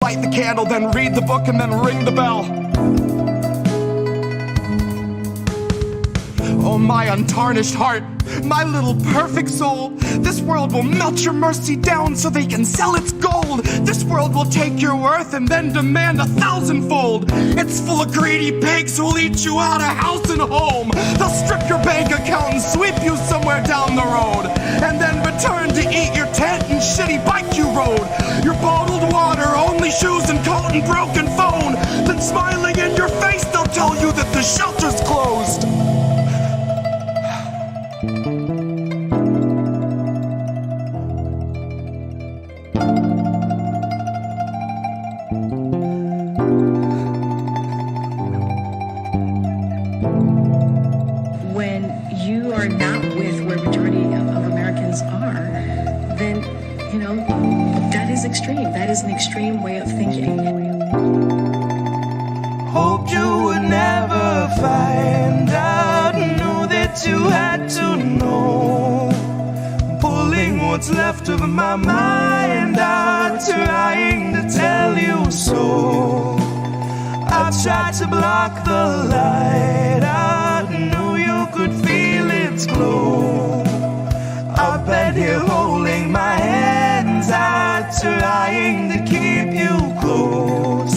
light the candle, then read the book, and then ring the bell. Oh, my untarnished heart, my little perfect soul, this world will melt your mercy down so they can sell its gold. This world will take your worth and then demand 1,000-fold. It's full of greedy pigs who'll eat you out of house and home. They'll strip your bank account and sweep you somewhere down the road, and then return to eat your tent and shitty bike you rode. Your bottled water, only shoes and coat and broken phone. Then smiling in your face, they'll tell you that the shelter's closed. When you are not with where majority of Americans are, then, you know, that is extreme. That is an extreme way of thinking. Hoped you would never find out, knew that you had to know. Pulling what's left of my mind out, trying to tell you so. I tried to block the light out, knew you could feel its glow. I've been here holding my hands out, trying to keep you close.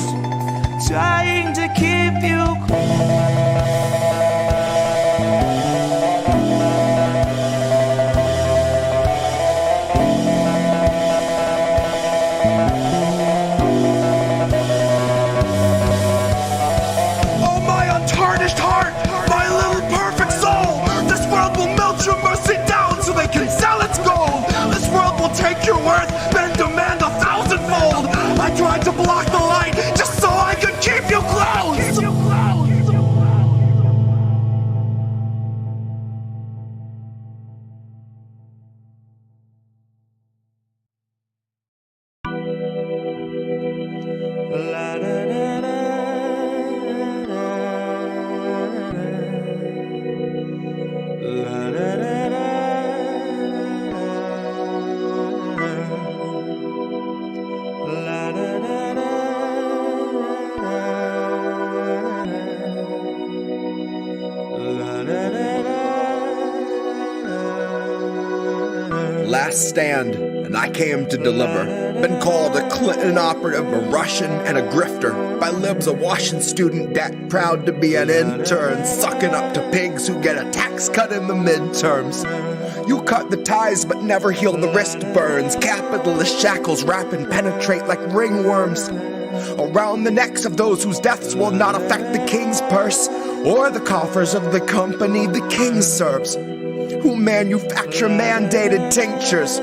Trying to keep you take your worth, then demand 1,000-fold. I tried to block the light just so I could keep you close. Last stand, and I came to deliver. Been called a Clinton operative, a Russian, and a grifter. By libs, a Washington student debt, proud to be an intern, sucking up to pigs who get a tax cut in the midterms. You cut the ties but never heal the wrist burns. Capitalist shackles wrap and penetrate like ringworms around the necks of those whose deaths will not affect the king's purse or the coffers of the company the king serves, who manufacture mandated tinctures.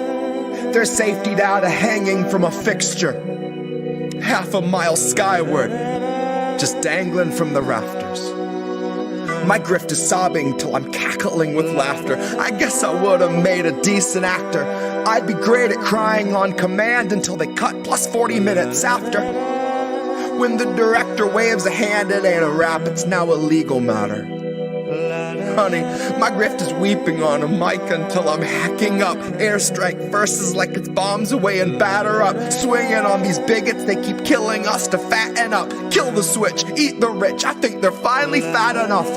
They're safetied out of hanging from a fixture, half a mile skyward, just dangling from the rafters. My grift is sobbing till I'm cackling with laughter. I guess I would have made a decent actor. I'd be great at crying on command until they cut plus 40 minutes after. When the director waves a hand, it ain't a rap, it's now a legal matter. Honey, my grift is weeping on a mic until I'm hacking up airstrike verses like it's bombs away and batter up. Swinging on these bigots, they keep killing us to fatten up. Kill the switch, eat the rich, I think they're finally fat enough.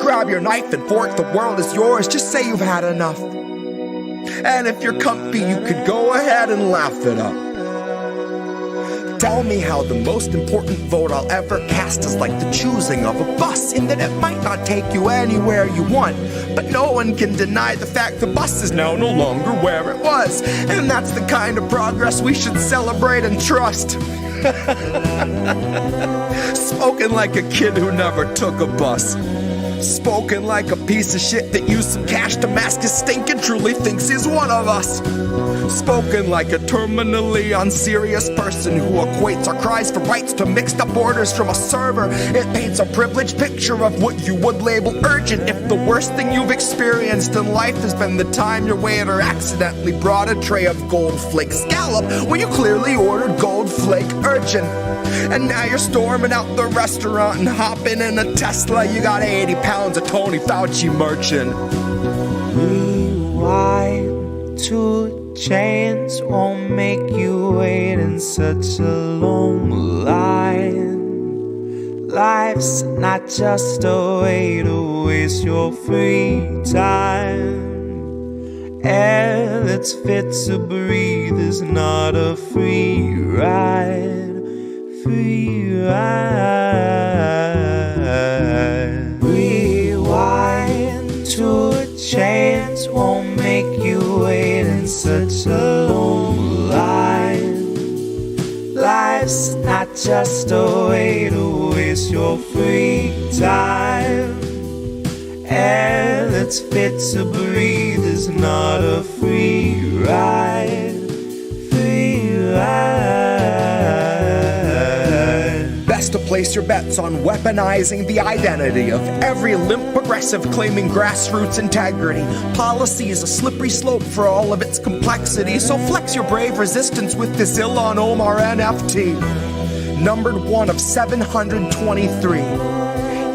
Grab your knife and fork, the world is yours, just say you've had enough. And if you're comfy, you could go ahead and laugh it up. Tell me how the most important vote I'll ever cast is like the choosing of a bus, in that it might not take you anywhere you want, but no one can deny the fact the bus is now no longer where it was. And that's the kind of progress we should celebrate and trust. Spoken like a kid who never took a bus. Spoken like a piece of shit that used some cash to mask his stink and truly thinks he's one of us. Spoken like a terminally unserious person who equates our cries for rights to mixed up orders from a server. It paints a privileged picture of what you would label urgent if the worst thing you've experienced in life has been the time your waiter accidentally brought a tray of gold flake scallop when you clearly ordered gold flake urchin. And now you're storming out the restaurant and hopping in a Tesla. You got 80 pounds of Tony Fauci merchant. Why to a chance won't make you wait in such a long line. Life's not just a way to waste your free time. Air that's fit to breathe is not a free ride. Free ride. Rewind to a chance won't make you wait in such a long line. Life's not just a way to waste your free time. Air that's fit to breathe is not a free ride. Free ride. Best to place your bets on weaponizing the identity of every limp progressive claiming grassroots integrity. Policy is a slippery slope for all of its complexity, so flex your brave resistance with this Ilhan Omar NFT. Numbered one of 723.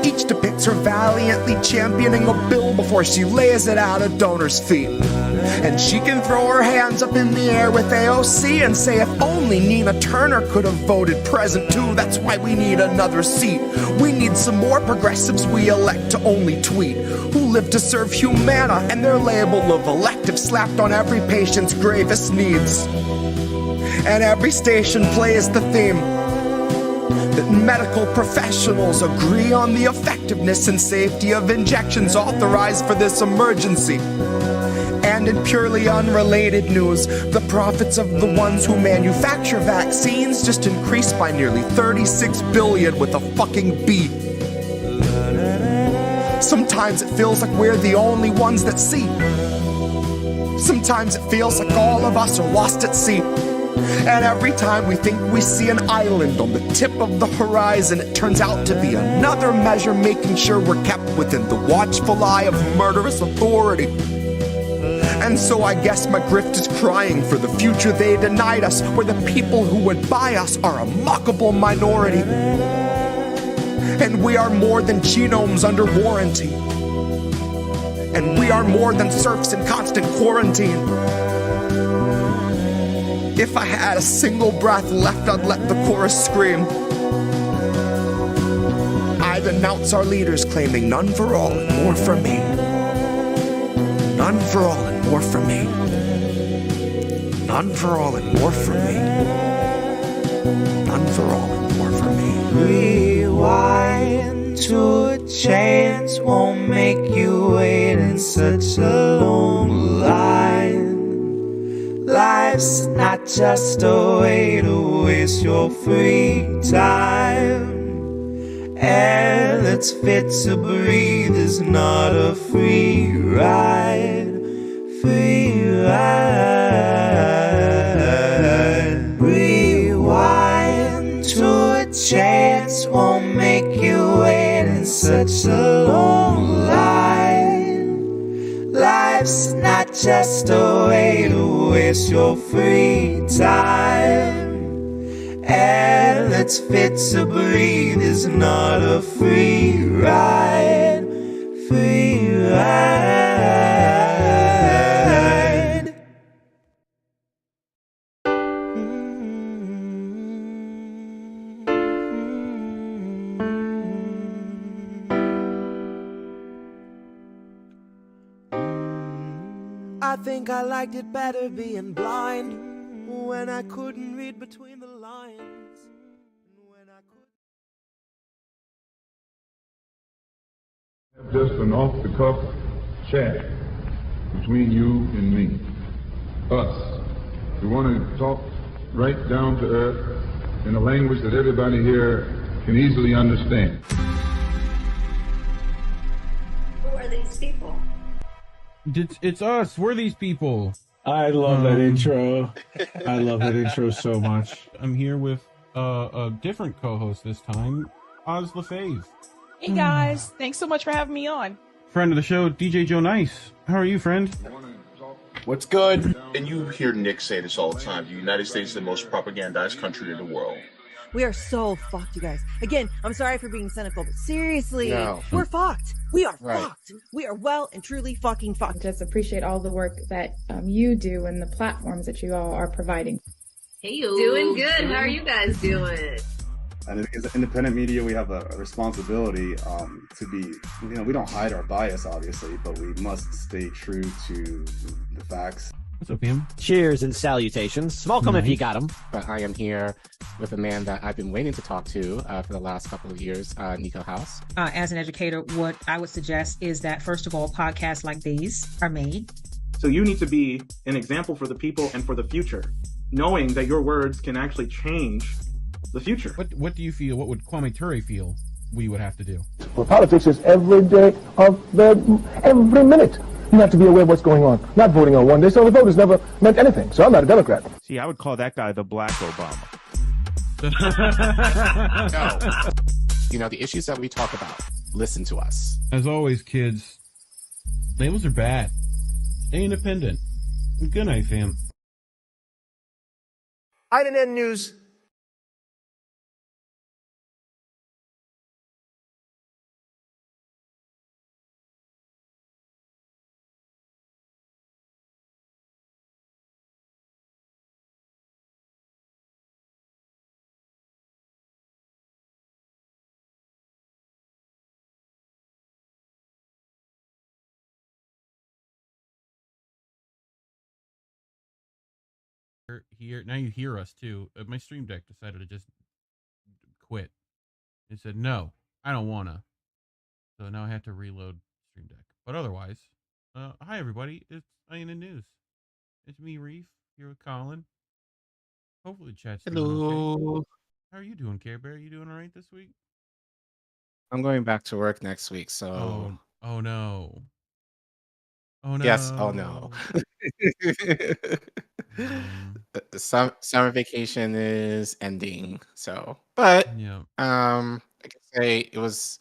Each depicts her valiantly championing a bill before she lays it at a donor's feet. And she can throw her hands up in the air with AOC and say if only Nina Turner could have voted present too, that's why we need another seat. We need some more progressives we elect to only tweet, who live to serve humana and their label of elective slapped on every patient's gravest needs. And every station plays the theme that medical professionals agree on the effectiveness and safety of injections authorized for this emergency. And in purely unrelated news, the profits of the ones who manufacture vaccines just increased by nearly 36 billion with a fucking B. Sometimes it feels like we're the only ones that see. Sometimes it feels like all of us are lost at sea. And every time we think we see an island on the tip of the horizon, it turns out to be another measure making sure we're kept within the watchful eye of murderous authority. And so I guess my grift is crying for the future they denied us, where the people who would buy us are a mockable minority. And we are more than genomes under warranty. And we are more than serfs in constant quarantine. If I had a single breath left, I'd let the chorus scream. I'd announce our leaders claiming none for all and more for me. None for all and more for me. None for all and more for me. None for all and more for me. Rewind to a chance won't make you wait in such a long line. Life's not just a way to waste your free time. Air that's fit to breathe is not a free ride. Free ride. Rewind to a chance won't make you wait in such a long line. Life's not just a way to waste your free time. Air that's fit to breathe is not a free ride. Free ride. I think I liked it better being blind when I couldn't read between the lines. Just an off-the-cuff chat between you and me. Us. We want to talk right down to earth in a language that everybody here can easily understand. Who are these people? It's us. We're these people. I love that intro. I love that intro so much. I'm here with a different co-host this time, Oz LaFave. Hey guys, thanks so much for having me on. Friend of the show, DJ Joe Nice. How are you, friend? What's good? And you hear Nick say this all the time. The United States is the most propagandized country in the world. We are so fucked, you guys. Again, I'm sorry for being cynical, but seriously, No. we're fucked. We are Right. fucked. We are well and truly fucking fucked. Just appreciate all the work that you do and the platforms that you all are providing. Hey, doing good. How are you guys doing? And as independent media, we have a responsibility to be, we don't hide our bias, obviously, but we must stay true to the facts. What's up, Ian? Cheers and salutations. Welcome if Nice. you got them. But I am here with a man that I've been waiting to talk to for the last couple of years, Nico House. As an educator, what I would suggest is that, first of all, podcasts like these are made. So you need to be an example for the people and for the future, knowing that your words can actually change the future. What do you feel? What would Kwame Ture feel we would have to do? Well, politics is every day of every minute. You have to be aware of what's going on. Not voting on one day, so the vote has never meant anything. So I'm not a Democrat. See, I would call that guy the Black Obama. No. The issues that we talk about, listen to us. As always, kids, labels are bad. Stay independent. Good night, fam. INN News. Here now you hear us too. My stream deck decided to just quit. It said no, I don't wanna. So now I have to reload stream deck. But otherwise, hi everybody. It's INN News. It's me, Reef, here with Collin. Hopefully chat's doing Hello. okay. How are you doing, Care Bear? You doing all right this week? I'm going back to work next week, so. Oh no. Oh no. Yes. Oh no. The summer vacation is ending, so. But Yeah. I can say it was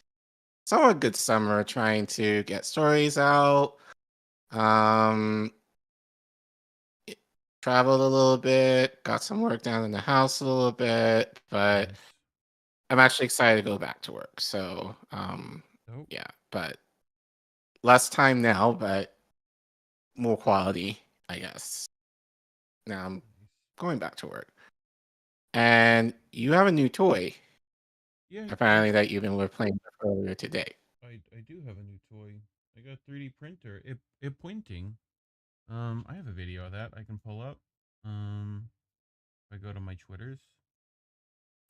somewhat good summer trying to get stories out. Traveled a little bit, got some work done in the house a little bit, but I'm actually excited to go back to work. So, yeah, but less time now, but more quality, I guess. Now I'm going back to work. And you have a new toy. Yeah. Apparently that you were playing with earlier today. I do have a new toy. I got a 3D printer. It pointing. I have a video of that I can pull up. If I go to my Twitters.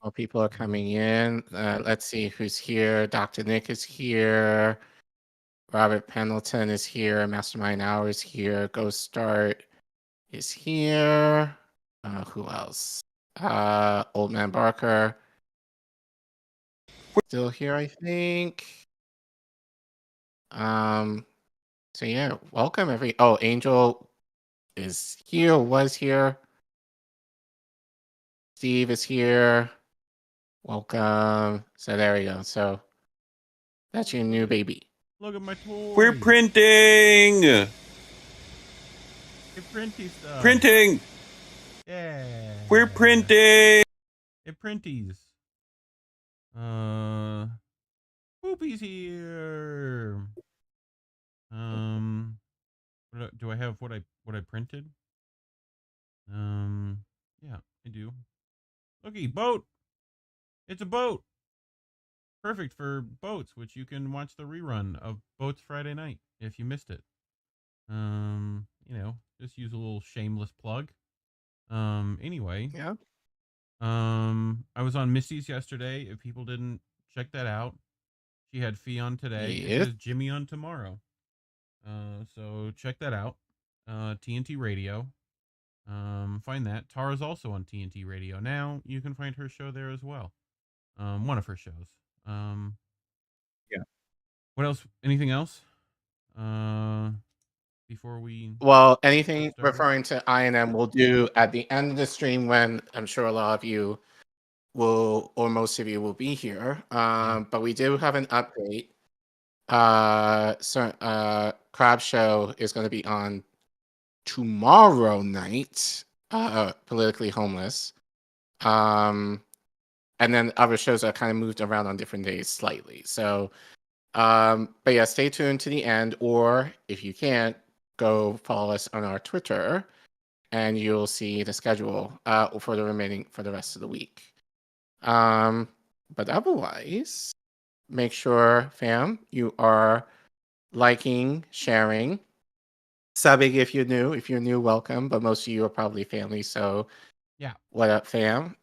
Well, people are coming in. Let's see who's here. Dr. Nick is here. Robert Pendleton is here. Mastermind Hour is here. Ghost Start is here. Who else? Old Man Barker. Still here, I think. So yeah, welcome Angel is here, was here. Steve is here. Welcome. So there we go. So that's your new baby. Look at my toy. We're printing. It's printy stuff. Printing. Yeah. We're printing. It printies. Whoopie's here. Do I have what I printed? Yeah, I do. Looky, boat. It's a boat. Perfect for boats, which you can watch the rerun of Boats Friday night if you missed it. Just use a little shameless plug. Anyway. Yeah. I was on Missy's yesterday. If people didn't check that out, she had Fee on today. Yes. It has Jimmy on tomorrow. So check that out. TNT Radio. Find that. Tara's also on TNT Radio now. You can find her show there as well. One of her shows. Yeah. What else? Anything else? Before we anything start? referring to INM we'll do at the end of the stream when I'm sure a lot of you will, or most of you will be here. But we do have an update. Crab Show is going to be on tomorrow night. Politically Homeless. and then other shows are kind of moved around on different days slightly. So, but yeah, stay tuned to the end, or if you can't, go follow us on our Twitter, and you'll see the schedule for the rest of the week. But otherwise, make sure, fam, you are liking, sharing, subbing if you're new. If you're new, welcome. But most of you are probably family, so yeah. What up, fam?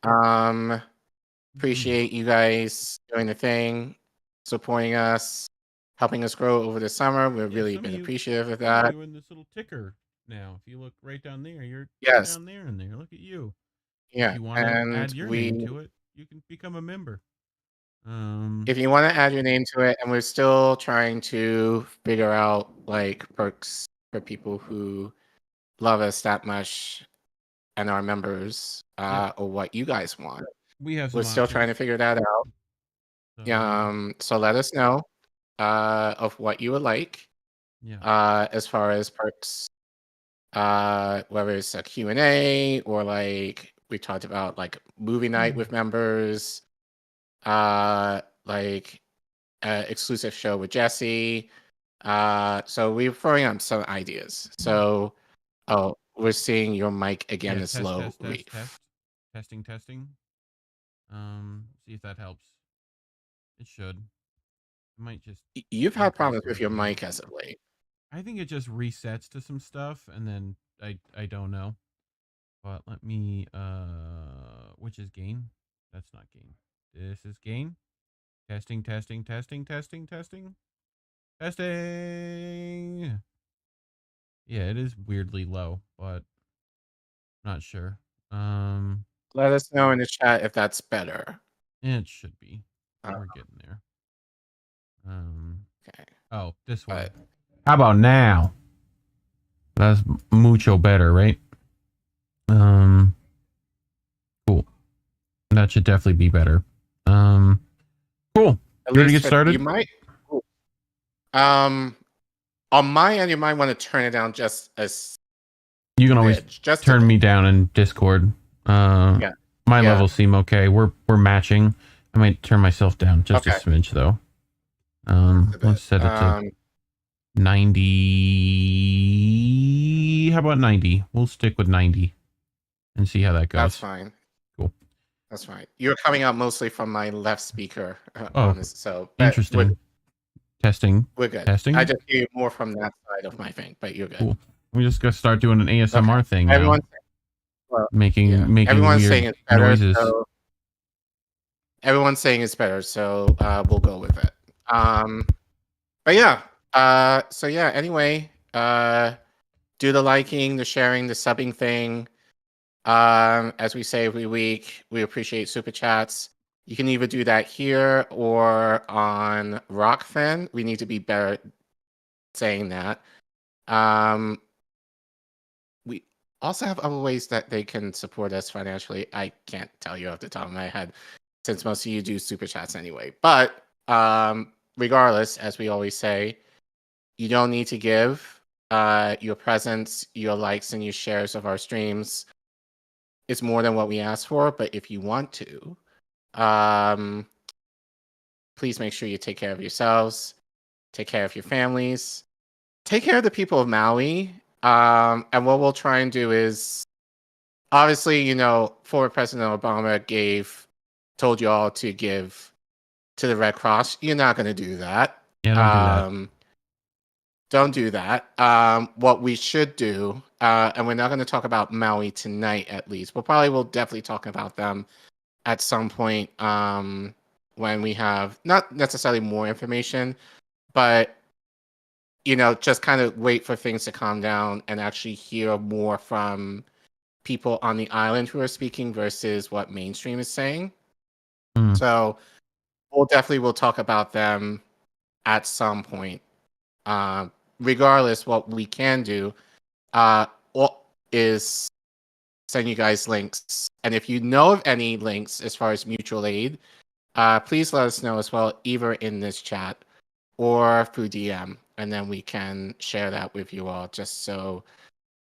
Appreciate you guys doing the thing, supporting us, helping us grow over the summer. We've really been appreciative of that. Doing this little ticker now. If you look right down there, you're Yes. down there and there. Look at you. Yeah, If you want to and add your name to it, you can become a member. If you want to add your name to it, and we're still trying to figure out like perks for people who love us that much and are members, or what you guys want. We're still trying to figure that out. So let us know of what you would like. As far as perks, whether it's a Q&A or like we talked about like movie night with members, like exclusive show with Jesse. So we're throwing out some ideas. So we're seeing your mic again is low. Testing. See if that helps. It should. It might just. You've had problems with your mic as of late. I think it just resets to some stuff, and then I don't know. But let me which is gain? That's not gain. This is gain. Testing. Yeah, it is weirdly low, but not sure. Let us know in the chat if that's better. It should be. We're getting there. Okay. Oh, this way. How about now? That's mucho better, right? Cool. That should definitely be better. Cool. At Ready to least get started? You might. On my end, you might want to turn it down just as. You can always turn me down in Discord. My levels seem okay. We're matching. I might turn myself down just a smidge though. Let's set it to 90. How about 90? We'll stick with 90 and see how that goes. That's fine. Cool. That's fine. You're coming out mostly from my left speaker. So interesting. Testing. We're good. Testing. I just hear you more from that side of my thing, but you're good. Cool. We just gotta start doing an ASMR thing now. Everyone's making everyone's weird saying it's better. noises. So everyone's saying it's better, so we'll go with it. But yeah. So yeah. Anyway, do the liking, the sharing, the subbing thing. As we say every week, we appreciate super chats. You can either do that here or on Rockfin. We need to be better saying that. We also have other ways that they can support us financially. I can't tell you off the top of my head, since most of you do super chats anyway. But regardless, as we always say, you don't need to give. Your presence, your likes, and your shares of our streams is more than what we ask for. But if you want to, please make sure you take care of yourselves, take care of your families, take care of the people of Maui. And what we'll try and do is, obviously, former President Obama told you all to give to the Red Cross. You're not going to do that. Yeah, don't do that. What we should do, and we're not going to talk about Maui tonight, at least. We'll definitely talk about them at some point when we have not necessarily more information, but just kind of wait for things to calm down and actually hear more from people on the island who are speaking versus what mainstream is saying. So we'll talk about them at some point. Regardless, what we can do is send you guys links. And if you know of any links as far as mutual aid, please let us know as well, either in this chat or through DM. And then we can share that with you all, just so,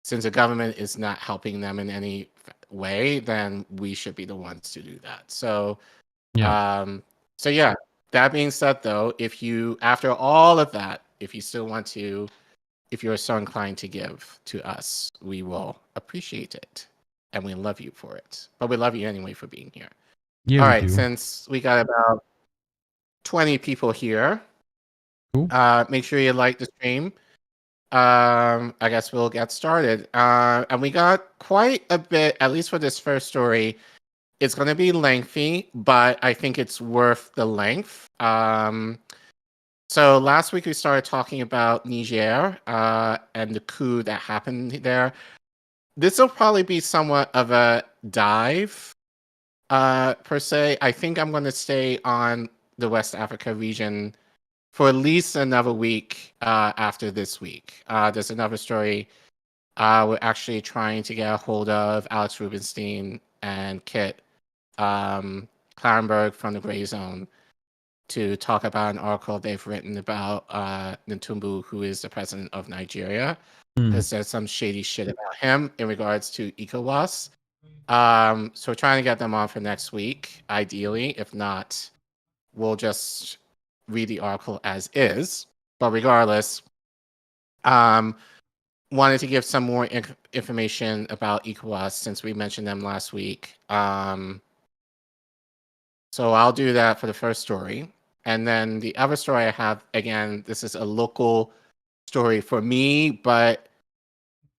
since the government is not helping them in any way, then we should be the ones to do that. So Yeah. So yeah, that being said though, if you, after all of that, if you still want to, if you're so inclined to give to us, we will appreciate it. And we love you for it. But we love you anyway for being here. Yeah, all we right, do. since we got about 20 people here, cool. Make sure you like the stream. I guess we'll get started. And we got quite a bit, at least for this first story. It's going to be lengthy, but I think it's worth the length. So last week we started talking about Niger and the coup that happened there. This will probably be somewhat of a dive, per se. I think I'm going to stay on the West Africa region for at least another week after this week. There's another story. We're actually trying to get a hold of Alex Rubenstein and Kit Clarenberg from the Gray Zone to talk about an article they've written about Ntumbu, who is the president of Nigeria, because there's some shady shit about him in regards to ECOWAS. So we're trying to get them on for next week, ideally. If not, we'll just read the article as is. But regardless, wanted to give some more information about ECOWAS since we mentioned them last week. So I'll do that for the first story. And then the other story I have, again, this is a local story for me, but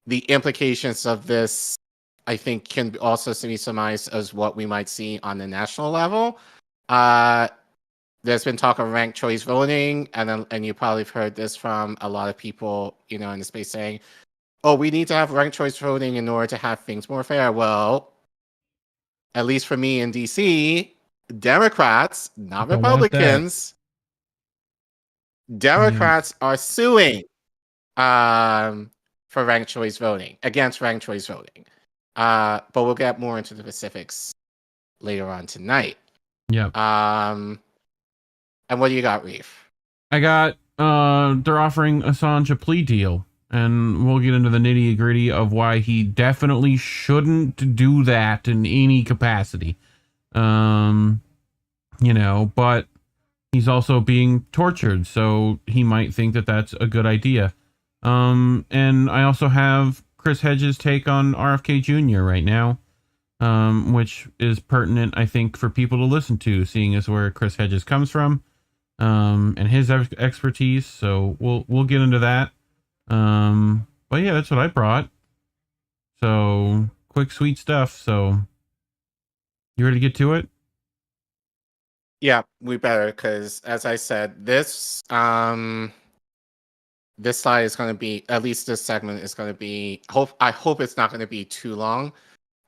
the implications of this, I think, can also be surmised as what we might see on the national level. There's been talk of ranked choice voting, and you probably have heard this from a lot of people, in the space saying, oh, we need to have ranked choice voting in order to have things more fair. Well, at least for me in DC, Democrats, not Republicans, Democrats are suing for ranked choice voting, against ranked choice voting. But we'll get more into the specifics later on tonight. Yeah. And what do you got, Reef? I got, they're offering Assange a plea deal, and we'll get into the nitty gritty of why he definitely shouldn't do that in any capacity. But he's also being tortured, so he might think that that's a good idea. And I also have Chris Hedges' take on RFK Jr. right now, which is pertinent, I think, for people to listen to, seeing as where Chris Hedges comes from, and his expertise. So we'll get into that. But yeah, that's what I brought. So quick, sweet stuff. So you ready to get to it? Yeah, we better, because as I said, this slide is going to be, at least this segment is going to be, I hope it's not going to be too long.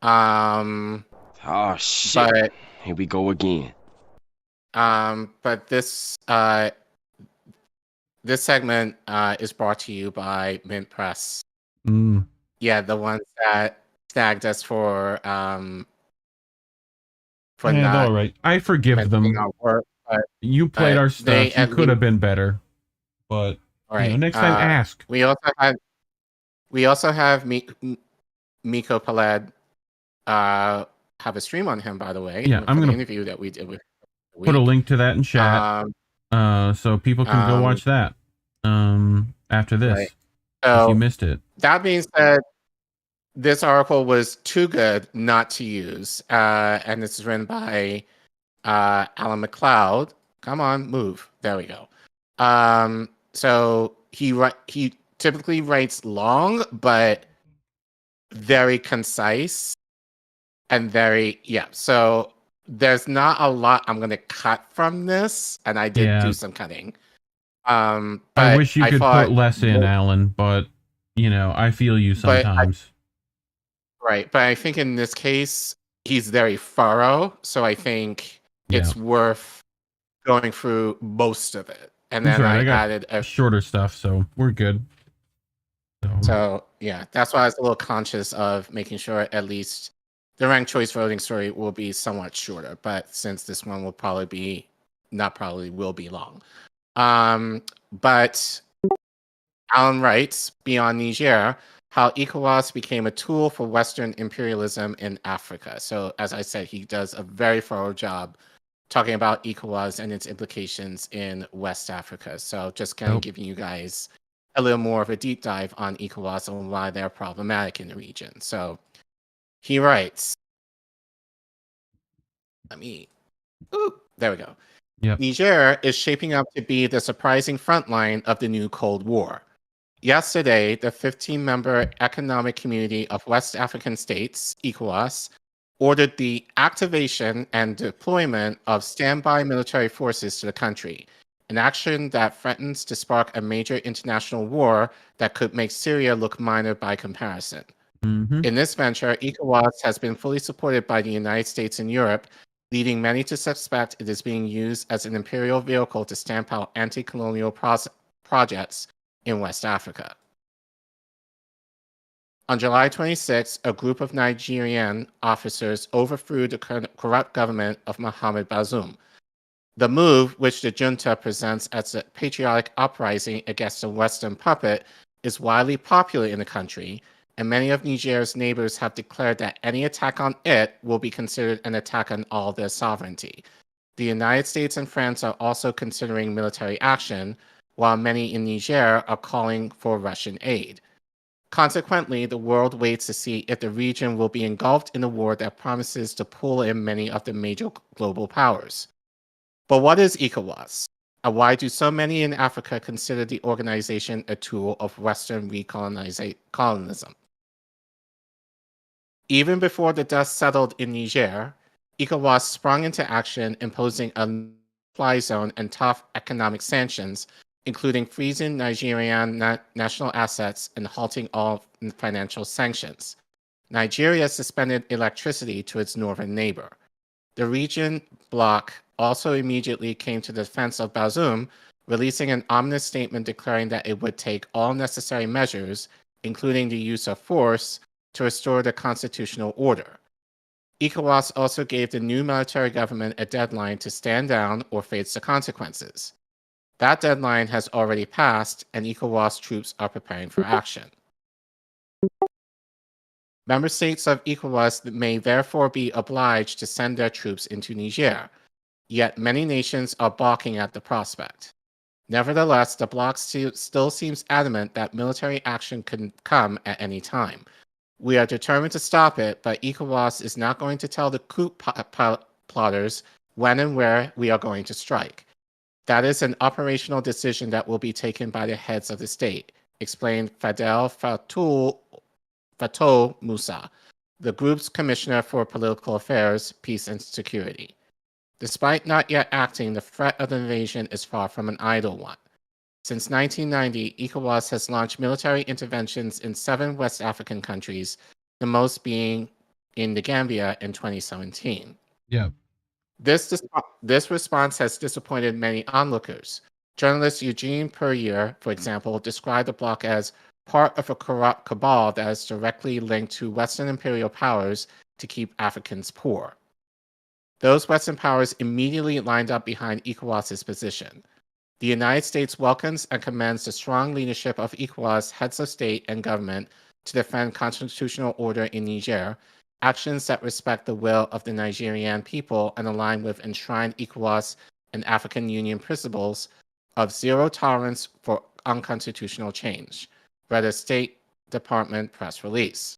Oh shit! But, here we go again. But this segment is brought to you by MintPress. Yeah, the ones that snagged us for all right. I forgive them. Work, but, you played our stuff. You could have been better, but next time ask. We also have Miko Palad. Have a stream on him, by the way. Yeah, I'm gonna interview that we did with. Put a link to that in chat, so people can go watch that. After this, right. So, if you missed it. That being said, this article was too good not to use, and this is written by Alan Macleod. Come on, move. There we go. So he typically writes long, but very concise and very So there's not a lot I'm going to cut from this, and I did do some cutting. But I wish you could put less in, Alan, but I feel you sometimes. Right, but I think in this case, he's very thorough, so I think it's worth going through most of it. And then I added a shorter stuff, so we're good. So yeah, that's why I was a little conscious of making sure at least the ranked choice voting story will be somewhat shorter. But since this one will probably be, will be long. But Alan writes, beyond Niger, how ECOWAS became a tool for Western imperialism in Africa. So as I said, he does a very thorough job talking about ECOWAS and its implications in West Africa. So just kind of giving you guys a little more of a deep dive on ECOWAS and why they're problematic in the region. So he writes, there we go. Yep. Niger is shaping up to be the surprising front line of the new Cold War. Yesterday, the 15-member Economic Community of West African States, ECOWAS, ordered the activation and deployment of standby military forces to the country, an action that threatens to spark a major international war that could make Syria look minor by comparison. In this venture, ECOWAS has been fully supported by the United States and Europe, leading many to suspect it is being used as an imperial vehicle to stamp out anti-colonial projects in West Africa. On July 26, a group of Nigerian officers overthrew the corrupt government of Mohamed Bazoum. The move, which the junta presents as a patriotic uprising against a Western puppet, is widely popular in the country, and many of Niger's neighbors have declared that any attack on it will be considered an attack on all their sovereignty. The United States and France are also considering military action, while many in Niger are calling for Russian aid. Consequently, the world waits to see if the region will be engulfed in a war that promises to pull in many of the major global powers. But what is ECOWAS? And why do so many in Africa consider the organization a tool of Western colonialism? Even before the dust settled in Niger, ECOWAS sprung into action, imposing a no-fly zone and tough economic sanctions, including freezing Nigerian national assets and halting all financial sanctions. Nigeria suspended electricity to its northern neighbor. The region bloc also immediately came to the defense of Bazoum, releasing an ominous statement declaring that it would take all necessary measures, including the use of force, to restore the constitutional order. ECOWAS also gave the new military government a deadline to stand down or face the consequences. That deadline has already passed, and ECOWAS troops are preparing for action. Member states of ECOWAS may therefore be obliged to send their troops into Niger, yet many nations are balking at the prospect. Nevertheless, the bloc still seems adamant that military action can come at any time. We are determined to stop it, but ECOWAS is not going to tell the coup plotters when and where we are going to strike. That is an operational decision that will be taken by the heads of the state, explained Fatou Musa, the group's commissioner for political affairs, peace, and security. Despite not yet acting, the threat of the invasion is far from an idle one. Since 1990, ECOWAS has launched military interventions in 7 West African countries, the most being in the Gambia in 2017. Yeah. This response has disappointed many onlookers. Journalist Eugene Puryear, for example, described the bloc as part of a corrupt cabal that is directly linked to Western imperial powers to keep Africans poor. Those Western powers immediately lined up behind ECOWAS's position. The United States welcomes and commends the strong leadership of ECOWAS heads of state and government to defend constitutional order in Niger, actions that respect the will of the Nigerian people and align with enshrined ECOWAS and African Union principles of zero tolerance for unconstitutional change, read a State Department press release.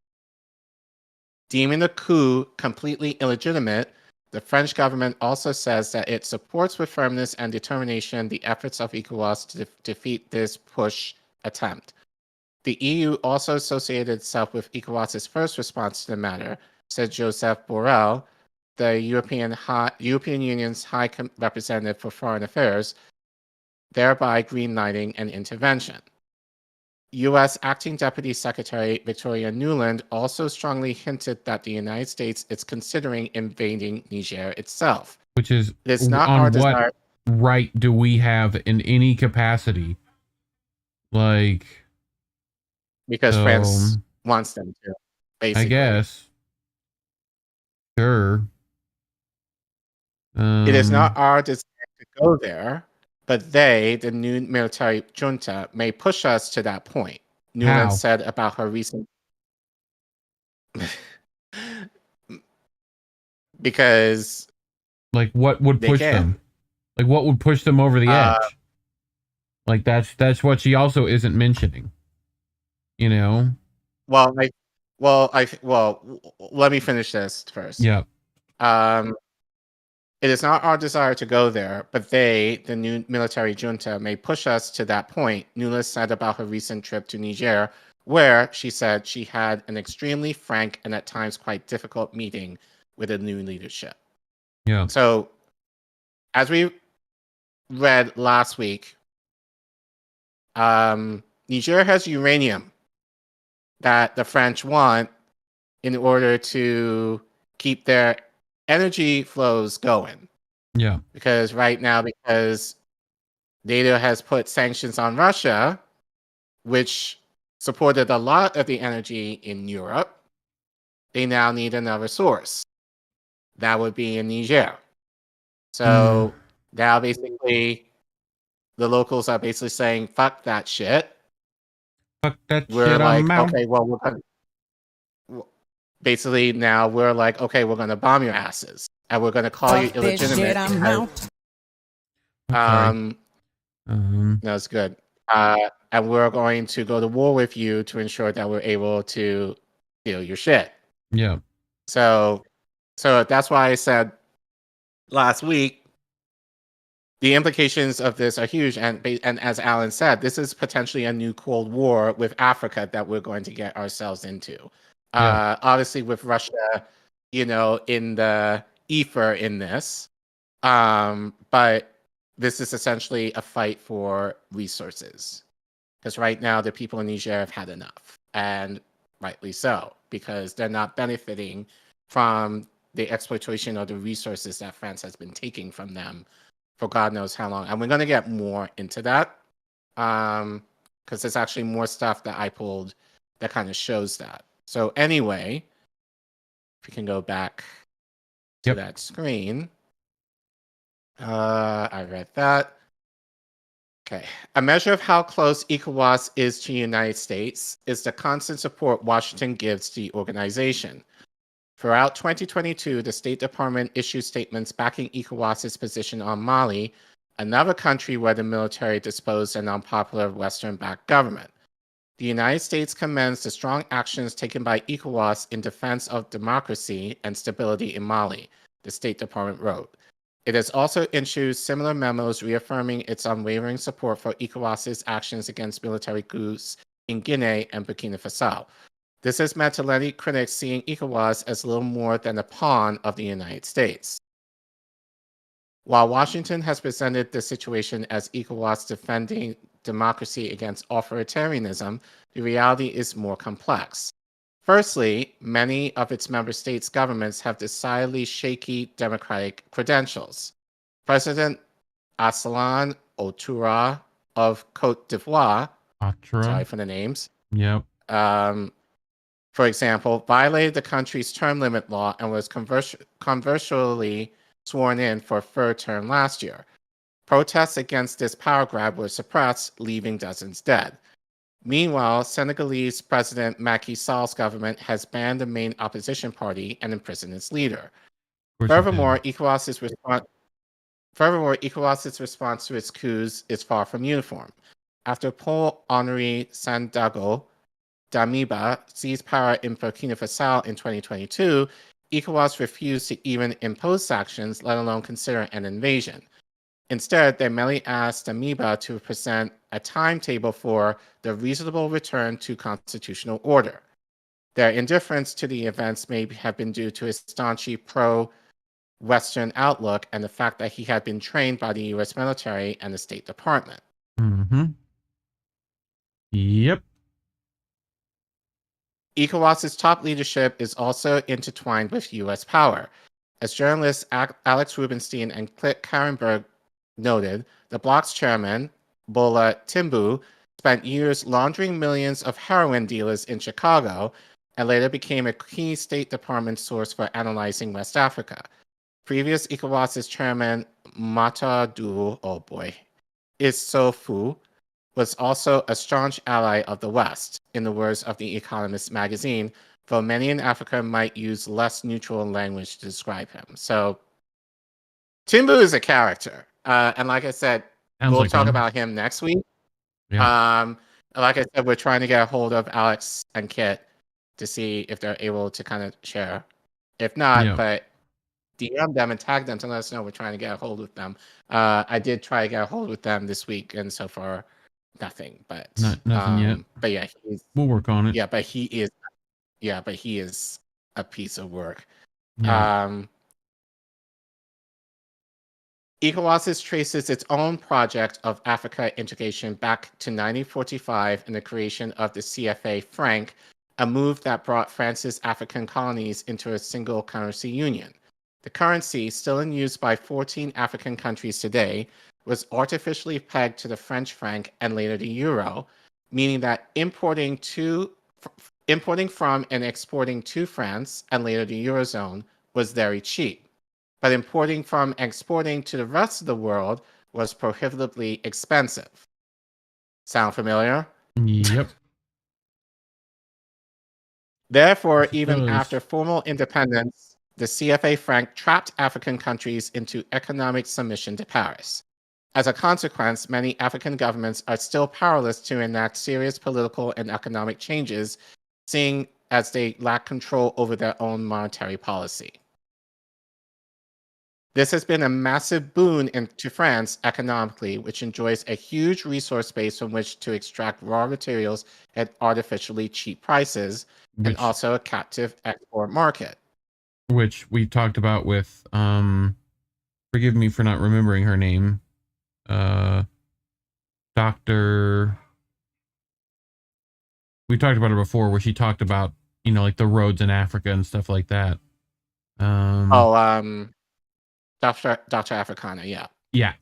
Deeming the coup completely illegitimate, the French government also says that it supports with firmness and determination the efforts of ECOWAS to defeat this push attempt. The EU also associated itself with ECOWAS's first response to the matter, said Joseph Borrell, the European Union's High Representative for Foreign Affairs, thereby greenlighting an intervention. U.S. Acting Deputy Secretary Victoria Nuland also strongly hinted that the United States is considering invading Niger itself. Which is it's not on our what desire. Right do we have in any capacity? Like, because France wants them to, basically. I guess. Sure. It is not our desire to go there, but they, the new military junta, may push us to that point, Nuland said about her recent... because Like, what would They push can. them? Like, what would push them over the edge? Like, that's what she also isn't mentioning. You know? Well, let me finish this first. Yeah. It is not our desire to go there, but they, the new military junta, may push us to that point, Nunes said about her recent trip to Niger, where she said she had an extremely frank and at times quite difficult meeting with the new leadership. Yeah. So, as we read last week, Niger has uranium that the French want in order to keep their energy flows going. Yeah. Because right now, because NATO has put sanctions on Russia, which supported a lot of the energy in Europe, they now need another source. That would be in Niger. So now basically the locals are basically saying, fuck that shit. Fuck that we're shit, like, I'm out. okay, well, we're gonna, basically now we're like, okay, we're going to bomb your asses. And we're going to call you illegitimate. No, it's good. And we're going to go to war with you to ensure that we're able to steal your shit. Yeah. So that's why I said last week, the implications of this are huge. And as Alan said, this is potentially a new Cold War with Africa that we're going to get ourselves into. Obviously, with Russia, in the ether in this. But this is essentially a fight for resources. Because right now, the people in Niger have had enough. And rightly so, because they're not benefiting from the exploitation of the resources that France has been taking from them for God knows how long. And we're going to get more into that. Because there's actually more stuff that I pulled that kind of shows that. So anyway, if we can go back to that screen. I read that. Okay. A measure of how close ECOWAS is to the United States is the constant support Washington gives to the organization. Throughout 2022, the State Department issued statements backing ECOWAS's position on Mali, another country where the military disposed an unpopular Western-backed government. The United States commends the strong actions taken by ECOWAS in defense of democracy and stability in Mali, the State Department wrote. It has also issued similar memos reaffirming its unwavering support for ECOWAS's actions against military coups in Guinea and Burkina Faso. This has meant to many critics seeing ECOWAS as little more than a pawn of the United States. While Washington has presented the situation as ECOWAS defending democracy against authoritarianism, the reality is more complex. Firstly, many of its member states' governments have decidedly shaky democratic credentials. President Assalan Ouattara of Côte d'Ivoire, sorry for the names, Yep. For example, violated the country's term limit law and was controversially sworn in for a third term last year. Protests against this power grab were suppressed, leaving dozens dead. Meanwhile, Senegalese President Macky Sall's government has banned the main opposition party and imprisoned its leader. Furthermore, ECOWAS's response to its coups is far from uniform. After Paul-Henri Sandaogo Damiba seized power in Burkina Faso in 2022, ECOWAS refused to even impose sanctions, let alone consider an invasion. Instead, they merely asked Damiba to present a timetable for the reasonable return to constitutional order. Their indifference to the events may have been due to his staunchy pro-Western outlook and the fact that he had been trained by the U.S. military and the State Department. Mm-hmm. Yep. ECOWAS's top leadership is also intertwined with U.S. power. As journalists Alex Rubinstein and Clint Karenberg noted, the bloc's chairman, Bola Tinubu, spent years laundering millions of heroin dealers in Chicago and later became a key State Department source for analyzing West Africa. Previous ECOWAS's chairman, Matadou, Issoufou, was also a staunch ally of the West, in the words of The Economist magazine, though many in Africa might use less neutral language to describe him. So Timbu is a character, and like I said, Sounds we'll like talk one. about him next week. Yeah. Like I said, we're trying to get a hold of Alex and Kit to see if they're able to kind of share. If not, Yeah. but DM them and tag them to let us know we're trying to get a hold with them. I did try to get a hold with them this week, and so far, nothing. But Nothing yet. But yeah, we'll work on it. Yeah, but he is. Yeah, but he is a piece of work. Yeah. ECOWAS traces its own project of Africa integration back to 1945 and the creation of the CFA franc, a move that brought France's African colonies into a single currency union. The currency, still in use by 14 African countries today, was artificially pegged to the French franc and later the euro, meaning that importing from and exporting to France and later the Eurozone was very cheap. But importing from and exporting to the rest of the world was prohibitively expensive. Sound familiar? Yep. Therefore, even after formal independence, the CFA franc trapped African countries into economic submission to Paris. As a consequence, many African governments are still powerless to enact serious political and economic changes, seeing as they lack control over their own monetary policy. This has been a massive boon to France economically, which enjoys a huge resource base from which to extract raw materials at artificially cheap prices, and also a captive export market. Which we talked about with, forgive me for not remembering her name, Dr. We talked about her before, where she talked about, like the roads in Africa and stuff like that. Dr. Africana, yeah. Yeah.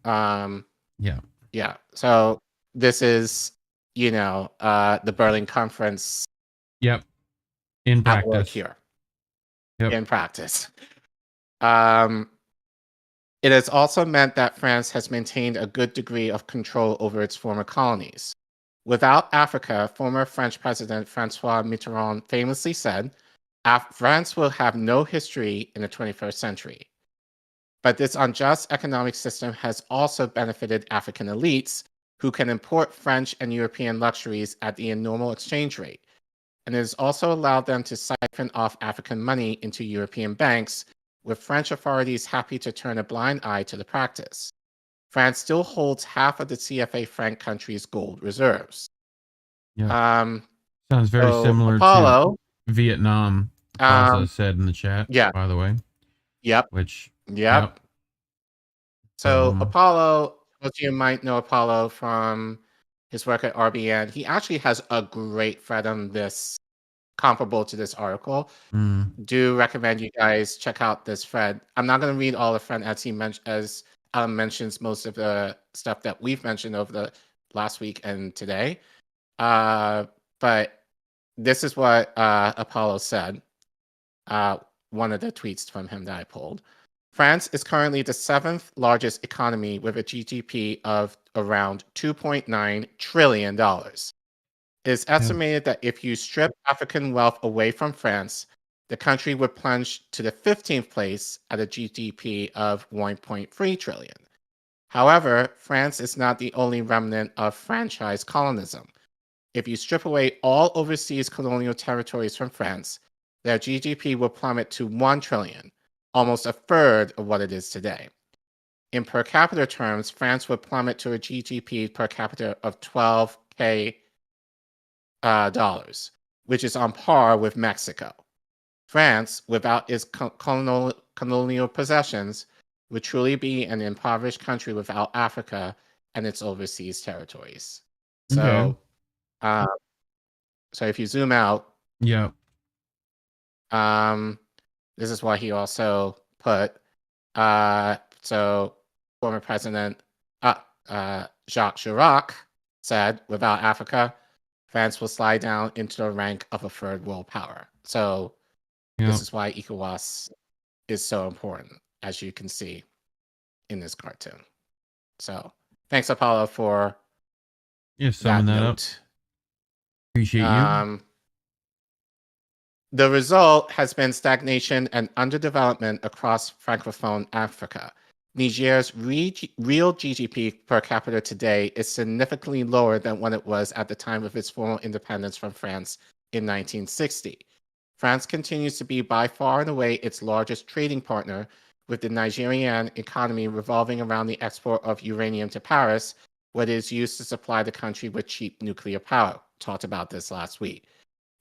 Yeah. Yeah. So this is, the Berlin Conference. Yep. In practice. At work here. Yep. In practice. It has also meant that France has maintained a good degree of control over its former colonies. Without Africa, former French President Francois Mitterrand famously said, France will have no history in the 21st century. But this unjust economic system has also benefited African elites who can import French and European luxuries at the normal exchange rate. And it has also allowed them to siphon off African money into European banks, with French authorities happy to turn a blind eye to the practice. France still holds half of the CFA franc country's gold reserves. Yeah. Sounds very similar to Vietnam, Plaza said in the chat, by the way. Yep. Yep. So Apollo, most of you might know Apollo from his work at RBN. He actually has a great thread on this, comparable to this article. Do recommend you guys check out this thread. I'm not going to read all the thread as Alan mentions most of the stuff that we've mentioned over the last week and today. But this is what Apollo said. One of the tweets from him that I pulled. France is currently the 7th largest economy with a GDP of around $2.9 trillion. It is estimated that if you strip African wealth away from France, the country would plunge to the 15th place at a GDP of $1.3 trillion. However, France is not the only remnant of franchise colonism. If you strip away all overseas colonial territories from France, their GDP will plummet to $1 trillion. Almost a third of what it is today. In per capita terms, France would plummet to a GDP per capita of $12K, which is on par with Mexico. France, without its colonial possessions, would truly be an impoverished country without Africa and its overseas territories. So, so if you zoom out, this is why he also put, so former President Jacques Chirac said, without Africa, France will slide down into the rank of a third world power. So this is why ECOWAS is so important, as you can see in this cartoon. So thanks, Apollo, for summing that up. Appreciate you. The result has been stagnation and underdevelopment across Francophone Africa. Niger's real GDP per capita today is significantly lower than what it was at the time of its formal independence from France in 1960. France continues to be by far and away its largest trading partner, with the Nigerian economy revolving around the export of uranium to Paris, what is used to supply the country with cheap nuclear power. Talked about this last week.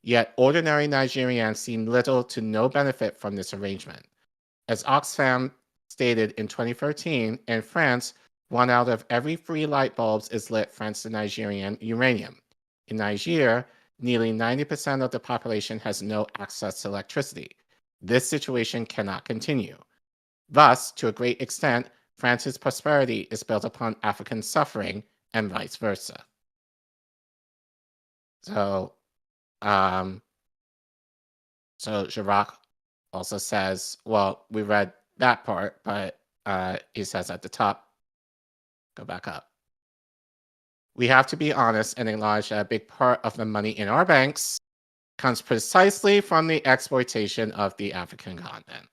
Yet ordinary Nigerians see little to no benefit from this arrangement. As Oxfam stated in 2013, in France, 1 out of every 3 light bulbs is lit thanks to Nigerian uranium. In Niger, nearly 90% of the population has no access to electricity. This situation cannot continue. Thus, to a great extent, France's prosperity is built upon African suffering and vice versa. So Jirac also says, well, we read that part, but he says at the top, go back up. We have to be honest and acknowledge that a big part of the money in our banks comes precisely from the exploitation of the African continent.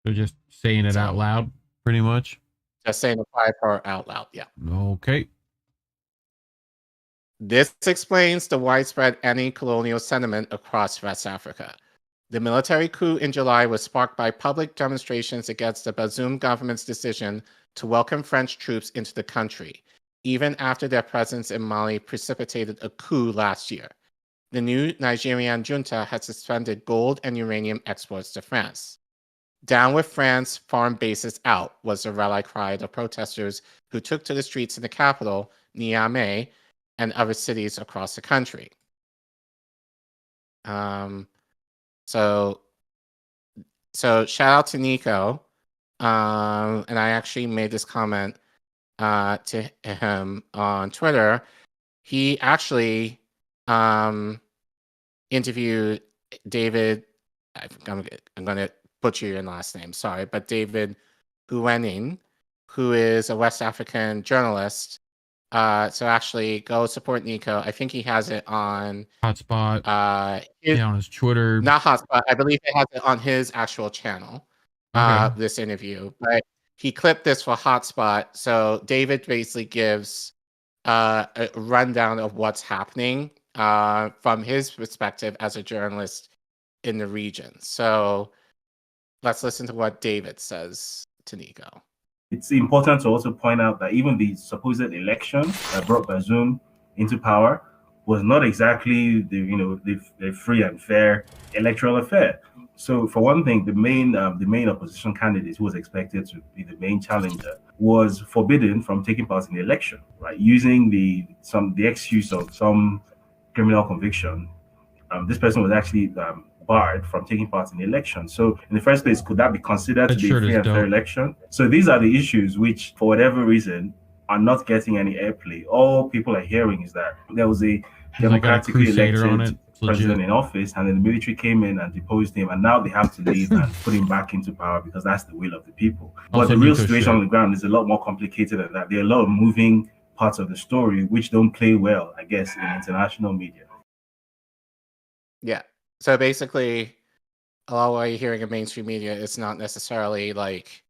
So just saying it out loud, pretty much? Just saying the part out loud, yeah. Okay. This explains the widespread anti-colonial sentiment across West Africa. The military coup in July was sparked by public demonstrations against the Bazoum government's decision to welcome French troops into the country, even after their presence in Mali precipitated a coup last year. The new Nigerian junta had suspended gold and uranium exports to France. Down with France, farm bases out was the rally cry of the protesters who took to the streets in the capital, Niamey, and other cities across the country. So shout out to Nico. And I actually made this comment to him on Twitter. He actually interviewed David. I'm going to butcher your last name, sorry, but David Huening, who is a West African journalist. So actually go support Nico. I think he has it on Hotspot. On his Twitter. Not Hotspot. I believe he has it on his actual channel. Okay. This interview, but he clipped this for Hotspot. So David basically gives a rundown of what's happening from his perspective as a journalist in the region. So let's listen to what David says to Nico. It's important to also point out that even the supposed election that brought Bazoum into power was not exactly the free and fair electoral affair. So for one thing, the main opposition candidate, who was expected to be the main challenger, was forbidden from taking part in the election, right? Using the excuse of some criminal conviction. This person was actually barred from taking part in the election. So in the first place, could that be considered to be a free and fair election? So these are the issues which, for whatever reason, are not getting any airplay. All people are hearing is that there was a democratically elected president in office, and then the military came in and deposed him, and now they have to leave and put him back into power because that's the will of the people. But the real situation on the ground is a lot more complicated than that. There are a lot of moving parts of the story which don't play well, I guess, in international media. Yeah. So basically, a lot of what you're hearing in mainstream media is not necessarily like,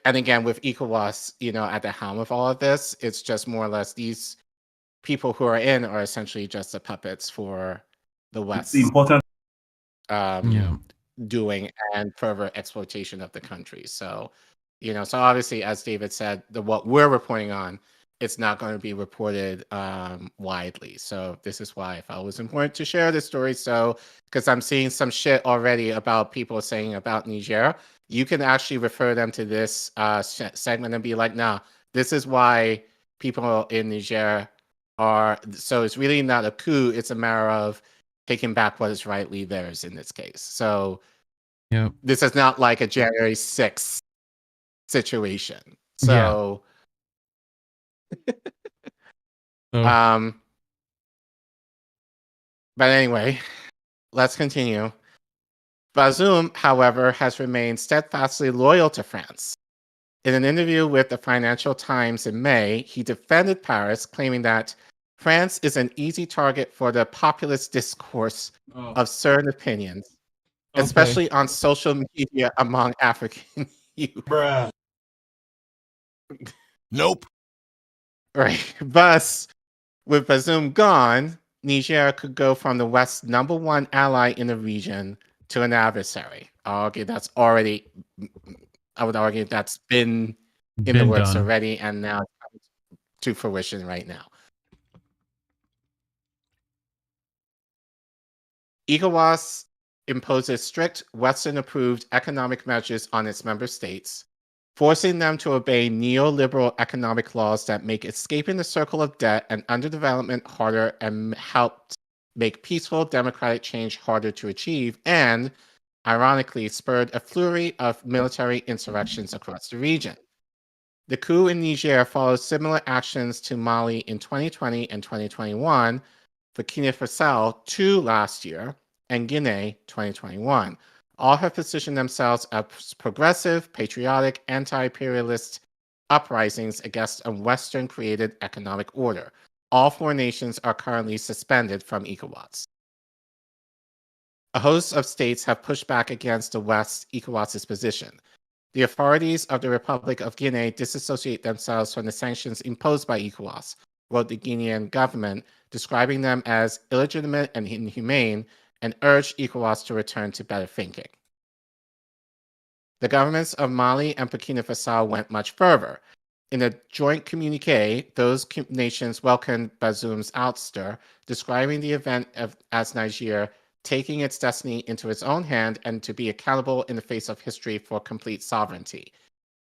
and again, with ECOWAS, at the helm of all of this, it's just more or less these people who are in are essentially just the puppets for the West. It's important. Doing and further exploitation of the country. So, so obviously, as David said, what we're reporting on, it's not going to be reported widely. So this is why I felt it was important to share this story. So, because I'm seeing some shit already about people saying about Niger, you can actually refer them to this segment and be like, nah, this is why people in Niger are. So it's really not a coup. It's a matter of taking back what is rightly theirs in this case. So this is not like a January 6th situation. So. But anyway, let's continue. Bazoum, however, has remained steadfastly loyal to France. In an interview with the Financial Times in May, he defended Paris, claiming that France is an easy target for the populist discourse of certain opinions, especially on social media among African youth. Nope. Right. Thus, with Bazoum gone, Niger could go from the West's #1 ally in the region to an adversary. I would argue that's been in the works done. already and now to fruition right now. ECOWAS imposes strict Western-approved economic measures on its member states, forcing them to obey neoliberal economic laws that make escaping the circle of debt and underdevelopment harder and help make peaceful democratic change harder to achieve, and, ironically, spurred a flurry of military insurrections across the region. The coup in Niger follows similar actions to Mali in 2020 and 2021, Burkina Faso 2 last year, and Guinea 2021. All have positioned themselves as progressive, patriotic, anti-imperialist uprisings against a Western-created economic order. All 4 nations are currently suspended from ECOWAS. A host of states have pushed back against the West ECOWAS's position. The authorities of the Republic of Guinea disassociate themselves from the sanctions imposed by ECOWAS, wrote the Guinean government, describing them as illegitimate and inhumane, and urged ECOWAS to return to better thinking. The governments of Mali and Burkina Faso went much further. In a joint communique, those nations welcomed Bazoum's ouster, describing the event as Niger taking its destiny into its own hand and to be accountable in the face of history for complete sovereignty.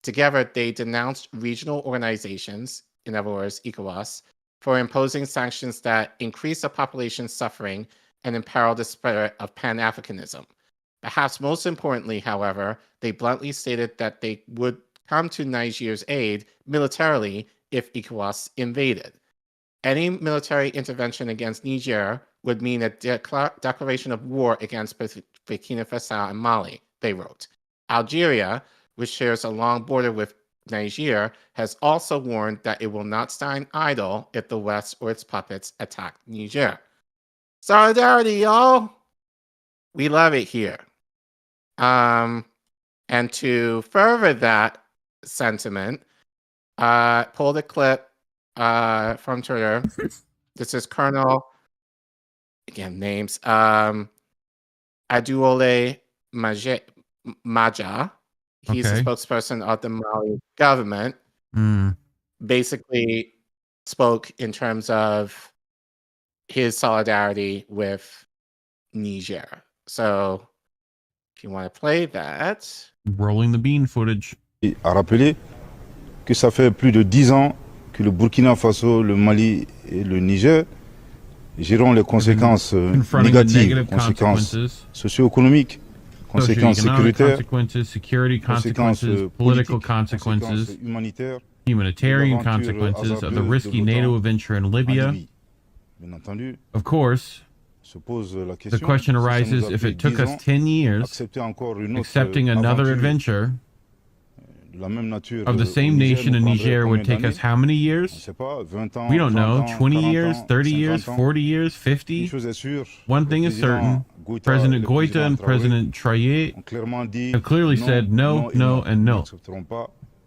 Together, they denounced regional organizations, in other words, ECOWAS, for imposing sanctions that increase the population's suffering and imperil the spirit of Pan-Africanism. Perhaps most importantly, however, they bluntly stated that they would come to Niger's aid militarily if ECOWAS invaded. Any military intervention against Niger would mean a declaration of war against Burkina Faso and Mali, they wrote. Algeria, which shares a long border with Niger, has also warned that it will not stand idle if the West or its puppets attack Niger. Solidarity, y'all! We love it here. And to further that sentiment, pulled a clip from Twitter. This is Colonel, again, names, Aduole Maja. He's the spokesperson of the Mali government. Basically spoke in terms of his solidarity with Niger. So, if you want to play that. Rolling the bean footage. A rappelé que ça fait plus de 10 ans que le Burkina Faso, le Mali et le Niger géreront les conséquences négatives, conséquences socio-économiques, conséquences sécuritaires, security consequences, political consequences, humanitarian consequences of the risky NATO venture in Libya. Of course, the question arises if it took us 10 years accepting another adventure of the same nation in Niger would take us how many years? We don't know. 20 years, 30 years, 40 years, 50? One thing is certain. President Goita and President Traoré have clearly said no, no, and no.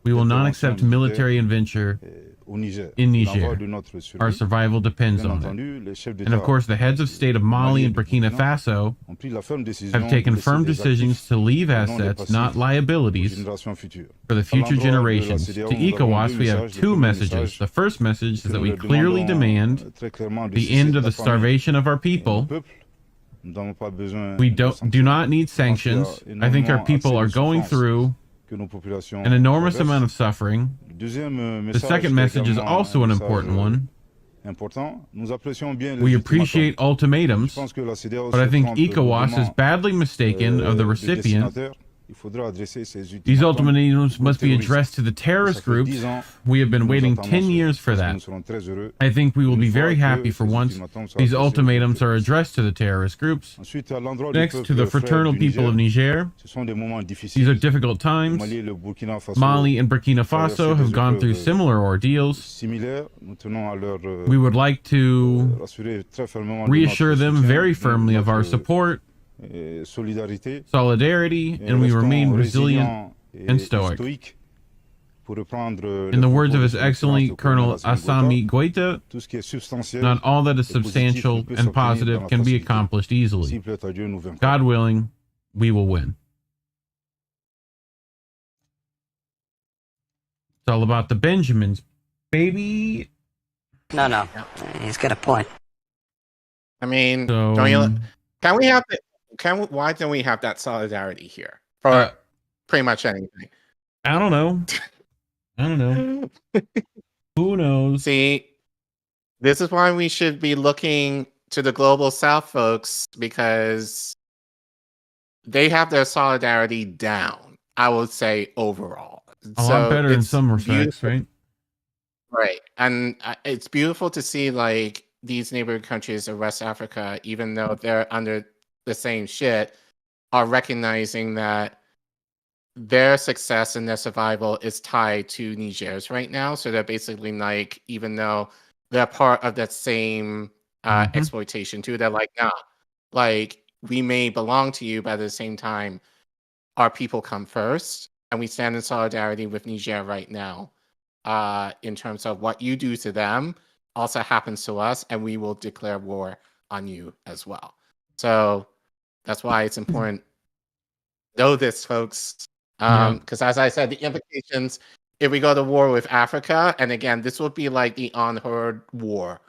We will not accept military adventure in Niger. Our survival depends on it. And of course, the heads of state of Mali and Burkina Faso have taken firm decisions to leave assets, not liabilities, for the future generations. To ECOWAS, we have 2 messages. The first message is that we clearly demand the end of the starvation of our people. We do not need sanctions. I think our people are going through an enormous amount of suffering. The second message is also an important one. We appreciate ultimatums, but I think ECOWAS is badly mistaken of the recipient. These ultimatums must be addressed to the terrorist groups. We have been waiting 10 years for that. I think we will be very happy for once these ultimatums are addressed to the terrorist groups. Next, to the fraternal people of Niger. These are difficult times. Mali and Burkina Faso have gone through similar ordeals. We would like to reassure them very firmly of our support, solidarity, and we remain resilient and stoic. In the words of His Excellency Colonel Assami Goïta, not all that is substantial and positive can be accomplished easily. God willing, we will win. It's all about the Benjamins, baby. No. He's got a point. I mean, So, can we have why don't we have that solidarity here for pretty much anything? I don't know. Who knows? See, this is why we should be looking to the global South folks, because they have their solidarity down, I would say, overall. A lot better in some respects, right? Right. And it's beautiful to see like these neighboring countries of West Africa, even though they're under the same shit, are recognizing that their success and their survival is tied to Niger's right now. So they're basically like, even though they're part of that same exploitation too, they're like, nah, like we may belong to you, but at the same time, our people come first. And we stand in solidarity with Niger right now in terms of what you do to them also happens to us, and we will declare war on you as well. So that's why it's important. Know this, folks. Because as I said, the implications, if we go to war with Africa, and again, this would be like the unheard war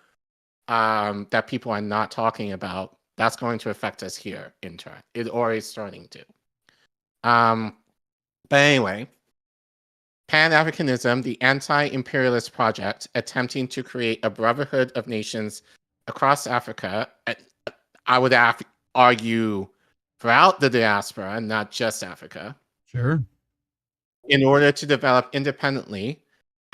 that people are not talking about, that's going to affect us here in turn. It already starting to. But anyway, Pan-Africanism, the anti-imperialist project attempting to create a brotherhood of nations across Africa, I would argue throughout the diaspora, not just Africa. Sure. In order to develop independently,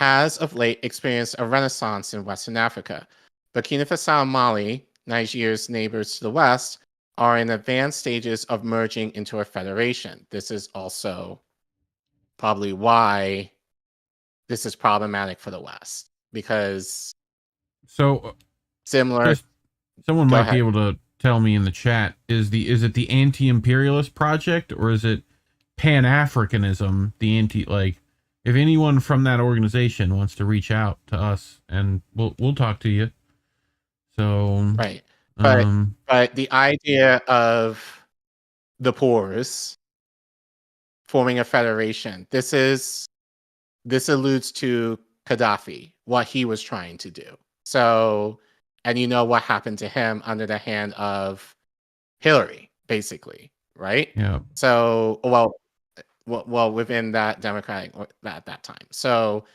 has of late experienced a renaissance in Western Africa. Burkina Faso and Mali, Niger's neighbors to the west, are in advanced stages of merging into a federation. This is also probably why this is problematic for the West, because similar. Someone might be able to tell me in the chat: is it the anti-imperialist project, or is it Pan-Africanism? If anyone from that organization wants to reach out to us, and we'll talk to you. So right, but the idea of the Poors forming a federation. This alludes to Gaddafi, what he was trying to do. So, and you know what happened to him under the hand of Hillary, basically, right? Yeah. So, well, within that Democratic at that time. So,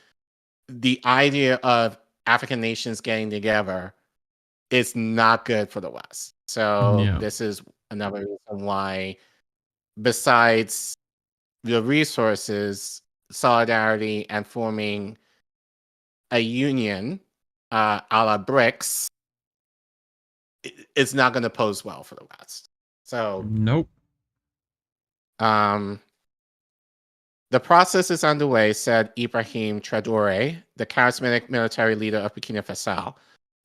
the idea of African nations getting together is not good for the West. So, this is another reason why, besides the resources, solidarity, and forming a union a la BRICS, it's not going to pose well for the West. So nope. The process is underway, said Ibrahim Traoré, the charismatic military leader of Burkina Faso,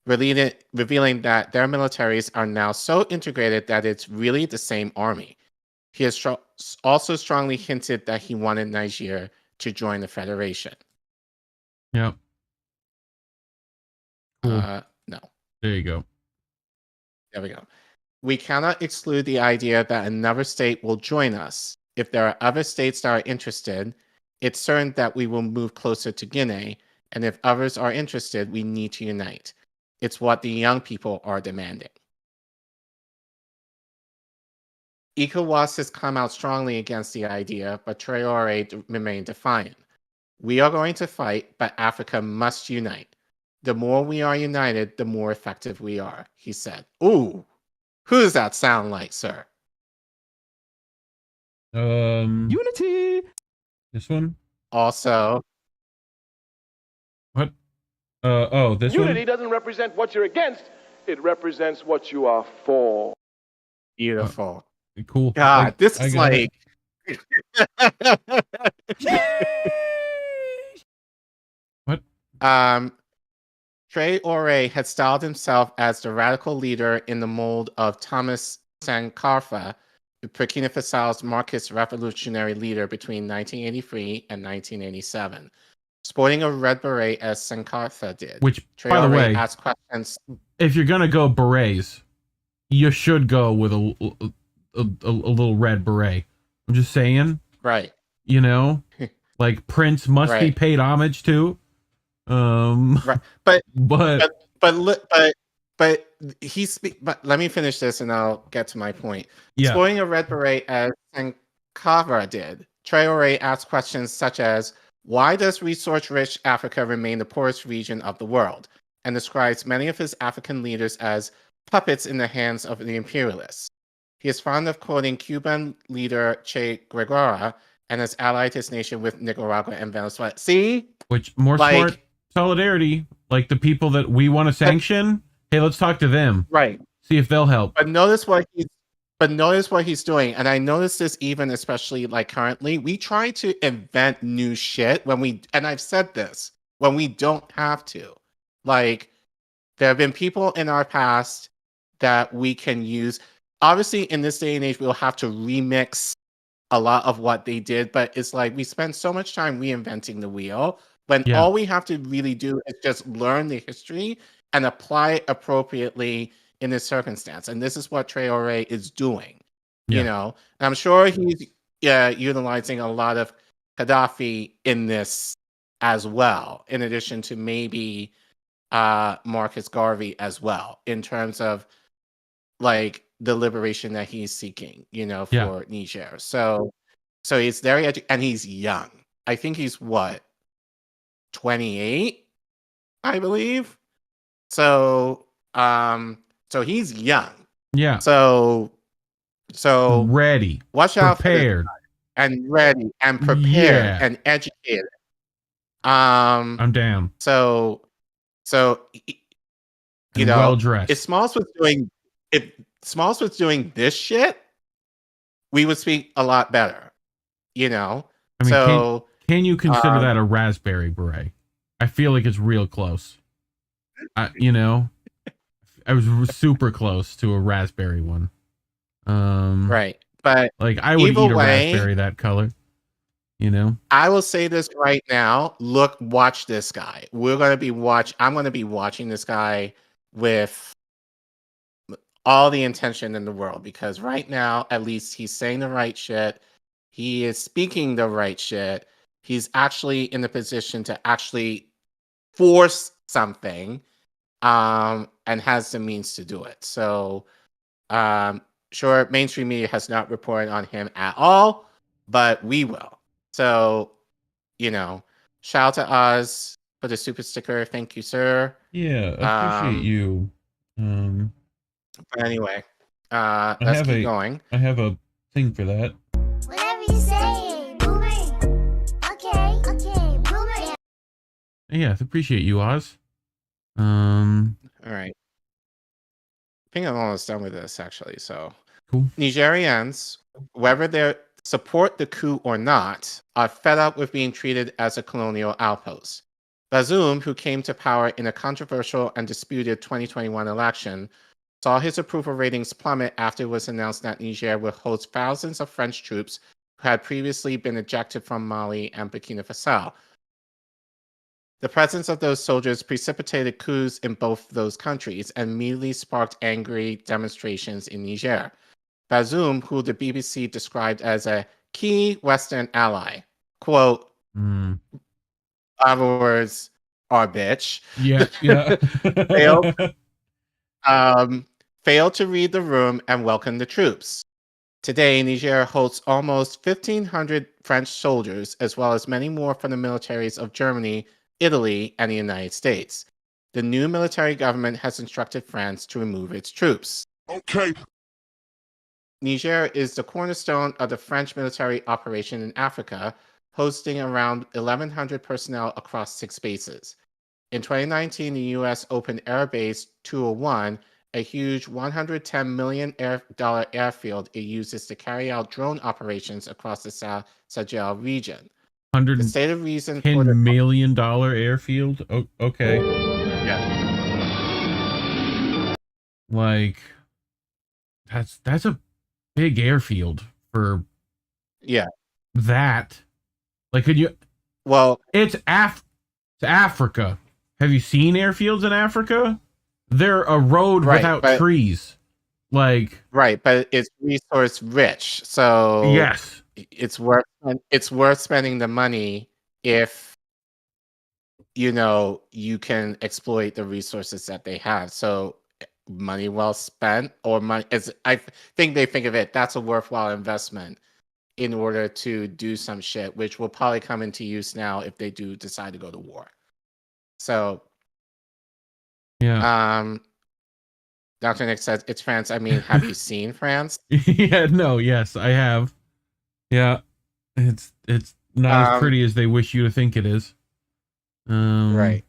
revealing that their militaries are now so integrated that it's really the same army. He has also strongly hinted that he wanted Niger to join the federation. Yep. Cool. No. There you go. There we go. We cannot exclude the idea that another state will join us. If there are other states that are interested, it's certain that we will move closer to Guinea, and if others are interested, we need to unite. It's what the young people are demanding. ECOWAS has come out strongly against the idea, but Traoré remained defiant. We are going to fight, but Africa must unite. The more we are united, the more effective we are, he said. Ooh, who does that sound like, sir? Unity. This one? Also. What? This Unity one? doesn't represent what you're against. It represents what you are for. Beautiful. Cool. God, this is like. What? Traoré had styled himself as the radical leader in the mold of Thomas Sankara, Burkina Faso's Marxist revolutionary leader between 1983 and 1987. sporting a red beret as Sankartha did. Which, by the way, asked questions. If you're gonna go berets, you should go with a little red beret. I'm just saying. Right. You know, like Prince must be paid homage to. Right. But let me finish this and I'll get to my point. Yeah. Sporting a red beret as Sankara did, Traore asked questions such as, why does resource-rich Africa remain the poorest region of the world? And describes many of his African leaders as puppets in the hands of the imperialists. He is fond of quoting Cuban leader Che Guevara and has allied his nation with Nicaragua and Venezuela. See? Which more smart solidarity, like the people that we want to sanction. Hey, let's talk to them. Right. See if they'll help. But notice what he's doing. And I notice this even especially like currently. We try to invent new shit and I've said this, when we don't have to. Like, there have been people in our past that we can use. Obviously, in this day and age, we'll have to remix a lot of what they did, but it's like we spend so much time reinventing the wheel when all we have to really do is just learn the history and apply it appropriately in this circumstance. And this is what Traore is doing, you know. And I'm sure he's utilizing a lot of Gaddafi in this as well, in addition to maybe Marcus Garvey as well, in terms of like the liberation that he's seeking, you know, for Niger. So he's very and he's young. I think he's what, 28, I believe. So he's young. Yeah. So ready. Watch out, prepared, and ready and prepared and educated. I'm down. So you know, well dressed. If Smalls was doing this shit, we would speak a lot better. You know. I mean, can you consider that a raspberry beret? I feel like it's real close. You know, I was super close to a raspberry one. Right, but like I would eat a raspberry that color. You know, I will say this right now. Watch this guy. I'm going to be watching this guy with all the intention in the world, because right now, at least, he's saying the right shit. He is speaking the right shit. He's actually in the position to actually force something, and has the means to do it. So, sure, mainstream media has not reported on him at all, but we will. So, you know, shout out to Oz for the super sticker. Thank you, sir. Yeah, appreciate you. But anyway, let's keep going. I have a thing for that. Whatever you say, Boomer. Okay, Boomer. Yeah, appreciate you, Oz. All right. I think I'm almost done with this, actually. So, cool. Nigerians, whether they support the coup or not, are fed up with being treated as a colonial outpost. Bazoum, who came to power in a controversial and disputed 2021 election, saw his approval ratings plummet after it was announced that Niger would host thousands of French troops who had previously been ejected from Mali and Burkina Faso. The presence of those soldiers precipitated coups in both those countries and immediately sparked angry demonstrations in Niger. Bazoum, who the BBC described as a key Western ally, quote, other words, our bitch. Yeah. failed to read the room and welcome the troops. Today, Niger hosts almost 1,500 French soldiers, as well as many more from the militaries of Germany, Italy, and the United States. The new military government has instructed France to remove its troops. Okay. Niger is the cornerstone of the French military operation in Africa, hosting around 1,100 personnel across 6 bases. In 2019, the U.S. opened Air Base 201, a huge $110 million airfield it uses to carry out drone operations across the Sahel region. The state of reason for the $10 million airfield? Oh, okay. Yeah. Like, that's a big airfield for that. Like, could you? Well, it's It's Africa. Have you seen airfields in Africa? They're a road without trees. Like right, but it's resource rich, so yes, it's worth spending the money if you can exploit the resources that they have. So money well spent, or money as I think they think of it, that's a worthwhile investment in order to do some shit, which will probably come into use now if they do decide to go to war. So yeah. Dr. Nick says it's France. I mean, have you seen France? Yeah, no, yes, I have. Yeah. It's not as pretty as they wish you to think it is. Right.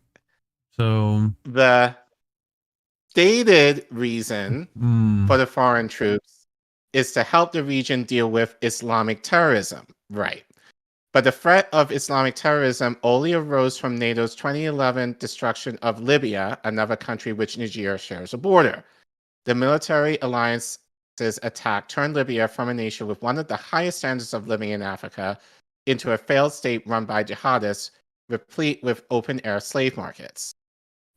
So the stated reason for the foreign troops is to help the region deal with Islamic terrorism. Right. But the threat of Islamic terrorism only arose from NATO's 2011 destruction of Libya, another country which Niger shares a border. The military alliance's attack turned Libya from a nation with one of the highest standards of living in Africa into a failed state run by jihadists, replete with open-air slave markets.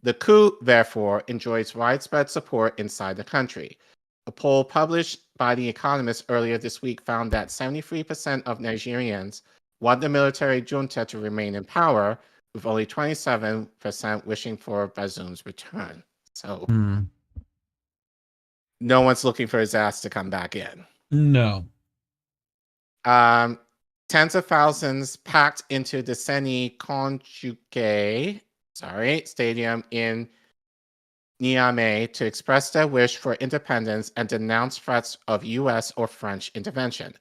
The coup, therefore, enjoys widespread support inside the country. A poll published by The Economist earlier this week found that 73% of Nigerians want the military junta to remain in power, with only 27% wishing for Bazoum's return. So no one's looking for his ass to come back in. No. Tens of thousands packed into the Seni Konjuke Stadium in Niamey to express their wish for independence and denounce threats of U.S. or French intervention.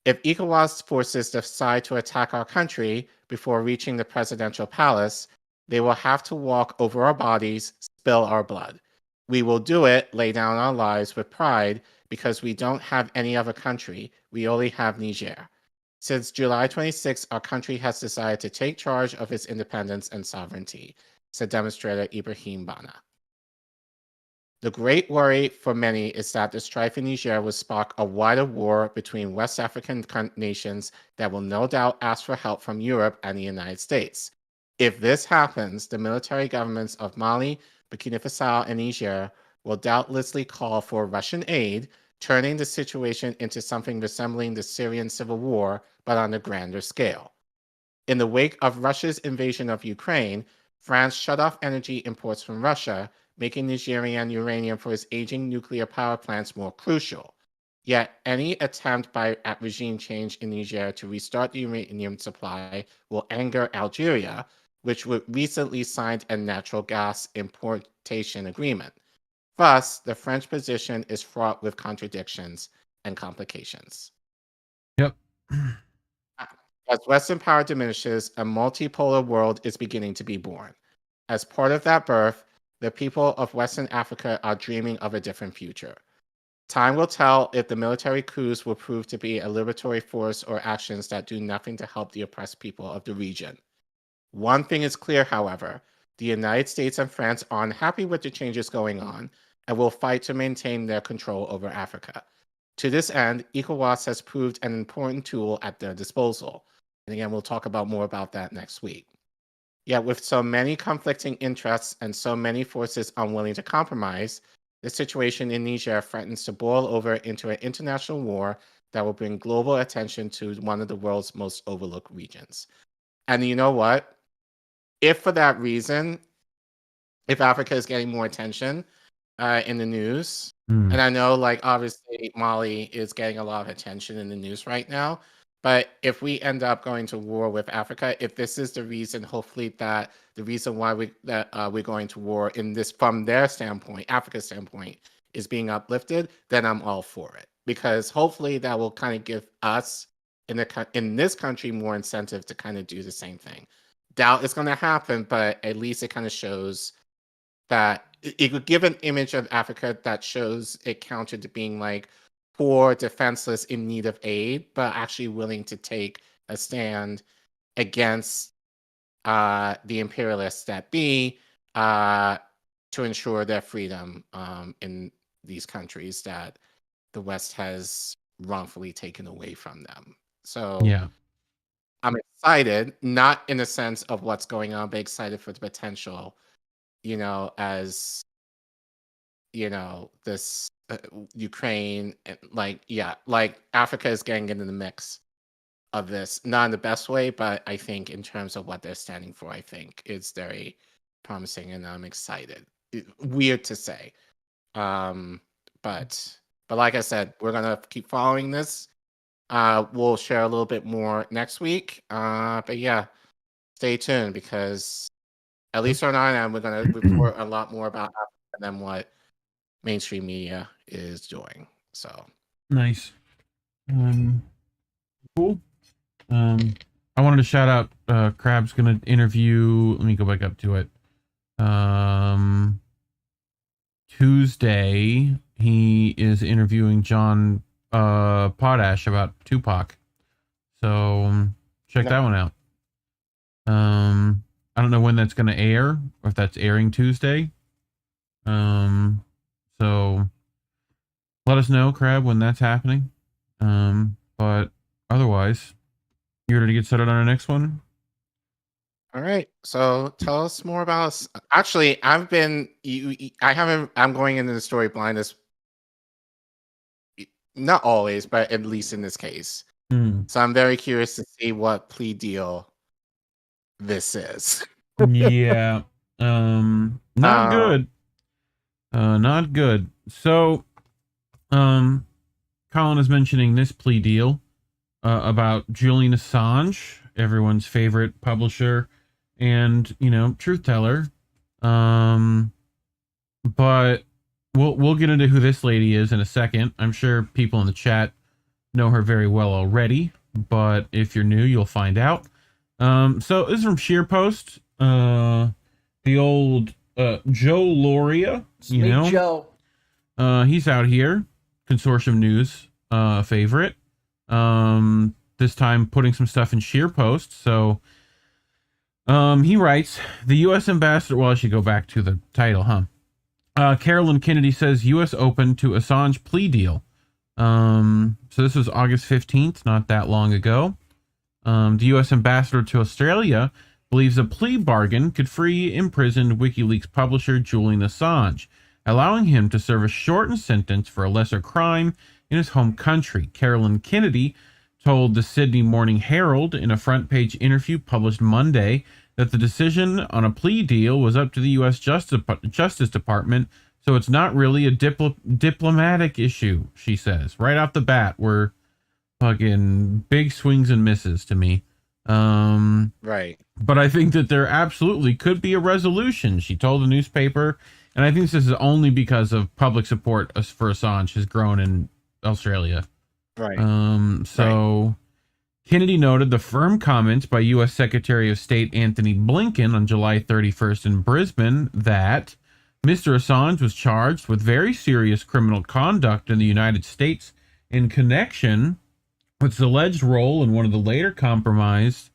If ECOWAS forces decide to attack our country before reaching the presidential palace, they will have to walk over our bodies, spill our blood. We will do it, lay down our lives with pride, because we don't have any other country. We only have Niger. Since July 26, our country has decided to take charge of its independence and sovereignty, said demonstrator Ibrahim Bana. The great worry for many is that the strife in Niger will spark a wider war between West African nations that will no doubt ask for help from Europe and the United States. If this happens, the military governments of Mali, Burkina Faso, and Niger will doubtlessly call for Russian aid, turning the situation into something resembling the Syrian civil war, but on a grander scale. In the wake of Russia's invasion of Ukraine, France shut off energy imports from Russia, making Nigerian uranium for its aging nuclear power plants more crucial. Yet any attempt at regime change in Niger to restart the uranium supply will anger Algeria, which recently signed a natural gas importation agreement. Thus, the French position is fraught with contradictions and complications. Yep. As Western power diminishes, a multipolar world is beginning to be born. As part of that birth, the people of Western Africa are dreaming of a different future. Time will tell if the military coups will prove to be a liberatory force or actions that do nothing to help the oppressed people of the region. One thing is clear, however, the United States and France are unhappy with the changes going on and will fight to maintain their control over Africa. To this end, ECOWAS has proved an important tool at their disposal. And again, we'll talk more about that next week. Yet with so many conflicting interests and so many forces unwilling to compromise, the situation in Niger threatens to boil over into an international war that will bring global attention to one of the world's most overlooked regions. And you know what? If for that reason, if Africa is getting more attention in the news, and I know obviously Mali is getting a lot of attention in the news right now, but if we end up going to war with Africa, if this is the reason, hopefully that the reason why we're going to war in this, from their standpoint, Africa's standpoint, is being uplifted, then I'm all for it, because hopefully that will kind of give us in this country more incentive to kind of do the same thing. Doubt it's going to happen, but at least it kind of shows that it would give an image of Africa that shows it counter to being poor, defenseless, in need of aid, but actually willing to take a stand against the imperialists that be to ensure their freedom in these countries that the West has wrongfully taken away from them. So yeah, I'm excited, not in the sense of what's going on, but excited for the potential, as this Ukraine, like Africa is getting into the mix of this, not in the best way, but I think in terms of what they're standing for, I think it's very promising, and I'm excited. Weird to say, but like I said, we're gonna keep following this. We'll share a little bit more next week. But yeah, stay tuned, because at least on our end, we're gonna report a lot more about Africa than what mainstream media is doing. So nice. Cool. I wanted to shout out Crab's gonna interview, let me go back up to it. Tuesday he is interviewing John Potash about Tupac. So check that one out. I don't know when that's gonna air, or if that's airing Tuesday. So let us know, Crab, when that's happening. But otherwise, you ready to get started on our next one? all right, so tell us more about us. Actually, I'm going into the story blind, as not always, but at least in this case. So I'm very curious to see what plea deal this is. Yeah. Not good. Not good. So, Collin is mentioning this plea deal about Julian Assange, everyone's favorite publisher and, truth teller. But we'll get into who this lady is in a second. I'm sure people in the chat know her very well already, but if you're new, you'll find out. So this is from SheerPost. The old Joe Loria, Joe. He's out here, Consortium News favorite. This time putting some stuff in SheerPost. So he writes, the U.S. ambassador, well, I should go back to the title, Carolyn Kennedy says U.S. open to Assange plea deal. So this was August 15th, not that long ago. The U.S. ambassador to Australia believes a plea bargain could free imprisoned WikiLeaks publisher Julian Assange, allowing him to serve a shortened sentence for a lesser crime in his home country. Carolyn Kennedy told the Sydney Morning Herald in a front-page interview published Monday that the decision on a plea deal was up to the U.S. Justice Department, so it's not really a diplomatic issue, she says. Right off the bat, we're fucking big swings and misses to me. Right. But I think that there absolutely could be a resolution, she told the newspaper, and I think this is only because of public support for Assange has grown in Australia. Right. So Kennedy noted the firm comments by U.S. Secretary of State Anthony Blinken on July 31st in Brisbane that Mr. Assange was charged with very serious criminal conduct in the United States in connection with his alleged role in one of the later compromises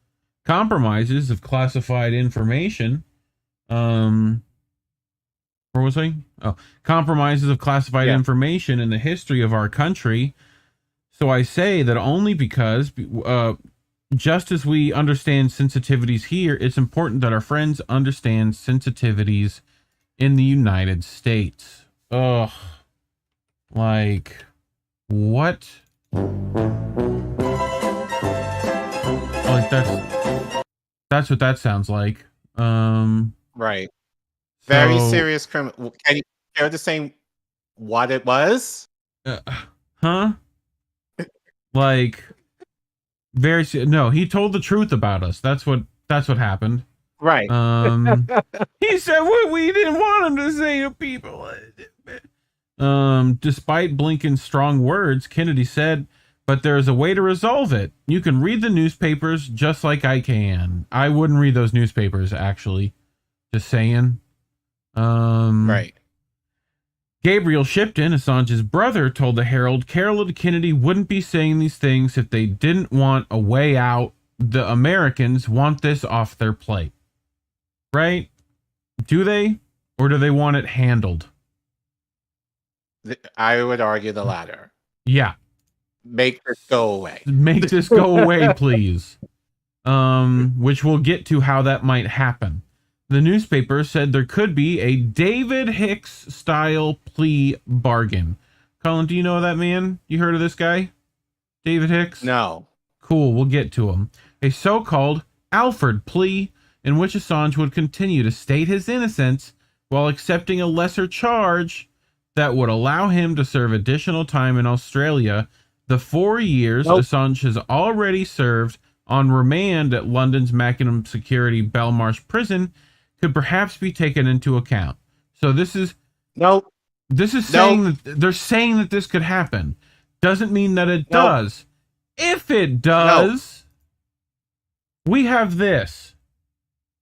of classified information. Where was I? Oh, compromises of classified information in the history of our country. So I say that only because, just as we understand sensitivities here, it's important that our friends understand sensitivities in the United States. Ugh. Like, what? Like, that's what that sounds like. Right. Very serious criminal. Can you care to say what it was? Like, no, he told the truth about us. That's what happened. Right. He said what we didn't want him to say to people. Despite Blinken's strong words, Kennedy said, but there is a way to resolve it. You can read the newspapers just like I can. I wouldn't read those newspapers, actually. Just saying. Right. Gabriel Shipton, Assange's brother, told the Herald Carolyn Kennedy wouldn't be saying these things if they didn't want a way out. The Americans want this off their plate. Right? Do they? Or do they want it handled? I would argue the latter. Yeah. Make this go away. Make this go away, please. which we'll get to how that might happen. The newspaper said there could be a David Hicks-style plea bargain. Collin, do you know that man? You heard of this guy? David Hicks? No. Cool, we'll get to him. A so-called Alford plea in which Assange would continue to state his innocence while accepting a lesser charge that would allow him to serve additional time in Australia. The 4 years Assange has already served on remand at London's maximum security Belmarsh prison could perhaps be taken into account. So this is saying that they're saying that this could happen. Doesn't mean that it does. If it does, we have this.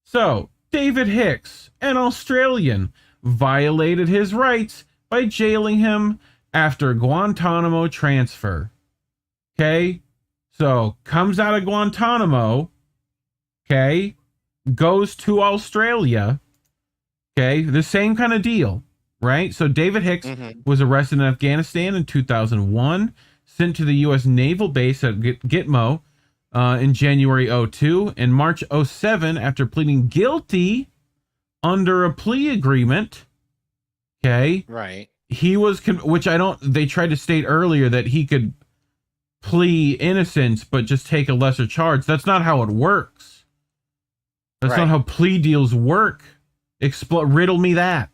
So, David Hicks, an Australian, violated his rights by jailing him after Guantanamo transfer. Okay? So, comes out of Guantanamo, okay, goes to Australia, okay, the same kind of deal, right? So, David Hicks was arrested in Afghanistan in 2001, sent to the U.S. Naval Base at Gitmo in January 2002. In March 2007, after pleading guilty under a plea agreement, okay, right, he was, they tried to state earlier that he could plea innocence but just take a lesser charge. That's not how it works. That's not how plea deals work. Riddle me that.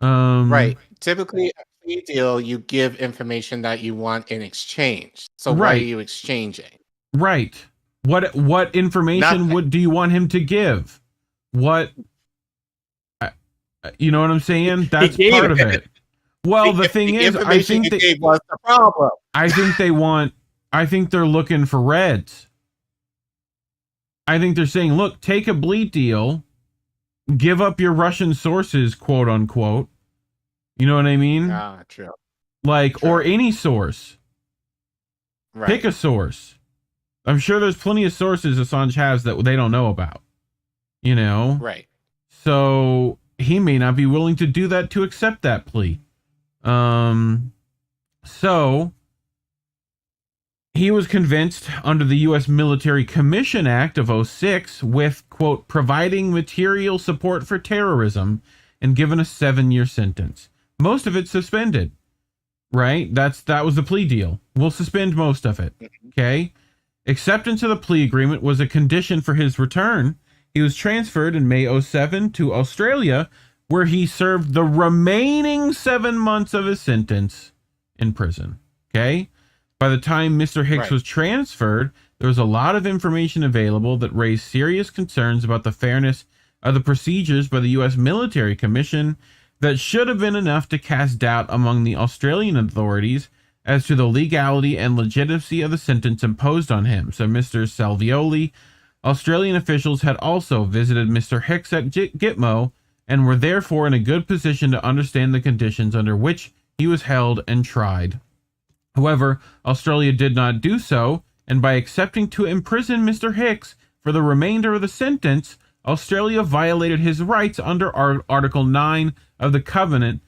Right. Typically, a plea deal, you give information that you want in exchange. So why are you exchanging? Right. What information do you want him to give? What? You know what I'm saying? That's part of it. Well, the thing is, I think they was the problem. I think they're looking for reds. I think they're saying, look, take a plea deal, give up your Russian sources, quote unquote. You know what I mean? True. Or any source. Right. Pick a source. I'm sure there's plenty of sources Assange has that they don't know about. You know? Right. So he may not be willing to do that to accept that plea. So he was convinced under the U.S. Military Commission Act of 2006 with, quote, providing material support for terrorism and given a 7-year sentence. Most of it suspended, right? That was the plea deal. We'll suspend most of it, okay? Acceptance of the plea agreement was a condition for his return. He was transferred in May 2007 to Australia, where he served the remaining 7 months of his sentence in prison, okay? By the time Mr. Hicks was transferred, there was a lot of information available that raised serious concerns about the fairness of the procedures by the U.S. Military Commission that should have been enough to cast doubt among the Australian authorities as to the legality and legitimacy of the sentence imposed on him. So Mr. Salvioli, Australian officials had also visited Mr. Hicks at Gitmo and were therefore in a good position to understand the conditions under which he was held and tried. However, Australia did not do so, and by accepting to imprison Mr. Hicks for the remainder of the sentence, Australia violated his rights under Article 9 of the Covenant,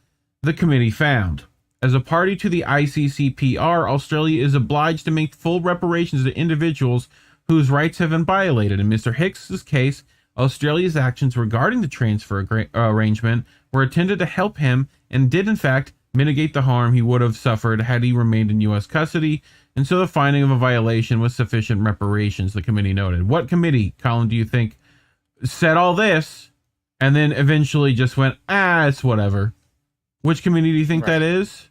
the committee found. As a party to the ICCPR, Australia is obliged to make full reparations to individuals whose rights have been violated. In Mr. Hicks's case, Australia's actions regarding the transfer arrangement were intended to help him and did, in fact, mitigate the harm he would have suffered had he remained in U.S. custody, and so the finding of a violation was sufficient reparations, the committee noted. What committee, Collin, do you think said all this and then eventually just went, it's whatever? Which committee do you think that is?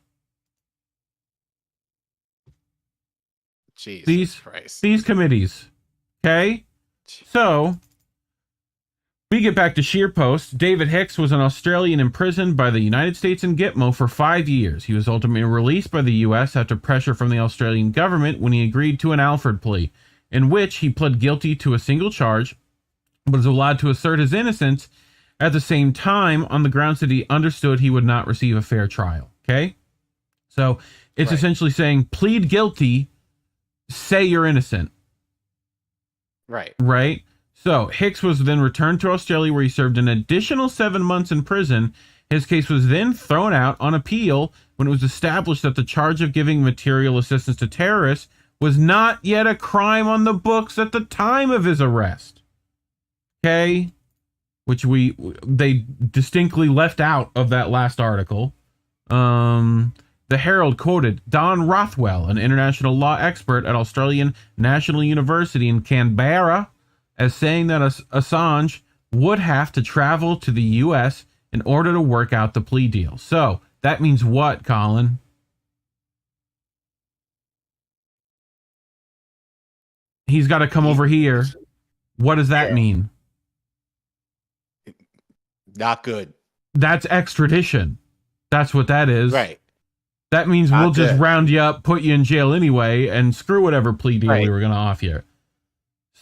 Jesus Christ. These committees. Okay? So, we get back to SheerPost. David Hicks was an Australian imprisoned by the United States in Gitmo for 5 years. He was ultimately released by the U.S. after pressure from the Australian government when he agreed to an Alford plea, in which he pled guilty to a single charge, but was allowed to assert his innocence at the same time on the grounds that he understood he would not receive a fair trial. Okay? So, it's essentially saying, plead guilty, say you're innocent. Right. Right? So, Hicks was then returned to Australia, where he served an additional 7 months in prison. His case was then thrown out on appeal when it was established that the charge of giving material assistance to terrorists was not yet a crime on the books at the time of his arrest. Okay? Which they distinctly left out of that last article. The Herald quoted Don Rothwell, an international law expert at Australian National University in Canberra, as saying that Assange would have to travel to the U.S. in order to work out the plea deal. So, that means what, Collin? He's got to come over here. What does that mean? Not good. That's extradition. That's what that is. Right. That means we'll just round you up, put you in jail anyway, and screw whatever plea deal we were going to offer you.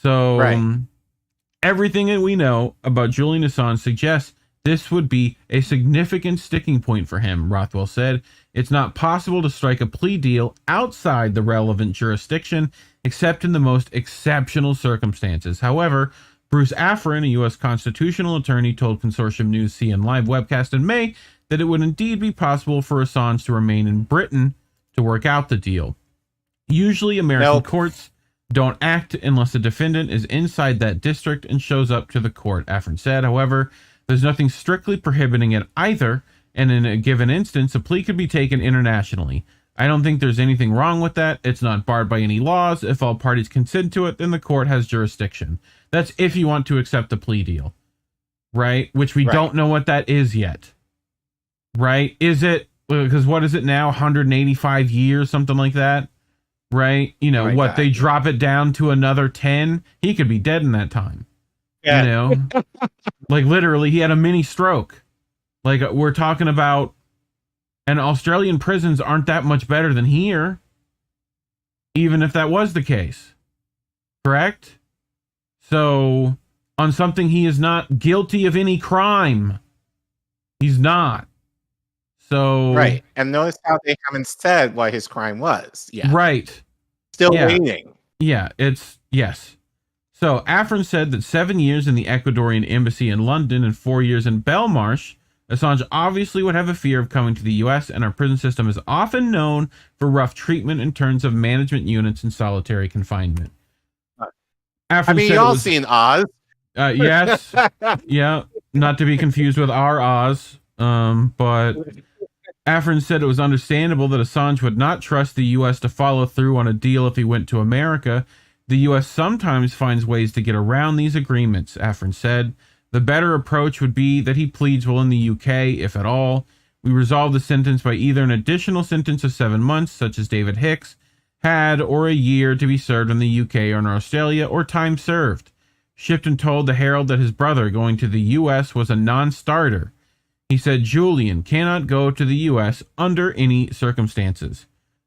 So, everything that we know about Julian Assange suggests this would be a significant sticking point for him, Rothwell said. It's not possible to strike a plea deal outside the relevant jurisdiction, except in the most exceptional circumstances. However, Bruce Afrin, a U.S. constitutional attorney, told Consortium News CN Live webcast in May that it would indeed be possible for Assange to remain in Britain to work out the deal. Usually, American courts don't act unless the defendant is inside that district and shows up to the court, Afrin said. However, there's nothing strictly prohibiting it either, and in a given instance, a plea could be taken internationally. I don't think there's anything wrong with that. It's not barred by any laws. If all parties consent to it, then the court has jurisdiction. That's if you want to accept the plea deal, right? Which we don't know what that is yet, right? Is it, because what is it now, 185 years, something like that, right? You know, what, they drop it down to another 10? He could be dead in that time. Yeah. You know, like literally he had a mini stroke. Like we're talking about, and Australian prisons aren't that much better than here, even if that was the case. Correct? So, on something he is not guilty of any crime. He's not. So... Right. And notice how they haven't said what his crime was. Yeah. Right. Still waiting. Yeah, yes. So, Afrin said that 7 years in the Ecuadorian embassy in London and 4 years in Belmarsh, Assange obviously would have a fear of coming to the U.S., and our prison system is often known for rough treatment in terms of management units and solitary confinement. Y'all seen Oz. Yes. Yeah. Not to be confused with our Oz. But Afrin said it was understandable that Assange would not trust the U.S. to follow through on a deal if he went to America. The U.S. sometimes finds ways to get around these agreements, Afrin said. The better approach would be that he pleads while in the UK, if at all. We resolve the sentence by either an additional sentence of 7 months, such as David Hicks had, or a year to be served in the UK or in Australia, or time served. Shipton told the Herald that his brother going to the U.S. was a non-starter. He said Julian cannot go to the U.S. under any circumstances.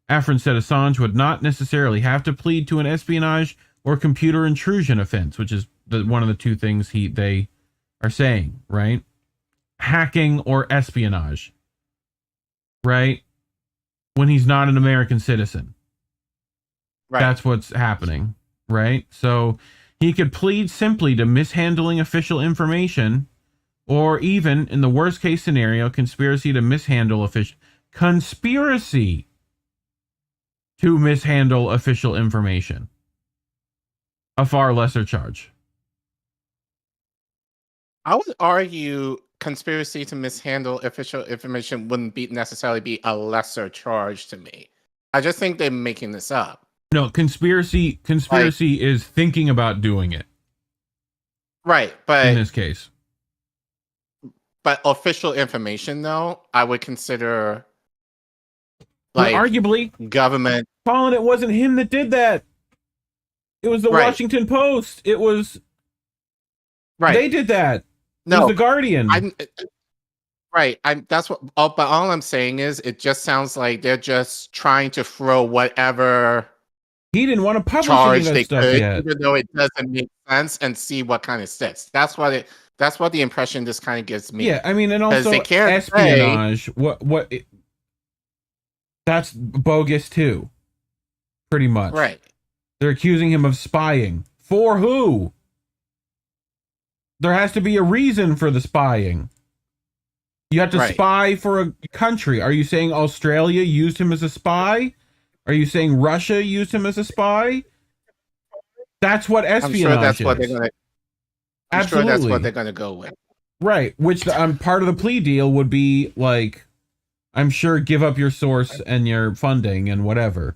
Afrin said Assange would not necessarily have to plead to an espionage or computer intrusion offense, which is one of the two things they are saying, right? Hacking or espionage, right? When he's not an American citizen. Right. That's what's happening, right? So he could plead simply to mishandling official information, or even, in the worst case scenario, conspiracy to mishandle official information. A far lesser charge. I would argue conspiracy to mishandle official information wouldn't necessarily be a lesser charge to me. I just think they're making this up. No, conspiracy is thinking about doing it. Right, but in this case. But official information, though, I would consider arguably government. Collin, it wasn't him that did that. It was the Washington Post. It was they did that. No, it was the Guardian. That's what. But all I'm saying is, it just sounds like they're just trying to throw whatever he didn't want to publish charge any of that stuff yet, even though it doesn't make sense, and see what kind of sticks. That's what the impression this kind of gives me. Yeah, I mean, and also they can't espionage. That's bogus too. Pretty much. Right. They're accusing him of spying. For who? There has to be a reason for the spying. You have to spy for a country. Are you saying Australia used him as a spy? Are you saying Russia used him as a spy? That's what espionage I'm sure that's is. what they're gonna. I'm sure that's what they're gonna go with. Right, which part of the plea deal would be like, I'm sure give up your source and your funding and whatever.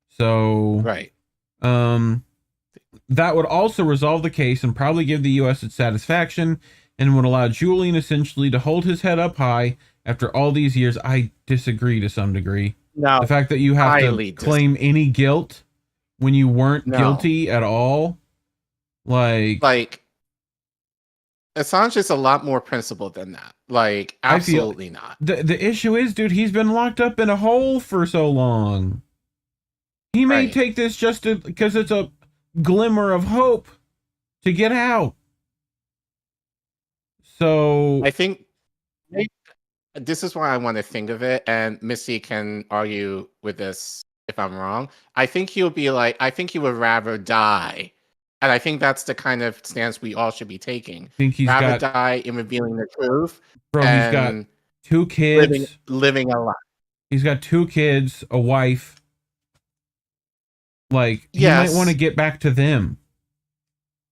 So right, that would also resolve the case and probably give the U.S. its satisfaction and would allow Julian essentially to hold his head up high after all these years. I disagree to some degree. No, the fact that you have to claim any guilt when you weren't guilty at all, like Assange is a lot more principled than that. Like, absolutely not. The issue is, dude, he's been locked up in a hole for so long. He may take this just because it's a glimmer of hope to get out. So I think this is why I want to think of it, and Missy can argue with this if I'm wrong. I think he'll be like, I think he would rather die. And I think that's the kind of stance we all should be taking. I think he's rather die in revealing the truth. Bro, he's got 2 kids. Living a life. He's got 2 kids, a wife. Like, he might want to get back to them.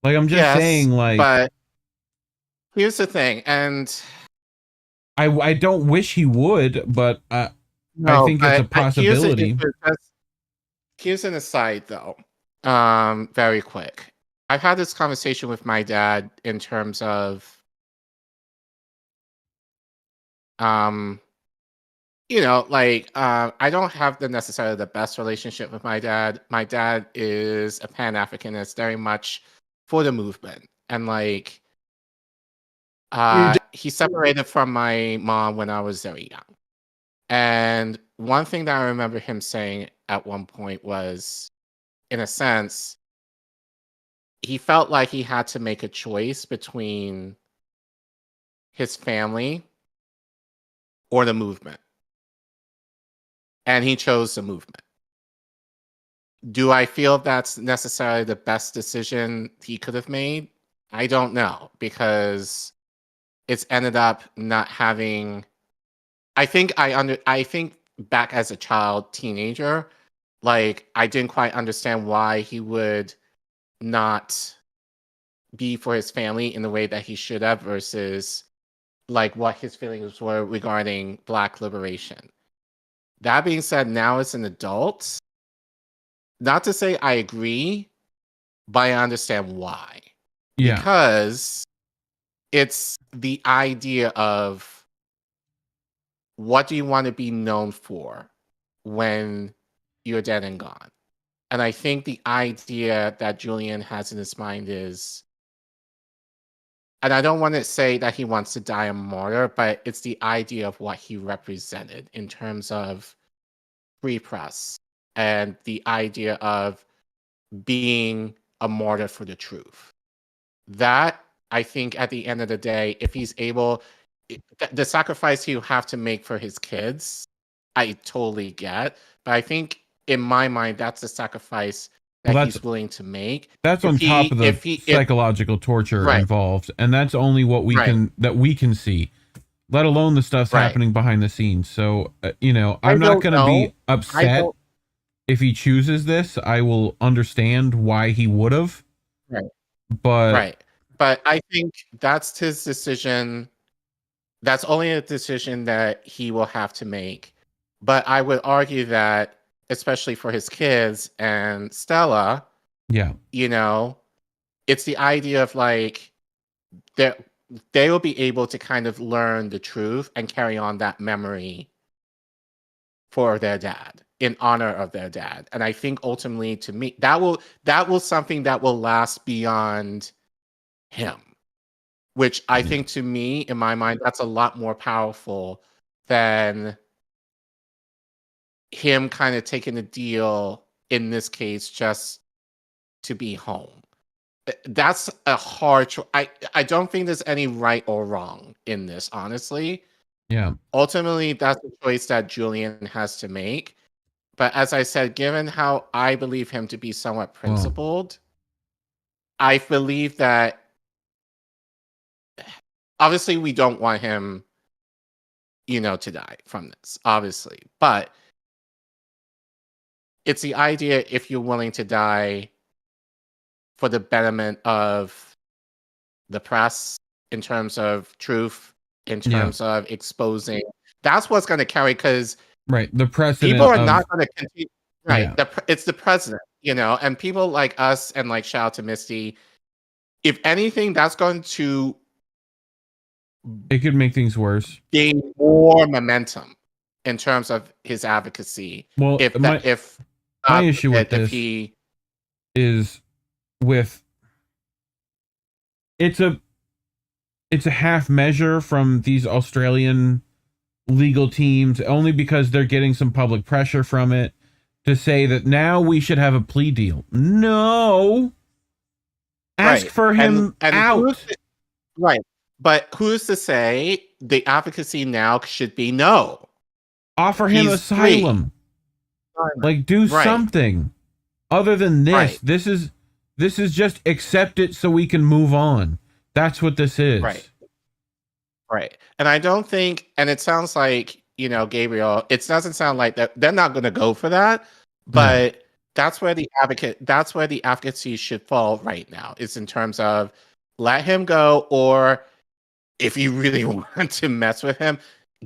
Like, I'm just saying, like... But here's the thing, and... I don't wish he would, but I think it's a possibility. Here's an aside, though. Very quick. I've had this conversation with my dad in terms of, you know, like, I don't have necessarily the best relationship with my dad. My dad is a Pan-Africanist, very much for the movement. And, like, he separated from my mom when I was very young. And one thing that I remember him saying at one point was, in a sense, he felt like he had to make a choice between his family or the movement. And he chose the movement. Do I feel that's necessarily the best decision he could have made? I don't know, because it's ended up not having... I think back as a child, teenager, like, I didn't quite understand why he would not be for his family in the way that he should have versus, like, what his feelings were regarding Black liberation. That being said, now as an adult, not to say I agree, but I understand why. Yeah. Because it's the idea of, what do you want to be known for when you're dead and gone? And I think the idea that Julian has in his mind is, and I don't want to say that he wants to die a martyr, but it's the idea of what he represented in terms of free press and the idea of being a martyr for the truth. That, I think, at the end of the day, if he's able, the sacrifice he'll have to make for his kids, I totally get. But I think, in my mind, that's the sacrifice that he's willing to make. That's on top of the psychological torture involved, and that's only what we can see, let alone the stuff happening behind the scenes. So, you know, I'm not going to be upset if he chooses this. I will understand why he would have. But I think that's his decision. That's only a decision that he will have to make. But I would argue that, especially for his kids and Stella, you know, it's the idea of, like, that they will be able to kind of learn the truth and carry on that memory for their dad, in honor of their dad. And I think ultimately, to me, that will something that will last beyond him, which I think, to me, in my mind, that's a lot more powerful than him kind of taking a deal, in this case, just to be home. That's a hard choice. I don't think there's any right or wrong in this, honestly. Yeah. Ultimately, that's the choice that Julian has to make. But as I said, given how I believe him to be somewhat principled, I believe that, obviously, we don't want him, you know, to die from this, obviously. But it's the idea if you're willing to die for the betterment of the press, in terms of truth, in terms of exposing. That's what's going to carry, because the president people are not going to continue. Right. Yeah. It's the president, and people like us, and like shout out to Misty. If anything, that's going to it could make things worse. Gain more momentum in terms of his advocacy. Well, my issue with this is with it's a half measure from these Australian legal teams, only because they're getting some public pressure from it to say that now we should have a plea deal. No. Ask for him out. Right. But who's to say the advocacy now should be no? Offer him asylum. Like, do something other than this. Right. This is just accept it so we can move on. That's what this is. Right. And I don't think, and it sounds like, Gabriel, it doesn't sound like that they're not going to go for that, but that's where the advocacy should fall right now, is in terms of let him go, or if you really want to mess with him,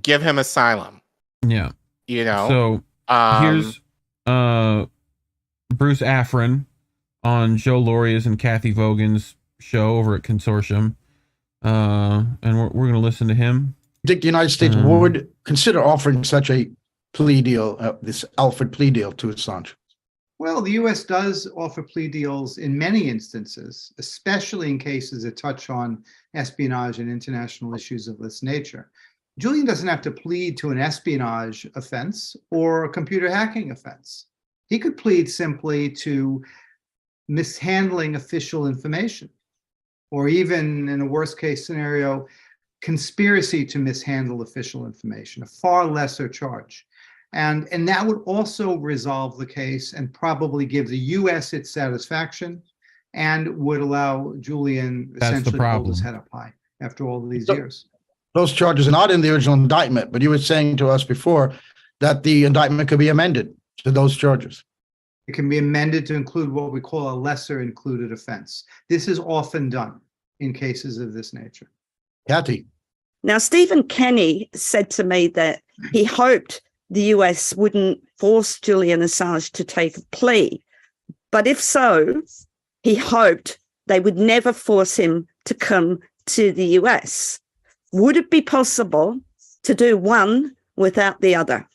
give him asylum. Yeah. So here's Bruce Afrin on Joe Lauria's and Kathy Vogan's show over at Consortium. And we're going to listen to him. Think the United States would consider offering such a plea deal, this Alfred plea deal to Assange? Well, the U.S. does offer plea deals in many instances, especially in cases that touch on espionage and international issues of this nature. Julian doesn't have to plead to an espionage offense or a computer hacking offense. He could plead simply to mishandling official information, or even in a worst case scenario, conspiracy to mishandle official information, a far lesser charge. And that would also resolve the case and probably give the U.S. its satisfaction, and would allow Julian essentially to hold his head up high after all these years. Those charges are not in the original indictment, but you were saying to us before that the indictment could be amended to those charges. It can be amended to include what we call a lesser included offense. This is often done in cases of this nature. Kathy. Now, Stephen Kenny said to me that he hoped the US wouldn't force Julian Assange to take a plea. But if so, he hoped they would never force him to come to the US. Would it be possible to do one without the other?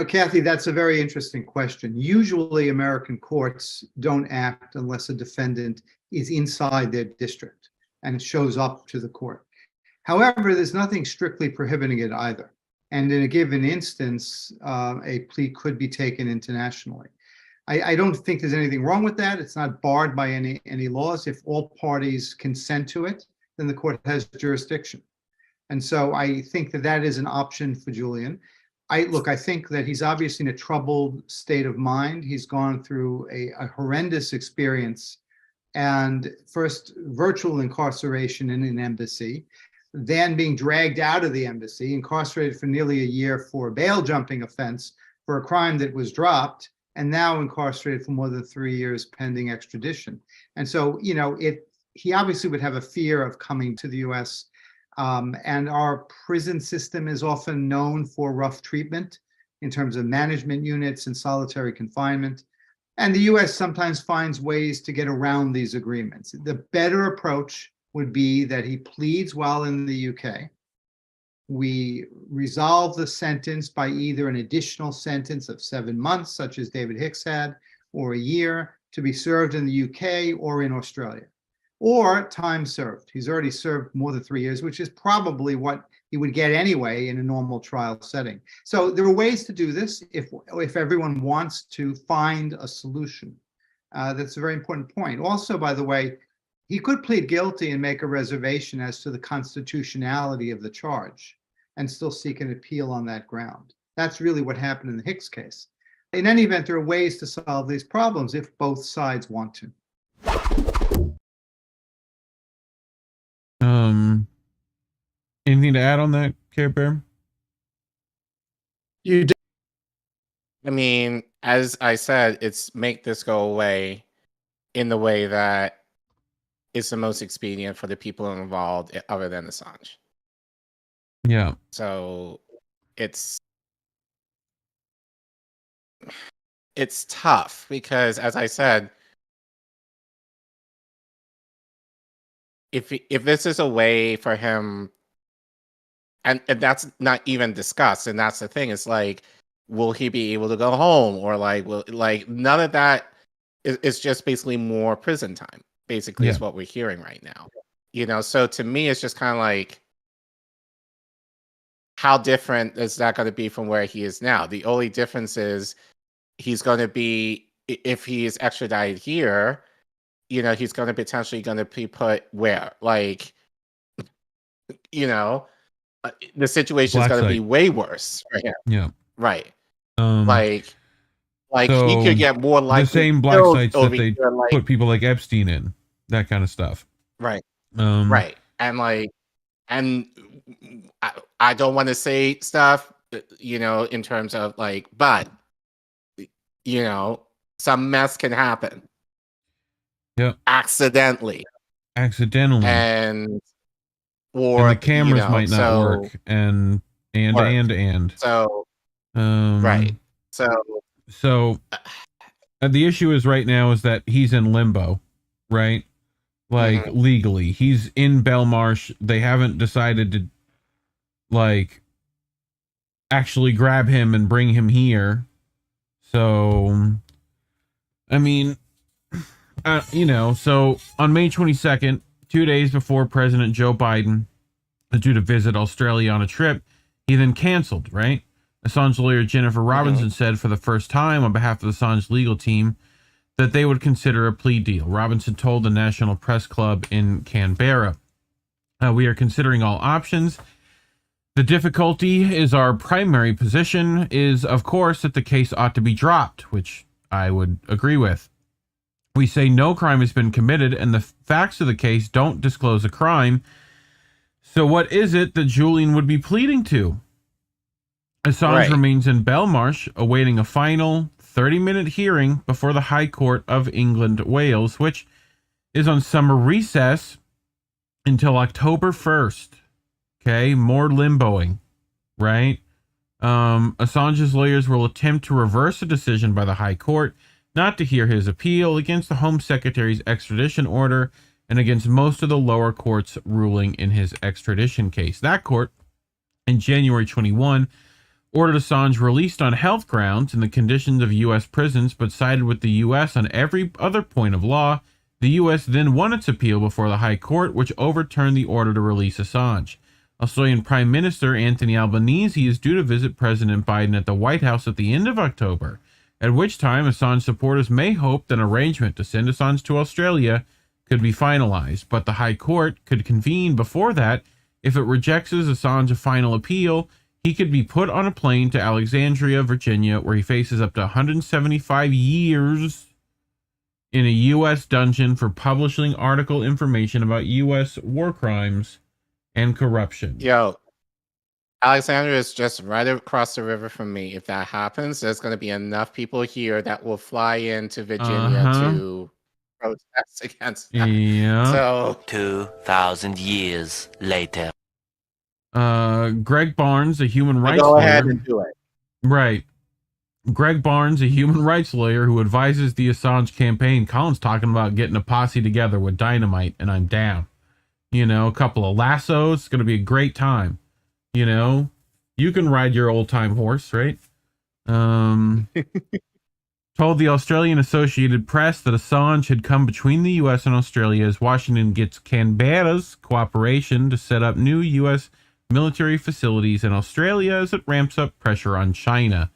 Kathy, that's a very interesting question. Usually American courts don't act unless a defendant is inside their district and it shows up to the court. However, there's nothing strictly prohibiting it either. And in a given instance, a plea could be taken internationally. I don't think there's anything wrong with that. It's not barred by any laws. If all parties consent to it, then the court has jurisdiction. And so I think that is an option for Julian. I think that he's obviously in a troubled state of mind. He's gone through a horrendous experience, and first virtual incarceration in an embassy, then being dragged out of the embassy, incarcerated for nearly a year for a bail jumping offense for a crime that was dropped, and now incarcerated for more than 3 years pending extradition. And so, he obviously would have a fear of coming to the US. And our prison system is often known for rough treatment in terms of management units and solitary confinement. And the US sometimes finds ways to get around these agreements. The better approach would be that he pleads while in the UK. We resolve the sentence by either an additional sentence of 7 months, such as David Hicks had, or a year to be served in the UK or in Australia, or time served. He's already served more than 3 years, which is probably what he would get anyway in a normal trial setting. So there are ways to do this if everyone wants to find a solution. That's a very important point. Also, by the way, he could plead guilty and make a reservation as to the constitutionality of the charge and still seek an appeal on that ground. That's really what happened in the Hicks case. In any event, there are ways to solve these problems if both sides want to. Anything to add on that, Care Bear? I mean, as I said, it's make this go away in the way that is the most expedient for the people involved, other than Assange. Yeah. So it's tough because, as I said, if this is a way for him, and that's not even discussed, and that's the thing, it's like, will he be able to go home, or like, will, like, none of that is just basically more prison time, basically, is what we're hearing right now. You know, so to me, it's just kind of like, how different is that going to be from where he is now? The only difference is he's going to be, if he is extradited here, you know, he's going to potentially going to be put where? Like, you know, the situation is going to be way worse for him. Yeah. Right. Like so he could get more like the same black sites that they put people like Epstein in, that kind of stuff. Right. Right. And like, and I don't want to say stuff, you know, in terms of like, but, you know, some mess can happen. Yeah. Accidentally. And or the cameras you know, might not work. And. So right. So the issue is right now is that he's in limbo, right? Like legally, he's in Belmarsh. They haven't decided to like actually grab him and bring him here. So, I mean, you know, so on May 22nd, 2 days before President Joe Biden is due to visit Australia on a trip, he then canceled, right? Assange lawyer Jennifer Robinson said for the first time on behalf of the Assange legal team that they would consider a plea deal. Robinson told the National Press Club in Canberra, we are considering all options. The difficulty is our primary position is, of course, that the case ought to be dropped, which I would agree with. We say no crime has been committed and the facts of the case don't disclose a crime. So what is it that Julian would be pleading to? Assange remains in Belmarsh, awaiting a final 30-minute hearing before the High Court of England, Wales, which is on summer recess until October 1st. Okay, more limboing, right? Assange's lawyers will attempt to reverse a decision by the High Court not to hear his appeal against the Home Secretary's extradition order and against most of the lower courts ruling in his extradition case. That court, in January 21, ordered Assange released on health grounds in the conditions of U.S. prisons, but sided with the U.S. on every other point of law. The U.S. then won its appeal before the High Court, which overturned the order to release Assange. Australian Prime Minister Anthony Albanese is due to visit President Biden at the White House at the end of October, at which time Assange supporters may hope that an arrangement to send Assange to Australia could be finalized, but the High Court could convene before that. If it rejects Assange a final appeal, he could be put on a plane to Alexandria, Virginia, where he faces up to 175 years in a U.S. dungeon for publishing article information about U.S. war crimes and corruption. Yo, Alexandria is just right across the river from me. If that happens, there's going to be enough people here that will fly into Virginia to protest against that. Yeah. So 2,000 years later. Greg Barnes, a human rights go lawyer. ahead and do it. Right. Greg Barnes, a human rights lawyer who advises the Assange campaign. Colin's talking about getting a posse together with dynamite, and I'm down. You know, a couple of lassos. It's going to be a great time. You know, you can ride your old time horse, right? Told the Australian Associated Press that Assange had come between the U.S. and Australia as Washington gets Canberra's cooperation to set up new U.S. military facilities in Australia as it ramps up pressure on China.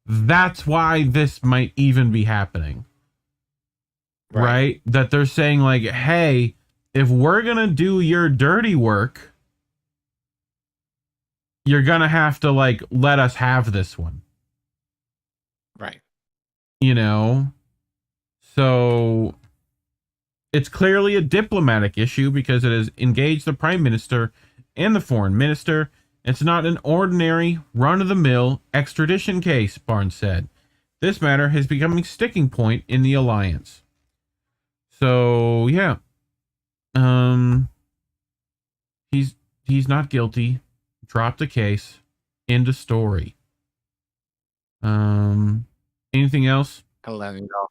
That's why this might even be happening. Right? That they're saying like, hey, if we're going to do your dirty work, you're going to have to like let us have this one. Right. You know, so it's clearly a diplomatic issue because it has engaged the prime minister and the foreign minister. It's not an ordinary run-of-the-mill extradition case, Barnes said. this matter has become a sticking point in the alliance. So yeah, he's not guilty. Drop the case. End of story. Anything else? I'll let him go.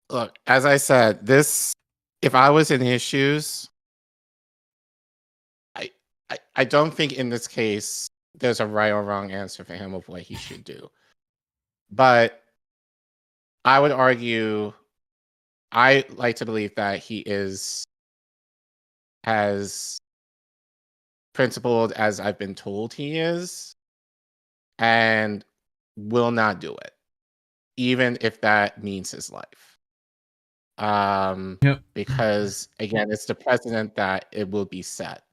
Look, as I said, this, if I was in his shoes, I don't think in this case there's a right or wrong answer for him of what he should do. But I would argue, I like to believe that he is as principled as I've been told he is, and will not do it, even if that means his life. Because again, it's the precedent that it will be set.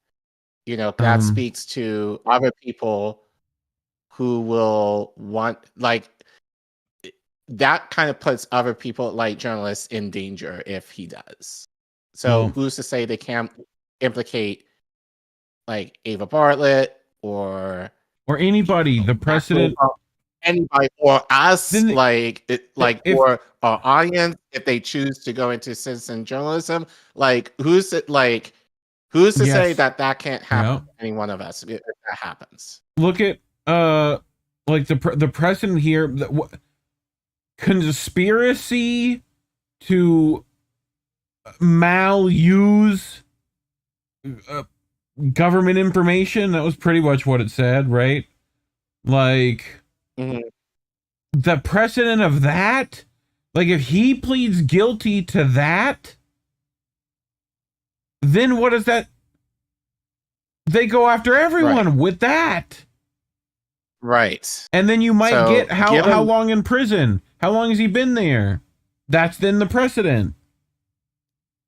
You know, that speaks to other people who will want, like, that kind of puts other people, like journalists, in danger if he does. So who's to say they can't implicate like Ava Bartlett or anybody? The precedent, anybody, or us, or our audience, if they choose to go into citizen journalism. Like, who's to say that can't happen to any one of us if that happens? Look at like the precedent here. Conspiracy to maluse government information. That was pretty much what it said, right? Like, the precedent of that, like, if he pleads guilty to that, then what is that? They go after everyone with that. Right. And then you might get how long in prison? How long has he been there? That's then the precedent.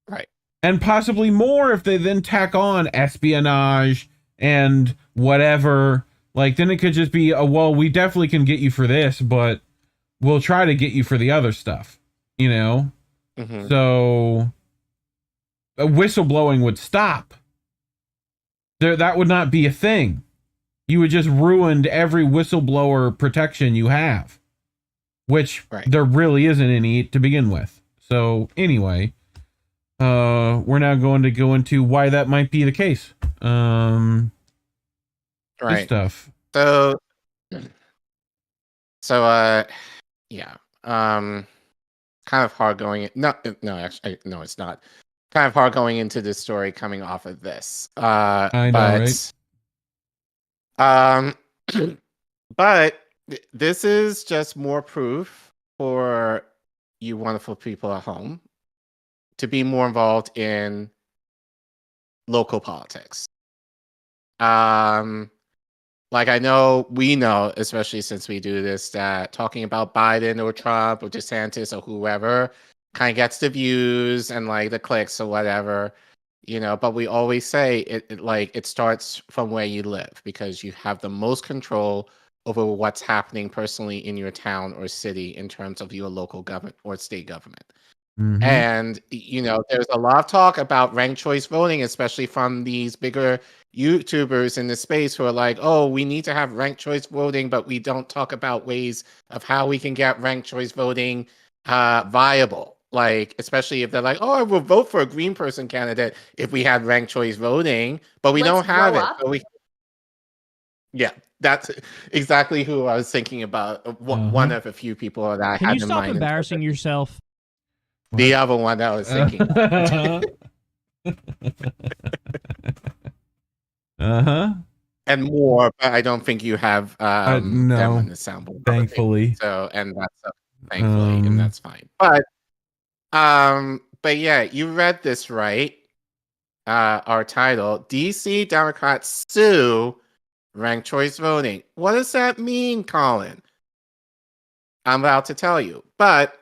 Right. And possibly more if they then tack on espionage and whatever. Like, then it could just be, well, we definitely can get you for this, but we'll try to get you for the other stuff, you know? So whistleblowing would stop. That would not be a thing. You would just ruin every whistleblower protection you have, which there really isn't any to begin with. So anyway, we're now going to go into why that might be the case. This stuff. Yeah. Kind of hard going. No, actually, no, it's not. Kind of hard going into this story coming off of this. I know, right? But this is just more proof for you wonderful people at home to be more involved in local politics. Like, we know, especially since we do this, that talking about Biden or Trump or DeSantis or whoever kind of gets the views and like the clicks or whatever, you know, but we always say it starts from where you live, because you have the most control over what's happening personally in your town or city in terms of your local government or state government. And, you know, there's a lot of talk about ranked choice voting, especially from these bigger YouTubers in the space who are like, oh, we need to have ranked choice voting, but we don't talk about ways of how we can get ranked choice voting viable. Like, especially if they're like, oh, I will vote for a green person candidate if we had ranked choice voting, but we don't have it. So yeah, that's exactly who I was thinking about. One of a few people that I Can had you in stop mind. embarrassing yourself? The other one that I was thinking about. And more, but I don't think you have them on the soundboard. Thankfully. So, and that's thankfully, and that's fine. But yeah, you read this right. Our title: DC Democrats sue ranked choice voting. What does that mean, Collin? I'm about to tell you, but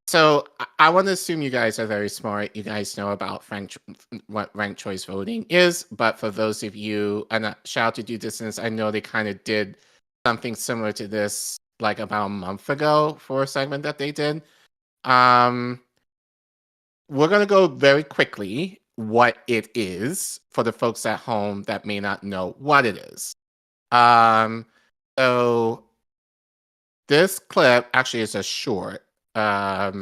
so I want to assume you guys are very smart. You guys know about what ranked choice voting is, but for those of you, and shout out to Due Distance, I know they kind of did something similar to this like about a month ago for a segment that they did. We're going to go very quickly what it is for the folks at home that may not know what it is. So this clip actually is a short that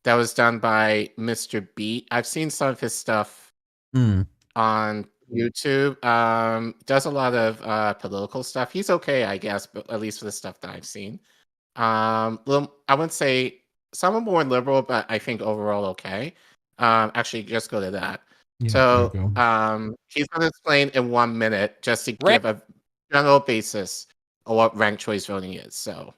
was done by Mr. Beat. I've seen some of his stuff on YouTube. Does a lot of political stuff. He's okay, I guess, but at least for the stuff that I've seen. I wouldn't say some are more liberal, but I think overall okay. Actually, just go to that. Yeah, So there you go. he's going to explain in 1 minute just to give a general basis of what ranked choice voting is. So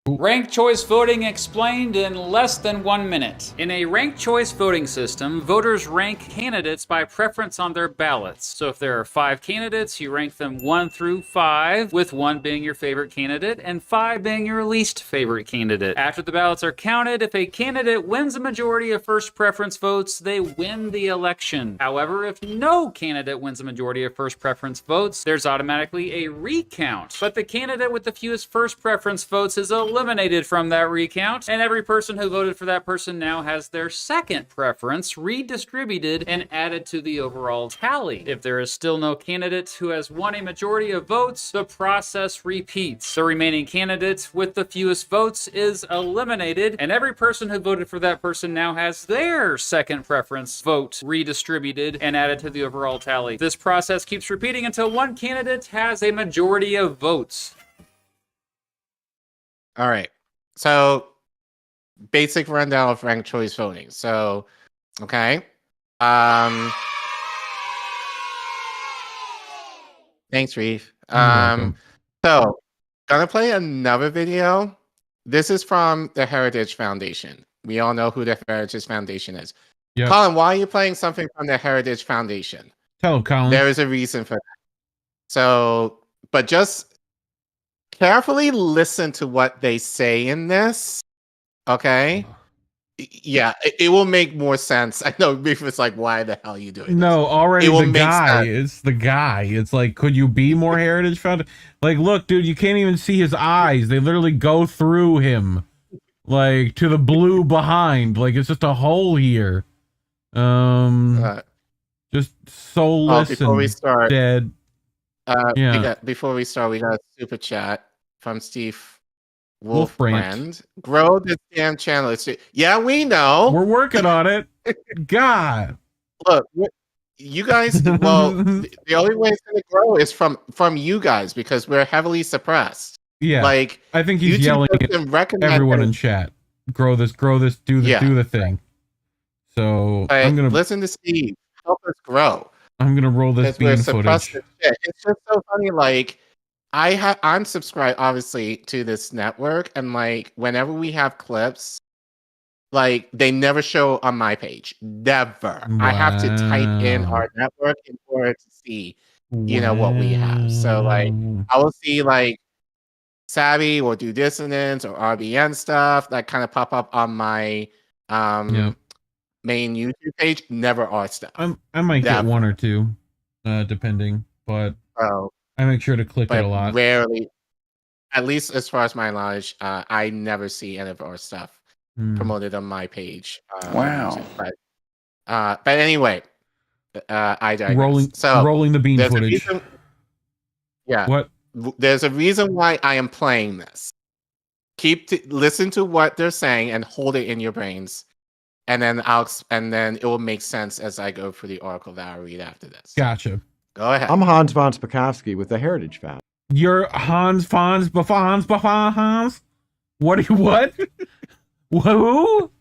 Ranked choice voting explained in less than 1 minute. In a ranked choice voting system, voters rank candidates by preference on their ballots. So if there are 5 candidates, you rank them 1 through 5, with 1 being your favorite candidate and 5 being your least favorite candidate. After the ballots are counted, if a candidate wins a majority of first preference votes, they win the election. However, if no candidate wins a majority of first preference votes, there's automatically a recount. But the candidate with the fewest first preference votes is eliminated from that recount, and every person who voted for that person now has their second preference redistributed and added to the overall tally. If there is still no candidate who has won a majority of votes, the process repeats. The remaining candidate with the fewest votes is eliminated, and every person who voted for that person now has their second preference vote redistributed and added to the overall tally. This process keeps repeating until one candidate has a majority of votes. all right. So basic rundown of ranked choice voting. So, okay. Thanks, Reef. So gonna play another video. This is from the Heritage Foundation. We all know who the Heritage Foundation is. Yep. Collin, why are you playing something from the Heritage Foundation? Tell him, Collin. There is a reason for that. So, but just carefully listen to what they say in this. Okay. Yeah, it will make more sense. I know Reef was like, why the hell are you doing No, this? already It will the make guy. sense. It's the guy. It's like, could you be more Heritage Foundation? Like, look, dude, you can't even see his eyes. They literally go through him, like to the blue behind. Like it's just a hole here. Just soulless before we and start, dead. Before we start, we got a super chat from Steve Wolfbrand. Grow this damn channel. Yeah, we know. We're working on it. God. Look, you guys. Well, the only way it's going to grow is from you guys because we're heavily suppressed. Yeah, like I think he's YouTube yelling doesn't at recommend everyone it. in chat. Grow this, do the thing. So But I'm gonna listen to Steve. Help us grow. I'm gonna roll this Because we're bean suppressed footage. as shit. It's just so funny. Like I'm subscribed obviously to this network, and like whenever we have clips, like they never show on my page. Never. I have to type in our network in order to see, what we have. So like I will see like Savvy or Do Dissonance or RBN stuff that kind of pop up on my main YouTube page. Never our stuff. I might get Never. one or two, depending, but I make sure to click it a lot. Rarely, at least as far as my knowledge, I never see any of our stuff promoted on my page. Wow. But anyway, I digress. Rolling the bean there's a footage. reason- yeah. What? There's a reason why I am playing this. Listen to what they're saying and hold it in your brains, and then it will make sense as I go through the article that I read after this. Gotcha. Go ahead. I'm Hans von Spakovsky with the Heritage Foundation. You're Hans. What? Who?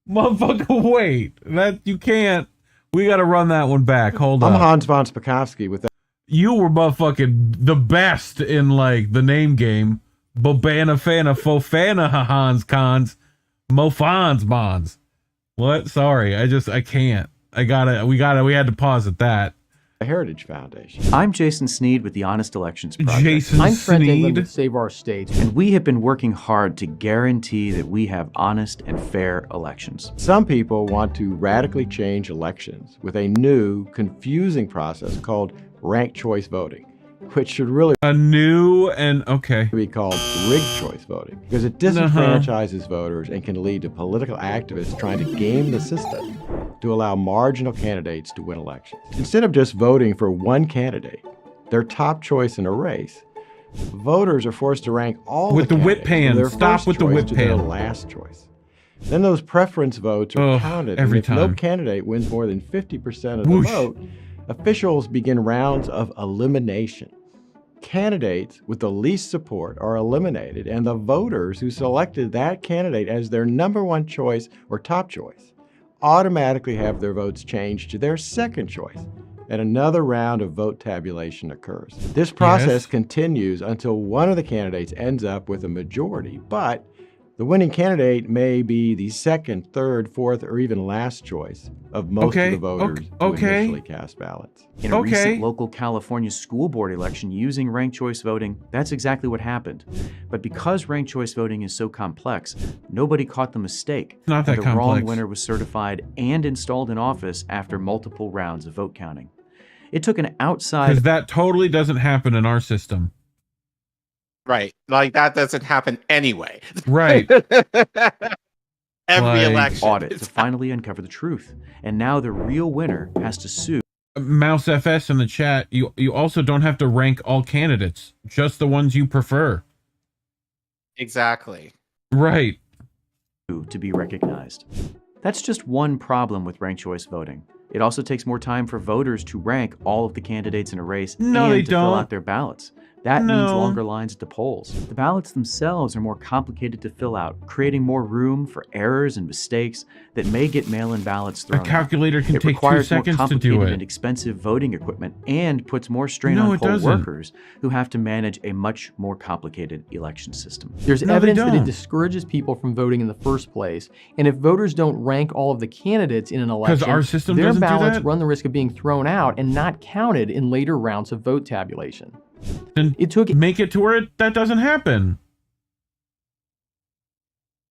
Motherfucker, wait. That you can't. We got to run that one back. Hold on. I'm Hans von Spakovsky with the. You were motherfucking the best in like the name game. Bobana Fana Fofana Hans Cons Mofans Bonds. What? Sorry, I can't. We had to pause at that. The Heritage Foundation. I'm Jason Sneed with the Honest Elections Project. Jason I'm Trent Sneed. England with Save Our States, and we have been working hard to guarantee that we have honest and fair elections. Some people want to radically change elections with a new, confusing process called ranked choice voting, which should really be called rigged choice voting because it disenfranchises voters and can lead to political activists trying to game the system to allow marginal candidates to win elections. Instead of just voting for one candidate, their top choice in a race, voters are forced to rank all with the whip candidates from pan. their Stop first with the choice whip to their pan. last choice. Then those preference votes are counted, every and if no time. candidate wins more than 50% of the Whoosh. vote, officials begin rounds of elimination. Candidates with the least support are eliminated, and the voters who selected that candidate as their number one choice or top choice automatically have their votes changed to their second choice, and another round of vote tabulation occurs. This process continues until one of the candidates ends up with a majority, but the winning candidate may be the second, third, fourth, or even last choice of most of the voters who initially cast ballots. In a recent local California school board election using ranked choice voting, that's exactly what happened. But because ranked choice voting is so complex, nobody caught the mistake. Not that and the wrong complex. winner was certified and installed in office after multiple rounds of vote counting. It took an outside... Because that totally doesn't happen in our system. Right. Like that doesn't happen anyway. Right. Every election. Audit to finally uncover the truth. And now the real winner has to sue. Mouse FS in the chat, you also don't have to rank all candidates, just the ones you prefer. Exactly. Right. To be recognized. That's just one problem with ranked choice voting. It also takes more time for voters to rank all of the candidates in a race and they to fill don't. out their ballots. That means longer lines at the polls. The ballots themselves are more complicated to fill out, creating more room for errors and mistakes that may get mail-in ballots thrown out. A calculator can It take 2 requires more seconds to do complicated it. and expensive voting equipment and puts more strain No, on it poll doesn't. workers who have to manage a much more complicated election system. There's evidence that it discourages people from voting in the first place, and if voters don't rank all of the candidates in an election, our system their doesn't do ballots that? run the risk of being thrown out and not counted in later rounds of vote tabulation. Then make it to where that doesn't happen.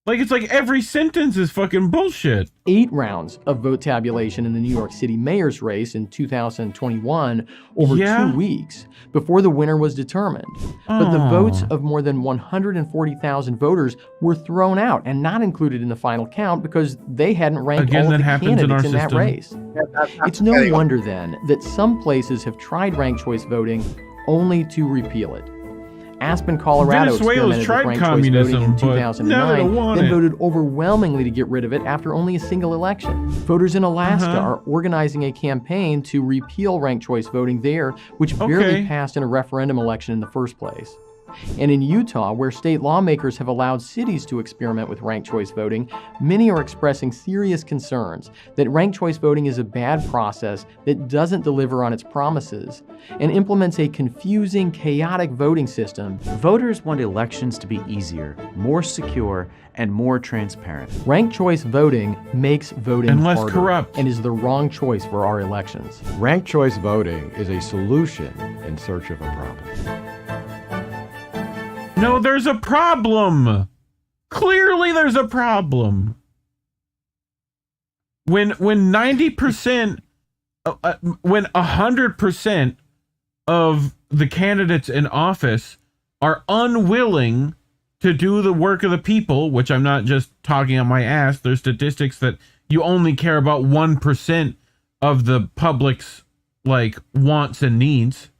Like, it's like every sentence is fucking bullshit. 8 rounds of vote tabulation in the New York City mayor's race in 2021 over 2 weeks before the winner was determined. But the votes of more than 140,000 voters were thrown out and not included in the final count because they hadn't ranked Again, all of that the happens in our candidates in that system. race. It's no wonder then that some places have tried ranked choice voting only to repeal it. Aspen, Colorado Venezuela's experimented tried with ranked choice voting in communism, but never 2009, won then it. voted overwhelmingly to get rid of it after only a single election. Voters in Alaska are organizing a campaign to repeal ranked choice voting there, which barely passed in a referendum election in the first place. And in Utah, where state lawmakers have allowed cities to experiment with ranked choice voting, many are expressing serious concerns that ranked choice voting is a bad process that doesn't deliver on its promises and implements a confusing, chaotic voting system. Voters want elections to be easier, more secure, and more transparent. Ranked choice voting makes voting And less harder corrupt. and is the wrong choice for our elections. Ranked choice voting is a solution in search of a problem. No, there's a problem. Clearly there's a problem. When 90%, when 100% of the candidates in office are unwilling to do the work of the people, which I'm not just talking on my ass, there's statistics that you only care about 1% of the public's like wants and needs,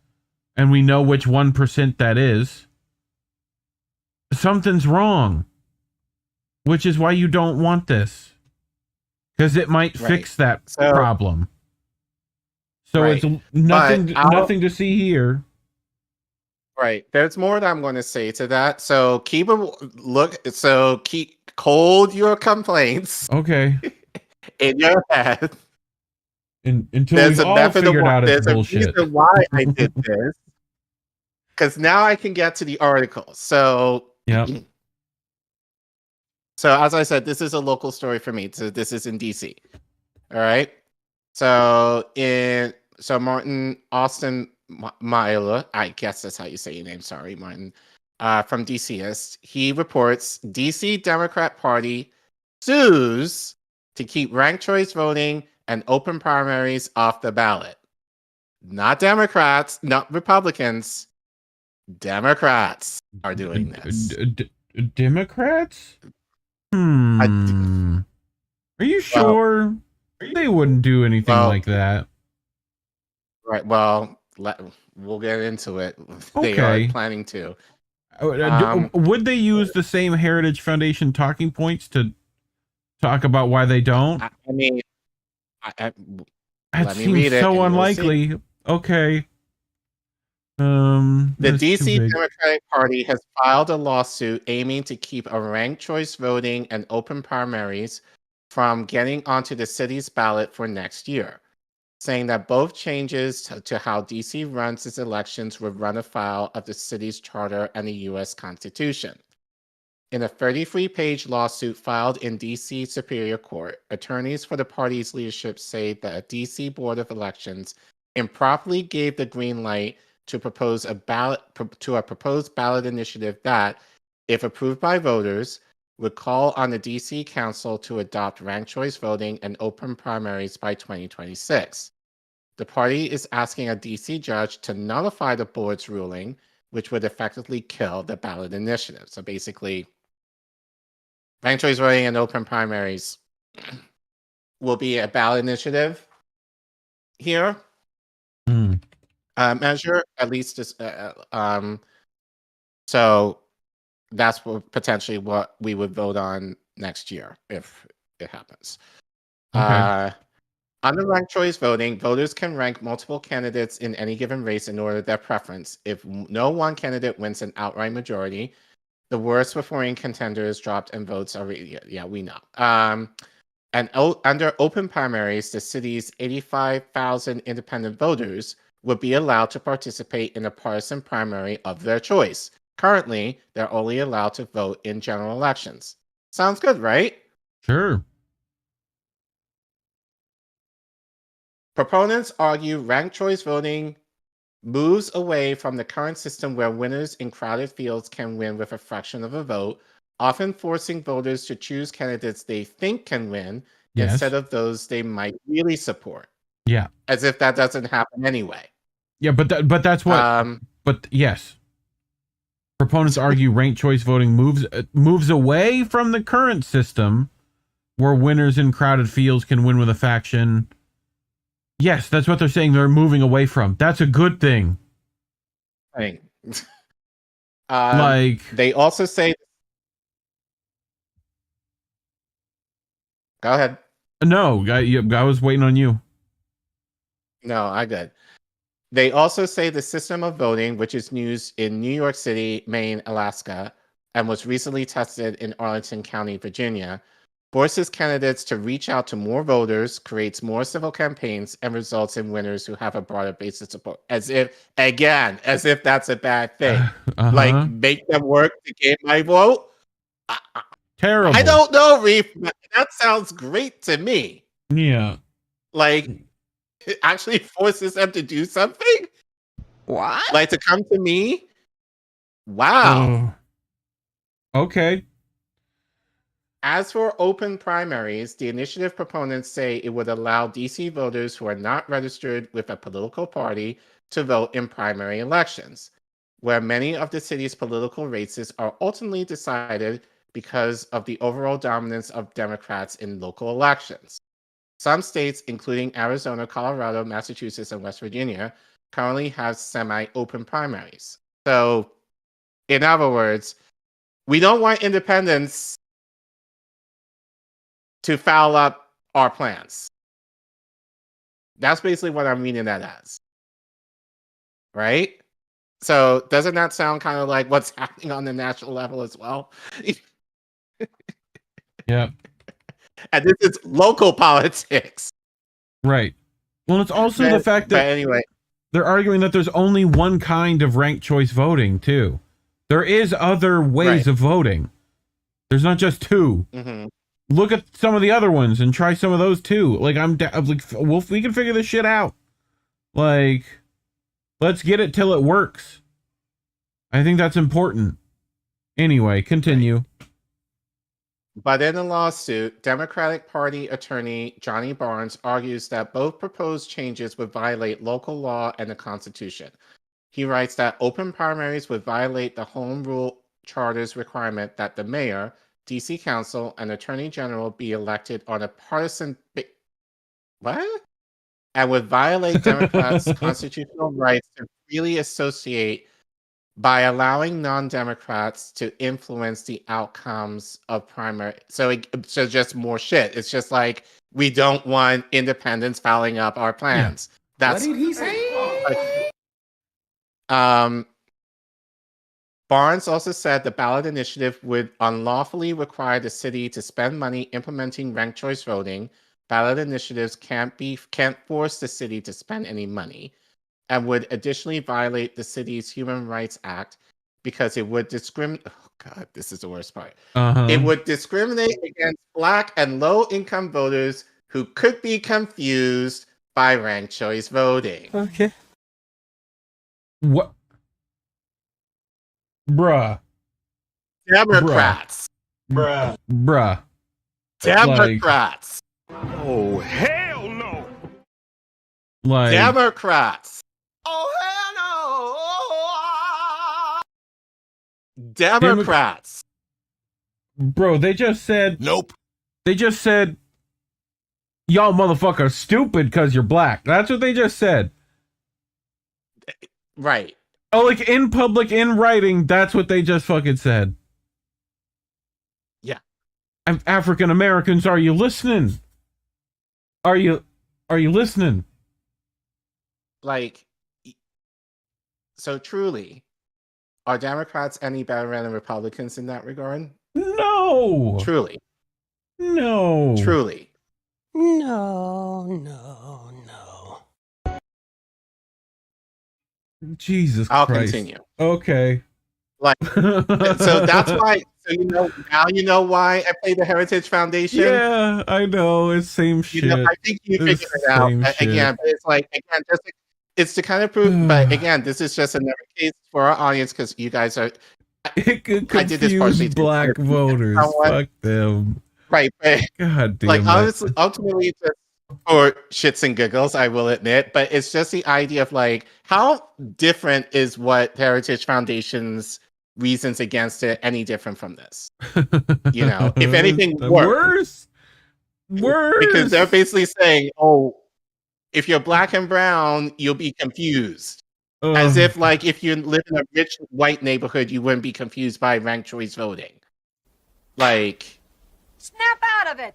and we know which 1% that is. Something's wrong, which is why you don't want this, because it might fix that problem. So it's nothing to see here. Right. There's more that I'm going to say to that. So keep a look. So hold your complaints. Okay. In your head. Until There's we've a all method figured out it's there's a bullshit. reason why I did this. Because now I can get to the article. So yeah. So as I said, this is a local story for me. So this is in DC. All right. So Martin Austin Myla, I guess that's how you say your name. Sorry, Martin. From DCist, he reports DC Democrat Party sues to keep ranked choice voting and open primaries off the ballot. Not Democrats, not Republicans. Democrats are doing this. Democrats? Are you sure? They wouldn't do anything like that. Right. Well, we'll get into it. Okay. They are planning to. Would they use the same Heritage Foundation talking points to talk about why they don't? I mean, that seems so unlikely. Okay. The DC Democratic Party has filed a lawsuit aiming to keep a ranked choice voting and open primaries from getting onto the city's ballot for next year, saying that both changes to how DC runs its elections would run afoul of the city's charter and the U.S. Constitution. In a 33-page lawsuit filed in DC Superior Court, attorneys for the party's leadership say the DC Board of Elections improperly gave the green light to proposed ballot initiative that, if approved by voters, would call on the DC Council to adopt ranked choice voting and open primaries by 2026. The party is asking a DC judge to nullify the board's ruling, which would effectively kill the ballot initiative. So basically, ranked choice voting and open primaries will be a ballot initiative here. Measure, at least. So that's potentially what we would vote on next year if it happens. Okay. Under ranked choice voting, voters can rank multiple candidates in any given race in order of their preference. If no one candidate wins an outright majority, the worst performing contender is dropped and votes are we know. And under open primaries, the city's 85,000 independent voters would be allowed to participate in a partisan primary of their choice. Currently, they're only allowed to vote in general elections. Sounds good, right? Sure. Proponents argue ranked choice voting moves away from the current system where winners in crowded fields can win with a fraction of a vote, often forcing voters to choose candidates they think can win instead of those they might really support. Yeah. As if that doesn't happen anyway. Yeah, but that's what. But yes, proponents argue ranked choice voting moves away from the current system, where winners in crowded fields can win with a faction. Yes, that's what they're saying. They're moving away from. That's a good thing. Like they also say. Go ahead. No, I was waiting on you. No, I good. They also say the system of voting, which is used in New York City, Maine, Alaska, and was recently tested in Arlington County, Virginia, forces candidates to reach out to more voters, creates more civil campaigns, and results in winners who have a broader base of support. As if that's a bad thing. Like, make them work to get my vote? Terrible. I don't know, Reef. That sounds great to me. Yeah. Like, it actually forces them to do something? What? Like, to come to me? Wow. Okay. As for open primaries, the initiative proponents say it would allow DC voters who are not registered with a political party to vote in primary elections, where many of the city's political races are ultimately decided because of the overall dominance of Democrats in local elections. Some states, including Arizona, Colorado, Massachusetts, and West Virginia, currently have semi-open primaries. So, in other words, we don't want independents to foul up our plans. That's basically what I'm reading that as. Right? So, doesn't that sound kind of like what's happening on the national level as well? Yeah. And this is local politics. Right. Well, it's also the fact that anyway, they're arguing that there's only one kind of ranked choice voting, too. There is other ways of voting. There's not just two. Mm-hmm. Look at some of the other ones and try some of those too. Like we can figure this shit out. Like, let's get it till it works. I think that's important. Anyway, continue. But in the lawsuit, Democratic Party attorney Johnny Barnes argues that both proposed changes would violate local law and the Constitution. He writes that open primaries would violate the Home Rule Charter's requirement that the mayor, DC Council, and Attorney General be elected on a partisan and would violate Democrats' constitutional rights to freely associate by allowing non-Democrats to influence the outcomes of primary. So just more shit. It's just like, we don't want independents fouling up our plans. Yeah. What did he say? Barnes also said the ballot initiative would unlawfully require the city to spend money implementing ranked choice voting. Ballot initiatives can't force the city to spend any money, and would additionally violate the city's Human Rights Act because it would discriminate. Oh God, this is the worst part. It would discriminate against Black and low-income voters who could be confused by ranked choice voting. Okay. What? Bruh. Democrats. Bruh. Democrats. Oh, hell no. Like Democrats. Oh, hell no. Democrats. Bro, they just said... Nope. They just said, y'all motherfuckers stupid because you're black. That's what they just said. Right. Oh, like in public, in writing, that's what they just fucking said. Yeah. African Americans, are you listening? Are you listening? Like, so truly, are Democrats any better than Republicans in that regard? No. Truly. No. Truly. No. Jesus I'll Christ. continue. Okay. Like, so that's why. So now you know why I play the Heritage Foundation. Yeah, I know. It's same shit. I think you figured it out. Again, but it's like just it's to kind of prove. But again, this is just another case for our audience because you guys are. It could confuse black voters. Fuck them. Right, but God damn. Like honestly, ultimately, just for shits and giggles, I will admit, but it's just the idea of like how different is what Heritage Foundation's reasons against it any different from this? You know, if anything, worse. Because they're basically saying, "Oh, if you're black and brown, you'll be confused." As if like if you live in a rich white neighborhood, you wouldn't be confused by ranked choice voting. Like, snap out of it.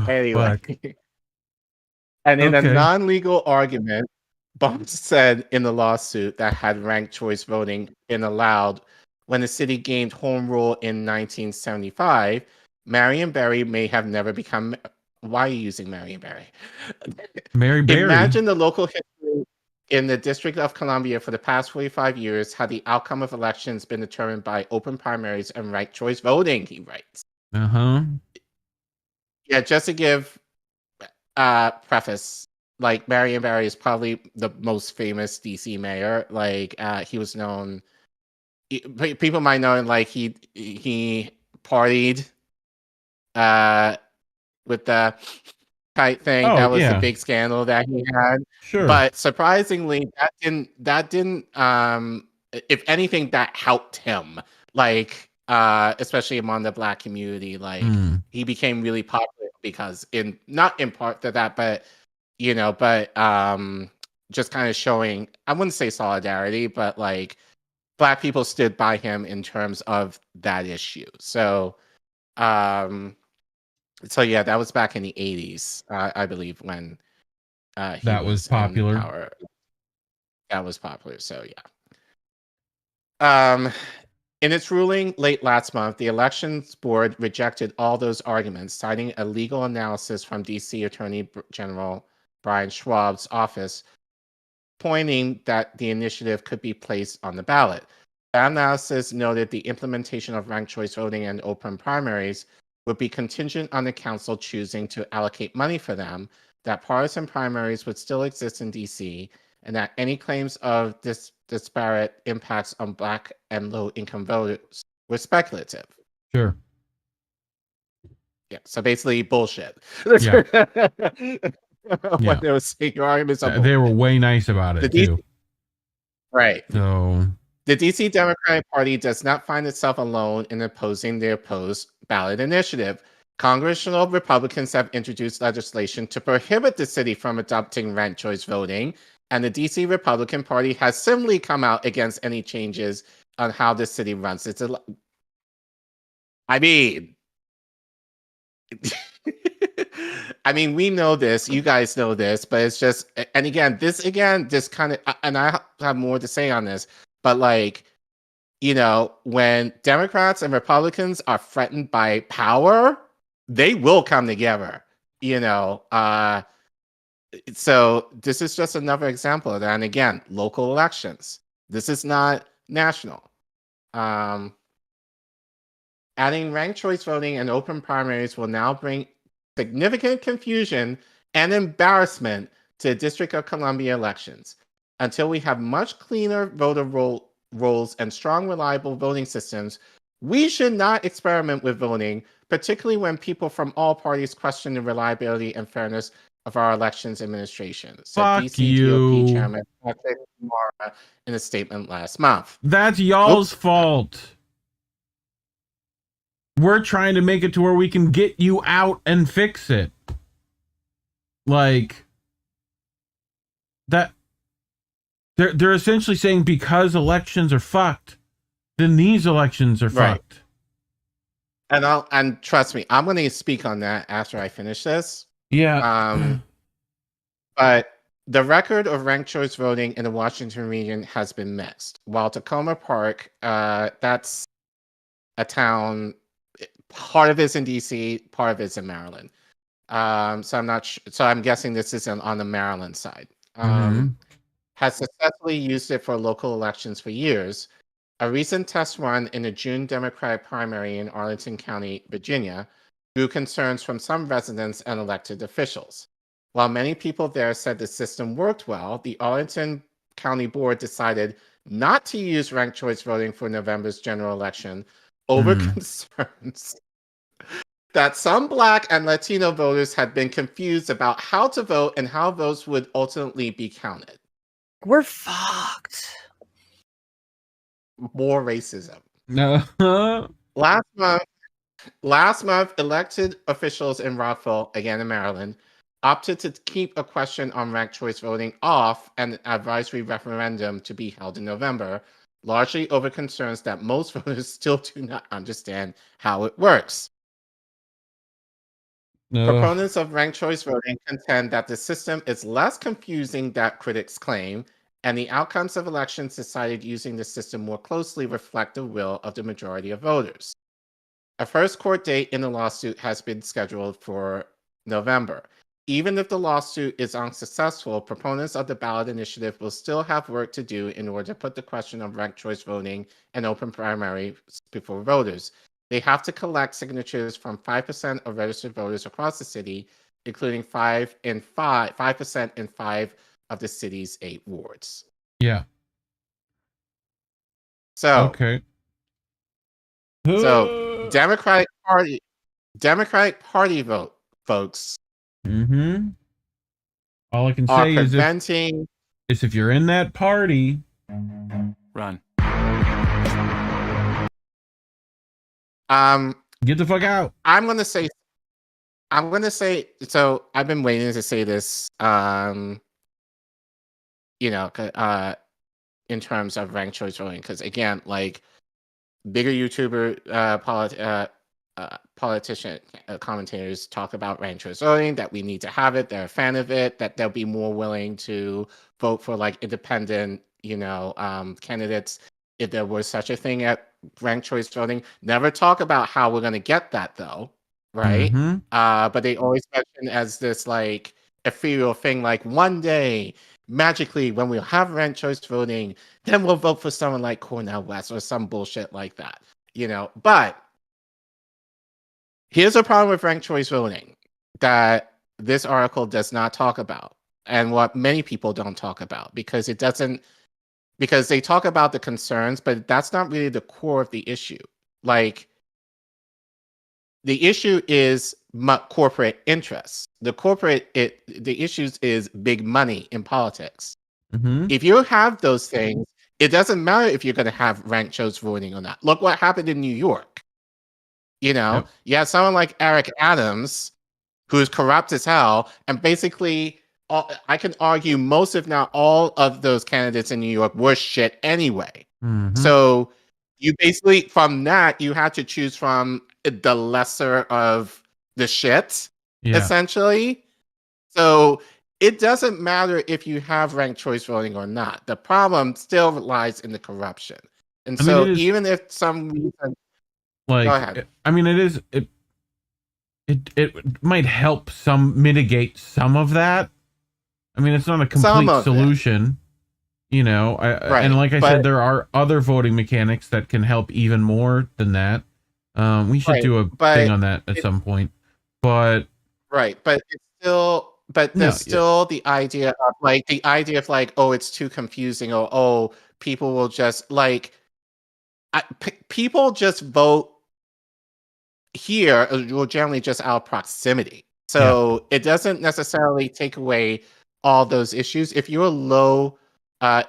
Anyway, and in a non-legal argument, Barnes said in the lawsuit that had ranked choice voting been allowed when the city gained home rule in 1975, Marion Barry may have never become. Why are you using Marion Barry? Mary Barry. Imagine the local history in the District of Columbia for the past 45 years had the outcome of elections been determined by open primaries and ranked choice voting, he writes. Yeah, just to give preface, like Marion Barry is probably the most famous DC mayor. Like he was known, people might know him like he partied with the kite thing. That was a big scandal that he had. Sure. But surprisingly, that didn't if anything, that helped him. Like especially among the black community. Like he became really popular because not in part to that, but just kind of showing, I wouldn't say solidarity, but like black people stood by him in terms of that issue. So yeah, that was back in the 80s, I believe, when that was popular. That was popular. So yeah. In its ruling late last month, the Elections Board rejected all those arguments, citing a legal analysis from DC Attorney General Brian Schwab's office, pointing that the initiative could be placed on the ballot. That analysis noted the implementation of ranked choice voting and open primaries would be contingent on the council choosing to allocate money for them, that partisan primaries would still exist in DC, and that any claims of disparate impacts on black and low-income voters were speculative. Sure. Yeah, so basically bullshit. Yeah. What they were saying, your arguments are they were way nice about it, too. Right. So the DC Democratic Party does not find itself alone in opposing the opposed ballot initiative. Congressional Republicans have introduced legislation to prohibit the city from adopting ranked choice voting, and the DC Republican Party has similarly come out against any changes on how the city runs its I mean, we know this, you guys know this, but it's just, and again, this kind of, and I have more to say on this, but like, when Democrats and Republicans are threatened by power, they will come together, so this is just another example of that. And again, local elections. This is not national. Adding ranked choice voting and open primaries will now bring significant confusion and embarrassment to the District of Columbia elections. Until we have much cleaner voter rolls and strong, reliable voting systems, we should not experiment with voting, particularly when people from all parties question the reliability and fairness of our elections administration, said DC GOP Chairman Patrick Mara in a statement last month. That's y'all's fault. We're trying to make it to where we can get you out and fix it. Like that. They're essentially saying because elections are fucked, then these elections are fucked. And trust me, I'm going to speak on that after I finish this. Yeah. But the record of ranked choice voting in the Washington region has been mixed. While Tacoma Park, that's a town, part of it's in DC, part of it's in Maryland. So I'm not so I'm guessing this is on the Maryland side. Has successfully used it for local elections for years. A recent test run in the June Democratic primary in Arlington County, Virginia, drew concerns from some residents and elected officials. While many people there said the system worked well, the Arlington County Board decided not to use ranked choice voting for November's general election over concerns that some Black and Latino voters had been confused about how to vote and how votes would ultimately be counted. We're fucked. More racism. No. Last month, elected officials in Rockville, again in Maryland, opted to keep a question on ranked choice voting off and an advisory referendum to be held in November, largely over concerns that most voters still do not understand how it works. Proponents of ranked choice voting contend that the system is less confusing than critics claim, and the outcomes of elections decided using the system more closely reflect the will of the majority of voters. A first court date in the lawsuit has been scheduled for November. Even if the lawsuit is unsuccessful, proponents of the ballot initiative will still have work to do in order to put the question of ranked choice voting and open primaries before voters. They have to collect signatures from 5% of registered voters across the city, including 5% in 5 of the city's 8 wards. Yeah. So okay. So Democratic Party vote, folks. All I can say is if you're in that party, run. Get the fuck out. I'm gonna say so I've been waiting to say this in terms of ranked choice voting, because again, like bigger YouTuber politician commentators talk about ranked choice voting, that we need to have it, they're a fan of it, that they'll be more willing to vote for like independent candidates if there was such a thing at ranked choice voting. Never talk about how we're going to get that though, right? But they always mention as this like ethereal thing, like one day magically when we'll have ranked choice voting, then we'll vote for someone like Cornel West or some bullshit like that, but here's a problem with ranked choice voting that this article does not talk about, and what many people don't talk about, because they talk about the concerns, but that's not really the core of the issue. Like, the issue is corporate interests. The issues is big money in politics. If you have those things, it doesn't matter if you're going to have ranked choice voting or not. Look what happened in New York. You know, you have someone like Eric Adams, who's corrupt as hell, and basically, I can argue most, if not all, of those candidates in New York were shit anyway. So you basically, from that, you had to choose from the lesser of the shit, essentially. So it doesn't matter if you have ranked choice voting or not. The problem still lies in the corruption. And so even if some reason, like, go ahead. I mean, it might help mitigate some of that. I mean, it's not a complete solution, you know. And like I said, there are other voting mechanics that can help even more than that. We should do a thing on that at some point. But but it's still, there's still the idea of like, oh, it's too confusing, or oh, people will just like, people just vote here will generally just out of proximity. So it doesn't necessarily take away all those issues. If you're a low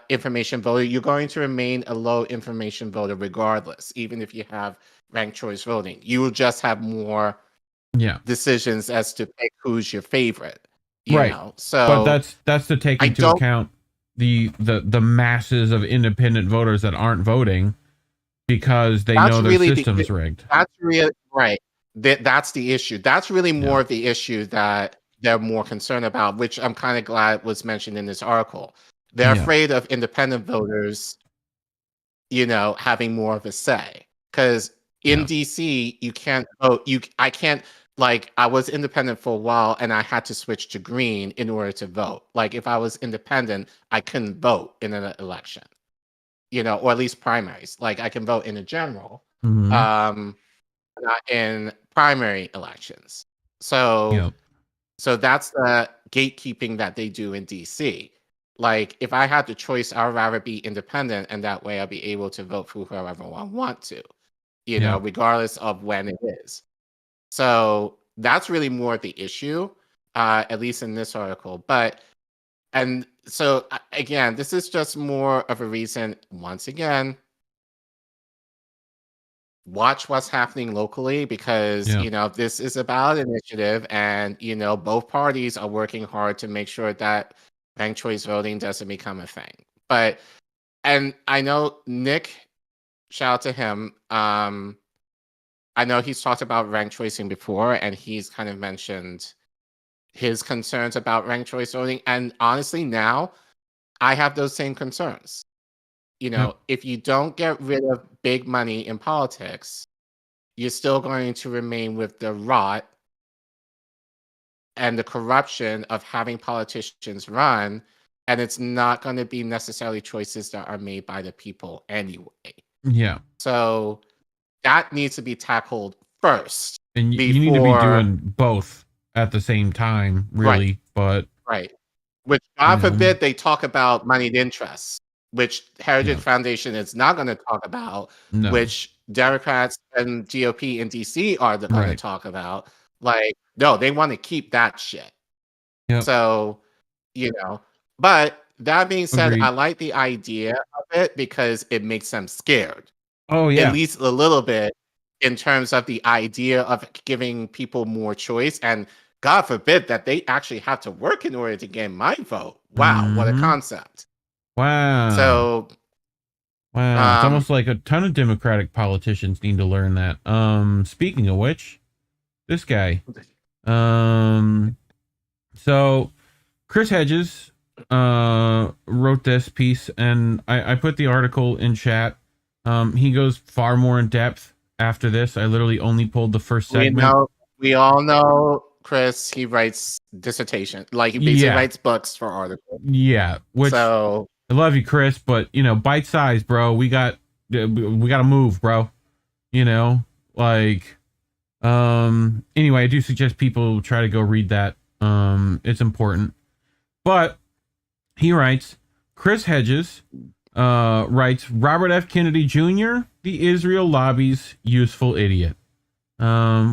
information voter, you're going to remain a low information voter regardless, even if you have ranked choice voting. You will just have more decisions as to pick who's your favorite. You know? So, but that's to take into account the masses of independent voters that aren't voting because they know their system's rigged. That's really right. That's the issue. That's really more of the issue that they're more concerned about, which I'm kind of glad was mentioned in this article. They're afraid of independent voters, you know, having more of a say. Because in DC, you can't vote. I can't, like, I was independent for a while and I had to switch to green in order to vote. Like, if I was independent, I couldn't vote in an election, you know, or at least primaries. Like, I can vote in a general, not in primary elections. So, so that's the gatekeeping that they do in DC. Like, if I had the choice, I'd rather be independent, and that way I'll be able to vote for whoever I want to, you know, regardless of when it is. So that's really more the issue, at least in this article. And so again, this is just more of a reason, once again, watch what's happening locally, because, you know, this is a ballot initiative, and, you know, both parties are working hard to make sure that ranked choice voting doesn't become a thing. And I know Nick, shout out to him. I know he's talked about ranked choicing before, and he's kind of mentioned his concerns about ranked choice voting. And honestly, now I have those same concerns. You know, if you don't get rid of big money in politics, you're still going to remain with the rot and the corruption of having politicians run, and it's not going to be necessarily choices that are made by the people anyway. Yeah. So that needs to be tackled first. And you need to be doing both at the same time, really. But which, God forbid, they talk about moneyed interests, which Heritage Foundation is not going to talk about, which Democrats and GOP in DC are going to talk about. Like, no, they want to keep that shit. So, you know, but that being said, I like the idea of it because it makes them scared. Oh, yeah. At least a little bit, in terms of the idea of giving people more choice. And God forbid that they actually have to work in order to get my vote. Wow, what a concept. Wow. So, it's almost like a ton of Democratic politicians need to learn that. Speaking of which, this guy. So Chris Hedges wrote this piece, and I put the article in chat. He goes far more in depth after this. I literally only pulled the first segment. We all know Chris, he writes dissertation. Like, he basically writes books for articles. Yeah. Which, so I love you, Chris, but, you know, bite size, bro. We got to move, bro. You know, like, anyway, I do suggest people try to go read that. It's important. But he writes, Chris Hedges writes, Robert F. Kennedy Jr., the Israel lobby's useful idiot.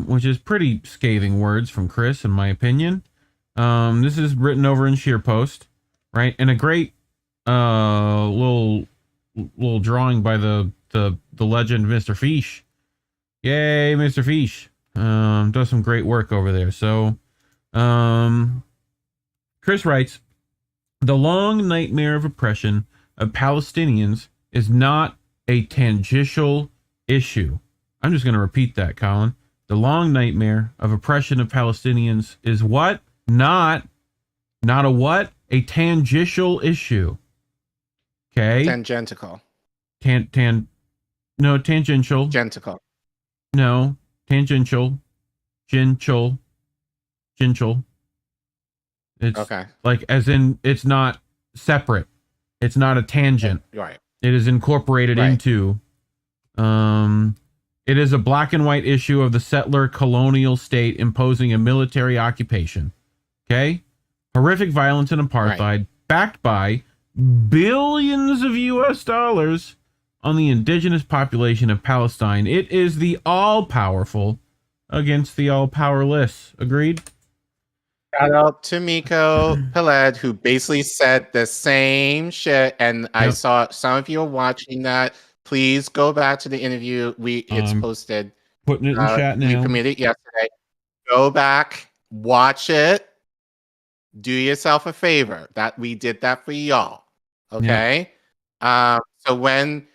Which is pretty scathing words from Chris, in my opinion. This is written over in SheerPost, right? And a great little drawing by the legend Mr. Fish. Yay, Mr. Fish. Does some great work over there. So, Chris writes, the long nightmare of oppression of Palestinians is not a tangential issue. I'm just going to repeat that, Collin. The long nightmare of oppression of Palestinians is what? Not a what? A tangential issue. Okay? Tangential. No, tangential. Gentical. No, tangential. Gential. It's okay. Like, as in, it's not separate. It's not a tangent. Right. It is incorporated into. It is a black and white issue of the settler colonial state imposing a military occupation. Okay? Horrific violence and apartheid, backed by billions of US dollars on the indigenous population of Palestine. It is the all-powerful against the all-powerless. Agreed? Shout out to Miko Peled, who basically said the same shit. And I saw some of you are watching that. Please go back to the interview. It's posted. Putting it in chat now. We premiered it yesterday. Go back, watch it. Do yourself a favor. That we did that for y'all. Okay. So when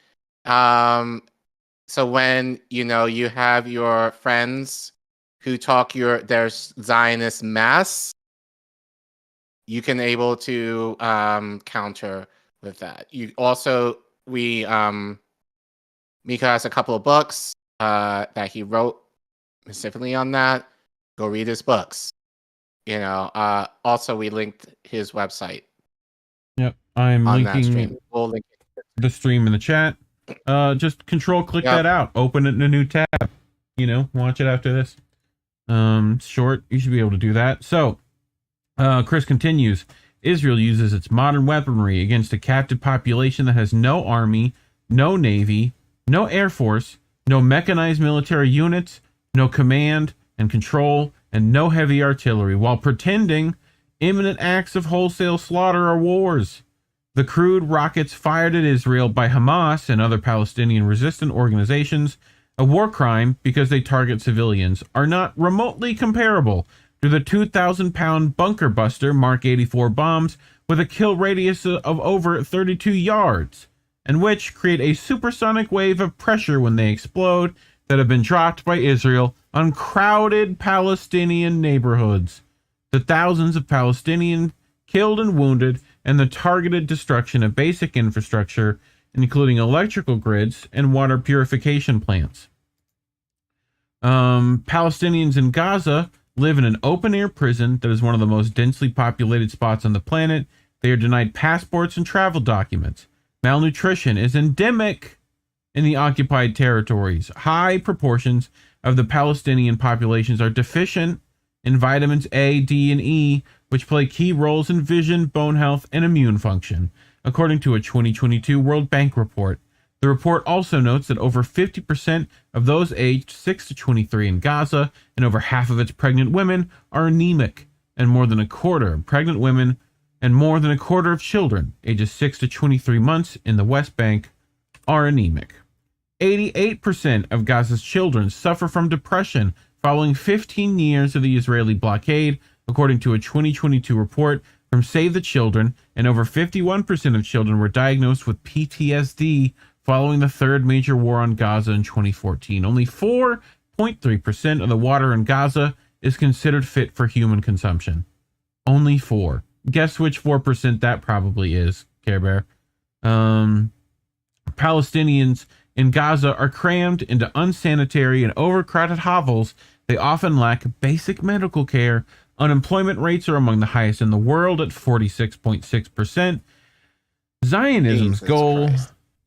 you have your friends who talk their Zionist mess, you can able to counter with that. You also Mika has a couple of books that he wrote specifically on that. Go read his books. Also we linked his website. Yep, I'm linking we'll link the stream in the chat. Just click that out. Open it in a new tab. Watch it after this. Short. You should be able to do that. So, Chris continues. Israel uses its modern weaponry against a captive population that has no army, no navy, no air force, no mechanized military units, no command and control, and no heavy artillery, while pretending imminent acts of wholesale slaughter are wars. The crude rockets fired at Israel by Hamas and other Palestinian resistant organizations, a war crime because they target civilians, are not remotely comparable to the 2,000-pound bunker buster Mark 84 bombs with a kill radius of over 32 yards, and which create a supersonic wave of pressure when they explode that have been dropped by Israel on crowded Palestinian neighborhoods. The thousands of Palestinians killed and wounded, and the targeted destruction of basic infrastructure, including electrical grids and water purification plants. Palestinians in Gaza live in an open-air prison that is one of the most densely populated spots on the planet. They are denied passports and travel documents. Malnutrition is endemic in the occupied territories. High proportions of the Palestinian populations are deficient in vitamins A, D, and E, which play key roles in vision, bone health, and immune function, according to a 2022 World Bank report. The report also notes that over 50% of those aged 6 to 23 in Gaza and over half of its pregnant women are anemic, and more than a quarter of pregnant women and more than a quarter of children ages 6 to 23 months in the West Bank are anemic. 88% of Gaza's children suffer from depression following 15 years of the Israeli blockade, according to a 2022 report from Save the Children, and over 51% of children were diagnosed with PTSD following the third major war on Gaza in 2014. Only 4.3% of the water in Gaza is considered fit for human consumption. Only 4. Guess which 4% that probably is, Care Bear. Palestinians in Gaza are crammed into unsanitary and overcrowded hovels. They often lack basic medical care. Unemployment rates are among the highest in the world at 46.6%. Zionism's goal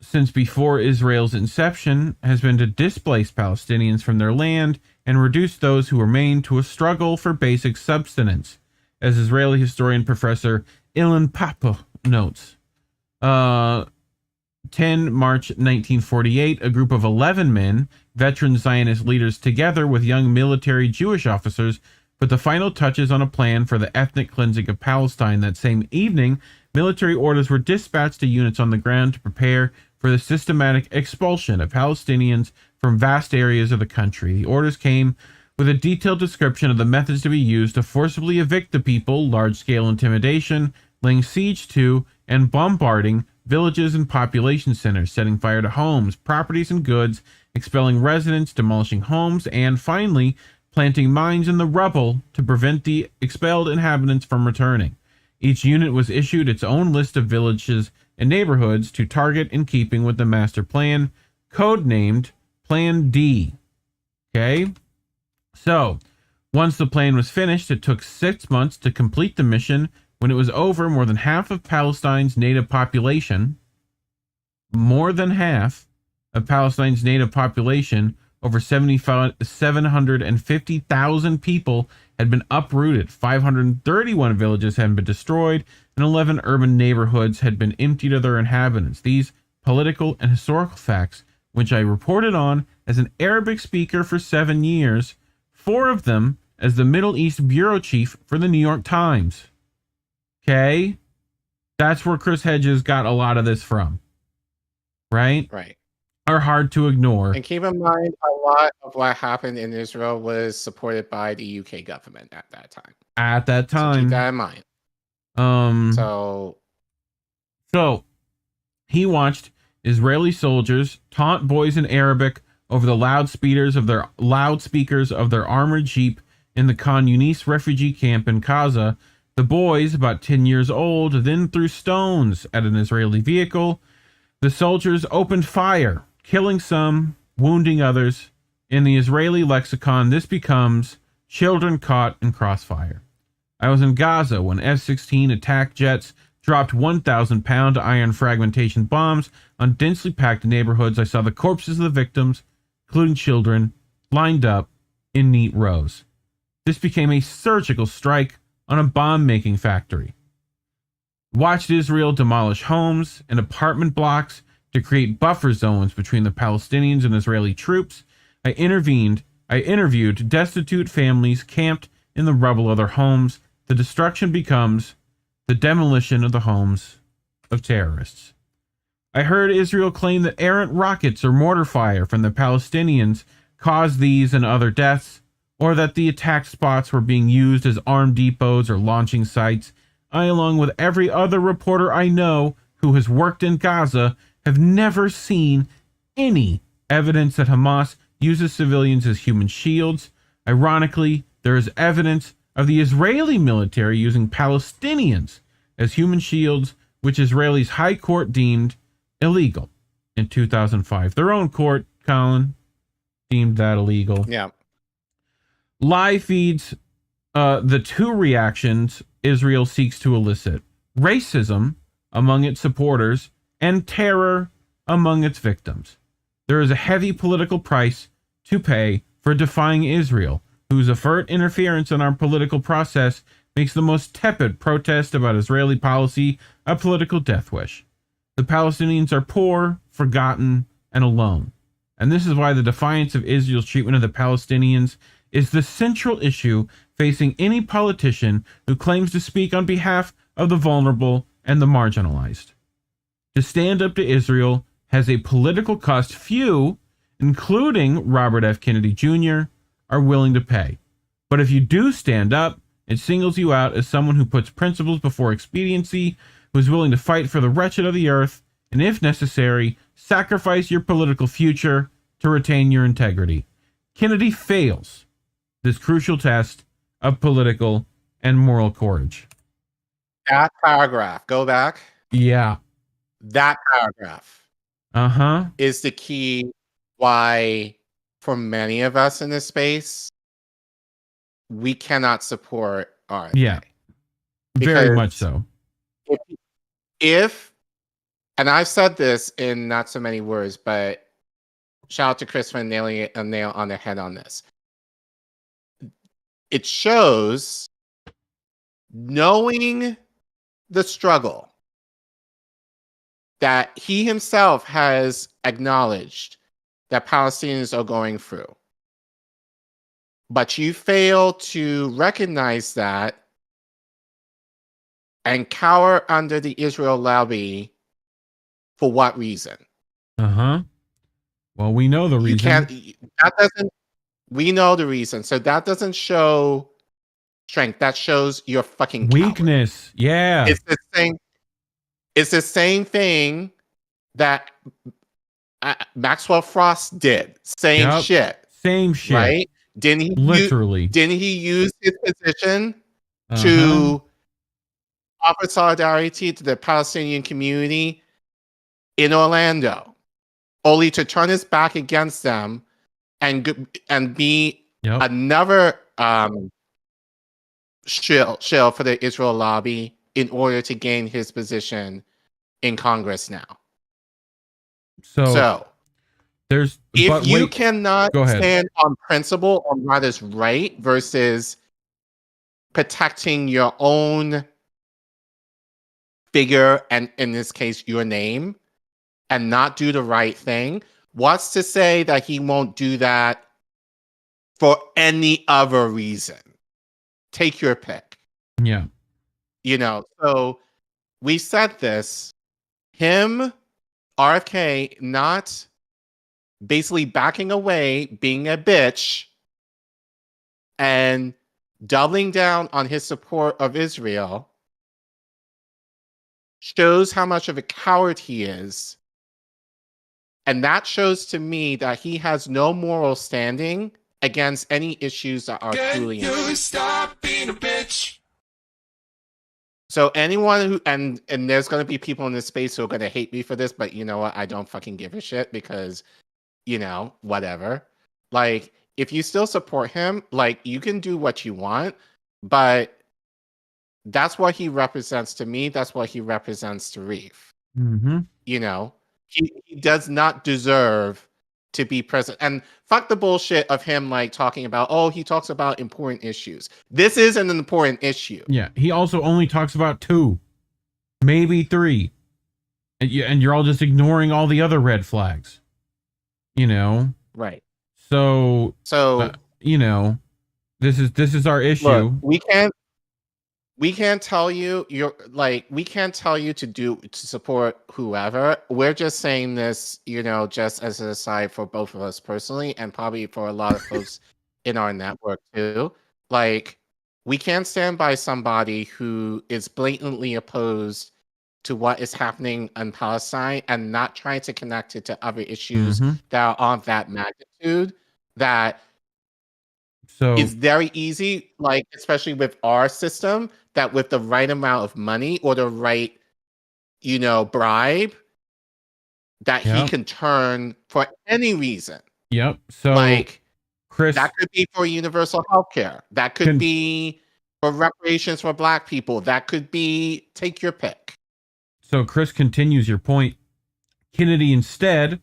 since before Israel's inception has been to displace Palestinians from their land and reduce those who remain to a struggle for basic subsistence, as Israeli historian Professor Ilan Pappé notes. 10 March 1948, a group of 11 men, veteran Zionist leaders, together with young military Jewish officers, put the final touches on a plan for the ethnic cleansing of Palestine. That same evening, military orders were dispatched to units on the ground to prepare for the systematic expulsion of Palestinians from vast areas of the country. The orders came with a detailed description of the methods to be used to forcibly evict the people, large-scale intimidation, laying siege to, and bombarding villages and population centers, setting fire to homes, properties, and goods, expelling residents, demolishing homes, and finally, planting mines in the rubble to prevent the expelled inhabitants from returning. Each unit was issued its own list of villages and neighborhoods to target in keeping with the master plan, codenamed Plan D. Okay? So, once the plan was finished, it took 6 months to complete the mission. When it was over, more than half of Palestine's native population, over 750,000 people, had been uprooted. 531 villages had been destroyed, and 11 urban neighborhoods had been emptied of their inhabitants. These political and historical facts, which I reported on as an Arabic speaker for 7 years, 4 of them as the Middle East bureau chief for the New York Times. Okay? That's where Chris Hedges got a lot of this from. Right? Right. Are hard to ignore. And keep in mind, a lot of what happened in Israel was supported by the UK government at that time. So keep that in mind. So he watched Israeli soldiers taunt boys in Arabic over the loudspeakers of their armored jeep in the Khan Yunis refugee camp in Gaza. The boys, about 10 years old, then threw stones at an Israeli vehicle. The soldiers opened fire, killing some, wounding others. In the Israeli lexicon, this becomes children caught in crossfire. I was in Gaza when F-16 attack jets dropped 1,000-pound iron fragmentation bombs on densely packed neighborhoods. I saw the corpses of the victims, including children, lined up in neat rows. This became a surgical strike on a bomb-making factory. Watched Israel demolish homes and apartment blocks to create buffer zones between the Palestinians and Israeli troops. I interviewed destitute families camped in the rubble of their homes. The destruction becomes the demolition of the homes of terrorists. I heard Israel claim that errant rockets or mortar fire from the Palestinians caused these and other deaths, or that the attack spots were being used as armed depots or launching sites. I, along with every other reporter I know who has worked in Gaza, have never seen any evidence that Hamas uses civilians as human shields. Ironically, there is evidence of the Israeli military using Palestinians as human shields, which Israel's high court deemed illegal in 2005. Their own court, Collin, deemed that illegal. Yeah. Live feeds the two reactions Israel seeks to elicit: racism among its supporters and terror among its victims. There is a heavy political price to pay for defying Israel, whose overt interference in our political process makes the most tepid protest about Israeli policy a political death wish. The Palestinians are poor, forgotten, and alone. And this is why the defiance of Israel's treatment of the Palestinians is the central issue facing any politician who claims to speak on behalf of the vulnerable and the marginalized. To stand up to Israel has a political cost few, including Robert F. Kennedy Jr., are willing to pay. But if you do stand up, it singles you out as someone who puts principles before expediency, who is willing to fight for the wretched of the earth, and if necessary, sacrifice your political future to retain your integrity. Kennedy fails this crucial test of political and moral courage. That paragraph, go back. Yeah. That paragraph is the key why, for many of us in this space, we cannot support RFK. Yeah. Very much so. If, and I've said this in not so many words, but shout out to Chris for nailing a nail on the head on this. It shows, knowing the struggle that he himself has acknowledged that Palestinians are going through, but you fail to recognize that and cower under the Israel lobby. For what reason? Well, we know the reason. We know the reason. So that doesn't show strength. That shows your fucking weakness. Coward. Yeah. It's the same thing that Maxwell Frost did. Same shit. Right? Didn't he literally? Didn't he use his position to offer solidarity to the Palestinian community in Orlando, only to turn his back against them and be another shill for the Israel lobby in order to gain his position in Congress now? So there's if you cannot stand on principle on what is right versus protecting your own figure, and in this case your name, and not do the right thing, what's to say that he won't do that for any other reason? Take your pick. Yeah. So we said this, him, RFK, not basically backing away, being a bitch, and doubling down on his support of Israel shows how much of a coward he is. And that shows to me that he has no moral standing against any issues that are truly important. Stop being a bitch. So anyone who, and there's going to be people in this space who are going to hate me for this, but you know what? I don't fucking give a shit because, whatever. Like, if you still support him, like, you can do what you want, but that's what he represents to me. That's what he represents to Reef. Mm-hmm. He does not deserve to be president. And fuck the bullshit of him like talking about, he talks about important issues. This is an important issue. Yeah, he also only talks about 2, maybe 3. And you're all just ignoring all the other red flags. Right. So this is our issue. Look, we can't tell you we can't tell you to support whoever. We're just saying this, just as an aside for both of us personally, and probably for a lot of folks in our network too. Like, we can't stand by somebody who is blatantly opposed to what is happening in Palestine and not trying to connect it to other issues that are of that magnitude. That it's very easy, like, especially with our system, that with the right amount of money or the right, bribe, that he can turn for any reason. Yep. So, like, Chris, that could be for universal health care. That could be for reparations for Black people. That could be, take your pick. So Chris continues your point. Kennedy instead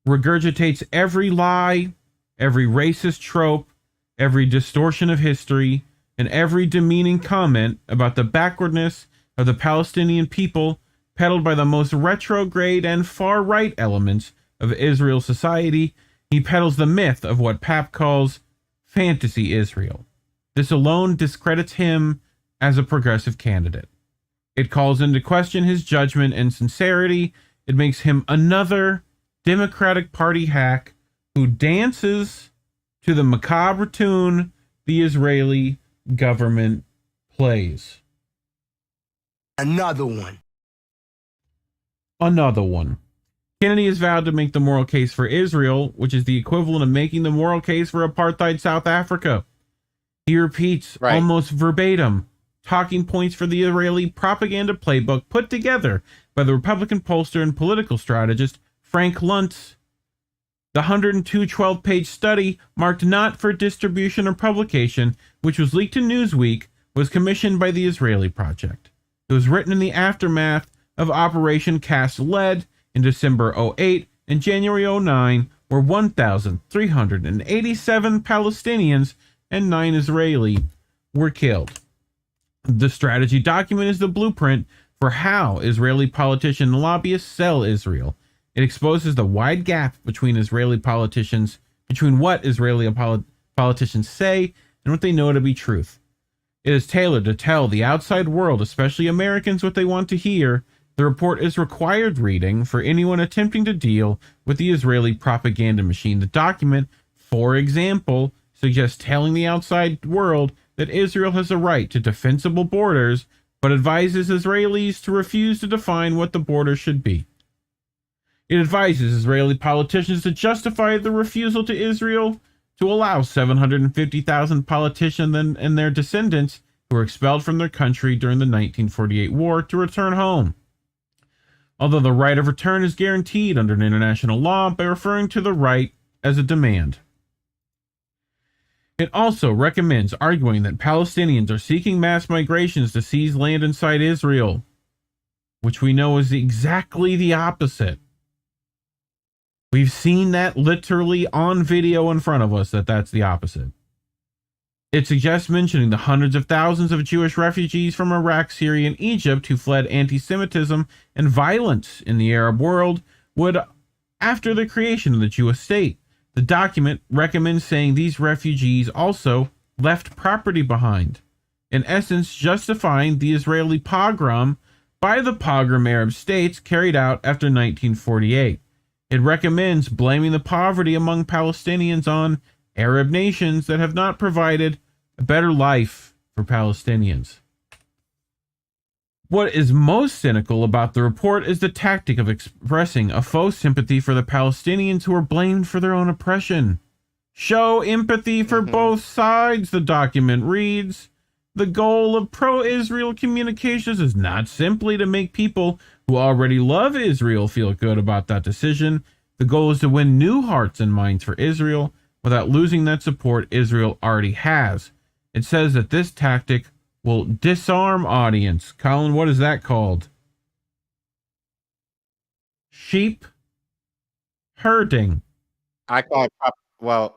regurgitates every lie, every racist trope, every distortion of history, and every demeaning comment about the backwardness of the Palestinian people peddled by the most retrograde and far-right elements of Israel society. He peddles the myth of what Pap calls fantasy Israel. This alone discredits him as a progressive candidate. It calls into question his judgment and sincerity. It makes him another Democratic Party hack who dances to the macabre tune the Israeli government plays. Another one. Kennedy has vowed to make the moral case for Israel, which is the equivalent of making the moral case for apartheid South Africa. He repeats almost verbatim talking points for the Israeli propaganda playbook put together by the Republican pollster and political strategist Frank Luntz. The 112-page study, marked not for distribution or publication, which was leaked to Newsweek, was commissioned by the Israeli Project. It was written in the aftermath of Operation Cast Lead in December 2008 and January 2009, where 1,387 Palestinians and 9 Israeli were killed. The strategy document is the blueprint for how Israeli politicians and lobbyists sell Israel. It exposes the wide gap between what Israeli politicians say and what they know to be truth. It is tailored to tell the outside world, especially Americans, what they want to hear, The report is required reading for anyone attempting to deal with the Israeli propaganda machine. The document, for example, suggests telling the outside world that Israel has a right to defensible borders, but advises Israelis to refuse to define what the border should be. It advises Israeli politicians to justify the refusal to Israel to allow 750,000 politicians and their descendants who were expelled from their country during the 1948 war to return home. Although the right of return is guaranteed under international law by referring to the right as a demand. It also recommends arguing that Palestinians are seeking mass migrations to seize land inside Israel, which we know is exactly the opposite. We've seen that literally on video in front of us that's the opposite. It suggests mentioning the hundreds of thousands of Jewish refugees from Iraq, Syria, and Egypt who fled anti-Semitism and violence in the Arab world would after the creation of the Jewish state. The document recommends saying these refugees also left property behind, in essence justifying the Israeli pogrom by the pogrom Arab states carried out after 1948. It recommends blaming the poverty among Palestinians on Arab nations that have not provided a better life for Palestinians. What is most cynical about the report is the tactic of expressing a faux sympathy for the Palestinians who are blamed for their own oppression. Show empathy for both sides, the document reads. The goal of pro-Israel communications is not simply to make people who already love Israel feel good about that decision. The goal is to win new hearts and minds for Israel without losing that support Israel already has. It says that this tactic will disarm audience. Collin, what is that called? Sheep herding. I call it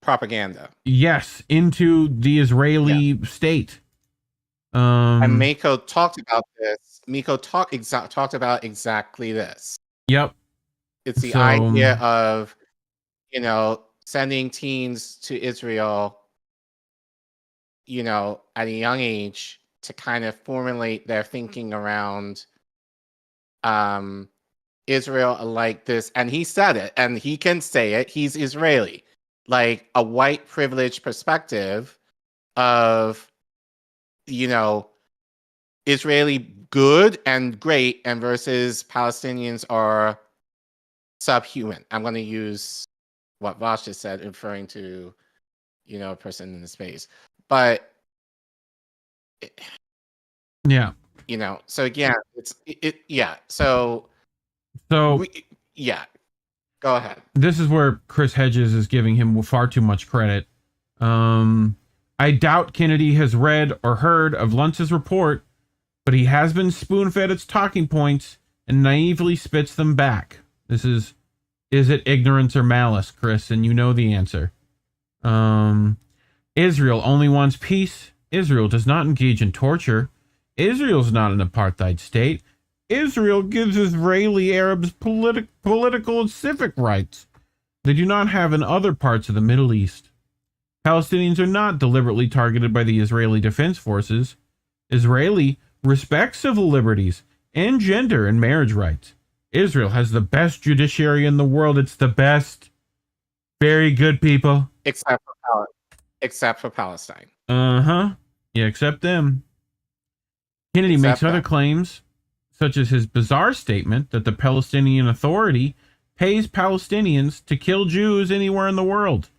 propaganda. Yes, into the Israeli state. And Mako talked about this. Miko talked about exactly this. Yep. It's the idea of, sending teens to Israel, at a young age to kind of formulate their thinking around Israel like this. And he said it, and he can say it. He's Israeli. Like a white privileged perspective of, Israeli good and great, and versus Palestinians are subhuman. I'm going to use what Vosh just said, referring to, a person in the space. But, yeah. So again, yeah. So, yeah. Go ahead. This is where Chris Hedges is giving him far too much credit. I doubt Kennedy has read or heard of Luntz's report, but he has been spoon-fed its talking points and naively spits them back. Is it ignorance or malice, Chris? And you know the answer. Israel only wants peace. Israel does not engage in torture. Israel's not an apartheid state. Israel gives Israeli Arabs political and civic rights they do not have in other parts of the Middle East. Palestinians are not deliberately targeted by the Israeli Defense Forces. Israeli respects civil liberties and gender and marriage rights. Israel has the best judiciary in the world. It's the best. Very good people. Except for Palestine. Uh-huh. Yeah, except them. Kennedy makes other claims, such as his bizarre statement that the Palestinian Authority pays Palestinians to kill Jews anywhere in the world.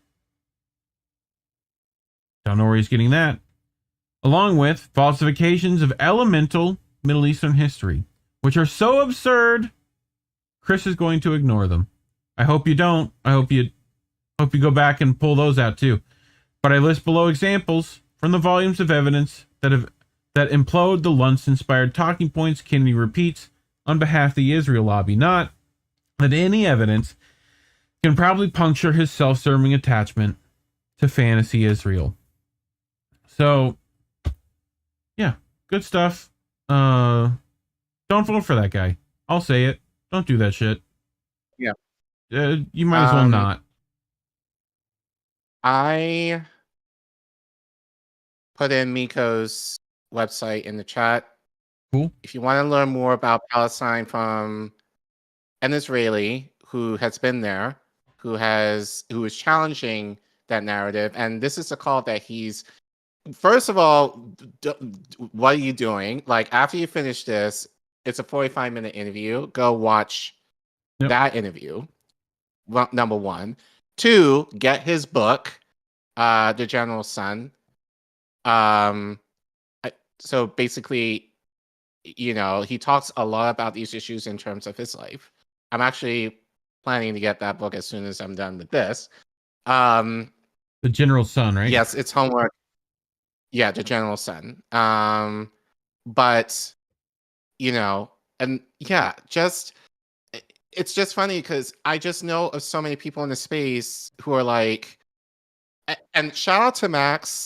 Don't know where he's getting that. Along with falsifications of elemental Middle Eastern history, which are so absurd, Chris is going to ignore them. I hope you don't. I hope you go back and pull those out too. But I list below examples from the volumes of evidence that implode the Luntz-inspired talking points Kennedy repeats on behalf of the Israel lobby. Not that any evidence can probably puncture his self-serving attachment to fantasy Israel. So, yeah, good stuff. Don't vote for that guy. I'll say it. Don't do that shit. Yeah. You might as well not. I put in Miko's website in the chat. Cool. If you want to learn more about Palestine from an Israeli who has been there, who is challenging that narrative, and this is a call that he's. First of all, what are you doing? Like, after you finish this, it's a 45-minute interview. Go watch that interview. Well, number one. Two, get his book, The General Son. So basically, he talks a lot about these issues in terms of his life. I'm actually planning to get that book as soon as I'm done with this. The General Son, right? Yes, it's homework. Yeah, The General Son. But and yeah, it's just funny because I just know of so many people in the space who are like, and shout out to Max.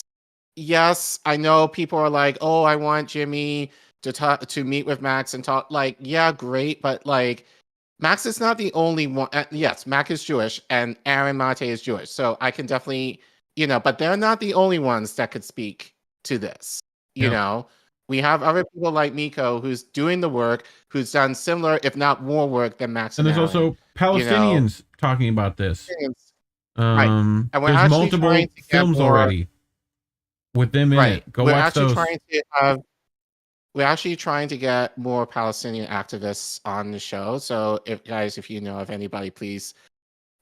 Yes, I know people are like, oh, I want Jimmy to meet with Max and talk. Like, yeah, great, but like, Max is not the only one. Yes, Max is Jewish and Aaron Mate is Jewish, so I can definitely, but they're not the only ones that could speak to this. We have other people like Miko who's doing the work, who's done similar, if not more work than Max. And there's Aaron, also Palestinians talking about this. Right. And we're there's actually multiple trying to get films more, already with them in it. Go watch those. We're actually trying to get more Palestinian activists on the show. So if you know of anybody, please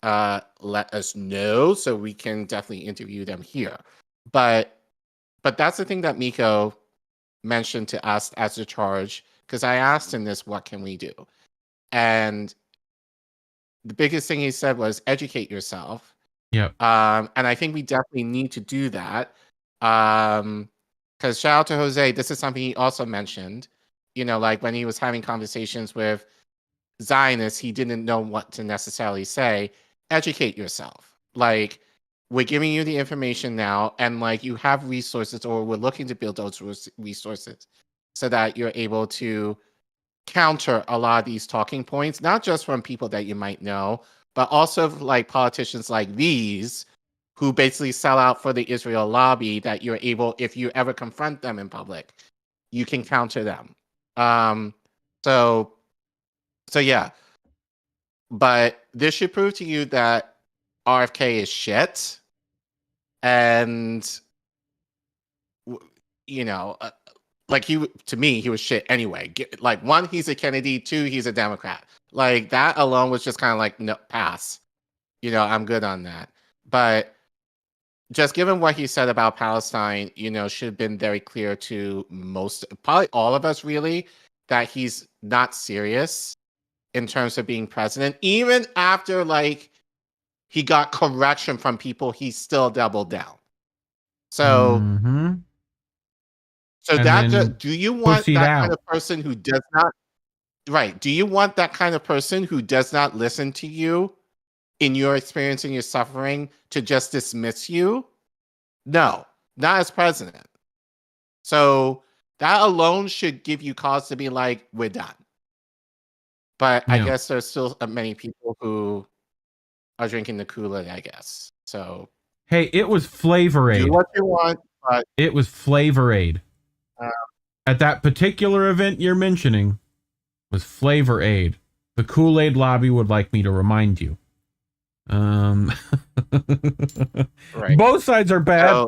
let us know so we can definitely interview them here. But that's the thing that Miko mentioned to us as a charge, because I asked him this, what can we do? And the biggest thing he said was educate yourself. Yeah. And I think we definitely need to do that. Because shout out to Jose, this is something he also mentioned. Like when he was having conversations with Zionists, he didn't know what to necessarily say. Educate yourself. Like, we're giving you the information now, and like you have resources, or we're looking to build those resources so that you're able to counter a lot of these talking points, not just from people that you might know, but also like politicians like these who basically sell out for the Israel lobby, that you're able, if you ever confront them in public, you can counter them. So yeah. But this should prove to you that RFK is shit. And, like to me, he was shit anyway. Like, one, he's a Kennedy. Two, he's a Democrat. Like, that alone was just kind of like, no, pass. I'm good on that. But just given what he said about Palestine, should have been very clear to probably all of us, really, that he's not serious in terms of being president. Even after, like, he got correction from people, he still doubled down. So, do you want that kind of person who does not, right? Do you want that kind of person who does not listen to you in your experience and your suffering to just dismiss you? No, not as president. So that alone should give you cause to be like, we're done. But I guess there's still many people who are drinking the Kool-Aid, I guess. So, hey, it was Flavor Aid. Do what you want, but it was Flavor Aid. At that particular event you're mentioning was Flavor Aid. The Kool-Aid lobby would like me to remind you. Right. Both sides are bad.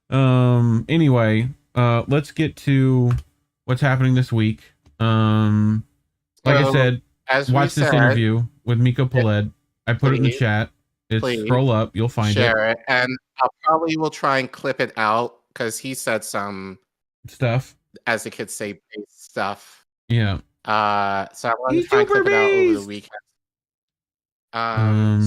Anyway, let's get to what's happening this week. Like I said, watch this interview with Miko PLEA. I put it in the chat. Scroll up, you'll find share it. And I probably will try and clip it out because he said some stuff, as the kids say, base stuff. Yeah. So I want to try and clip it out over the weekend.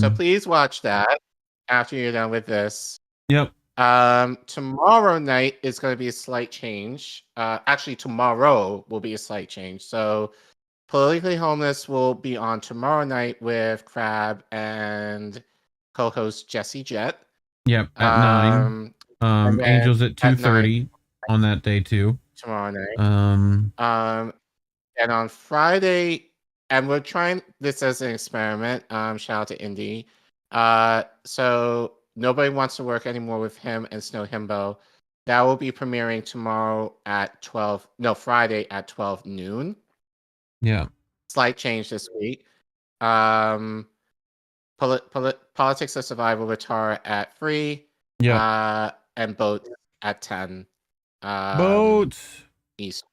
So please watch that after you're done with this. Yep. Tomorrow night is going to be a slight change. Actually, tomorrow will be a slight change. So Politically Homeless will be on tomorrow night with Crab and co-host Jesse Jett. Yep, at 9. Angels at 2:30 on that day too. Tomorrow night. And on Friday, and we're trying this as an experiment. Shout out to Indy. So nobody wants to work anymore with him and Snow Himbo. that will be premiering tomorrow at Friday at 12 noon. Yeah. Slight change this week. Politics of Survival with Tara at 3. Yeah. And Boats at 10. Boats. East.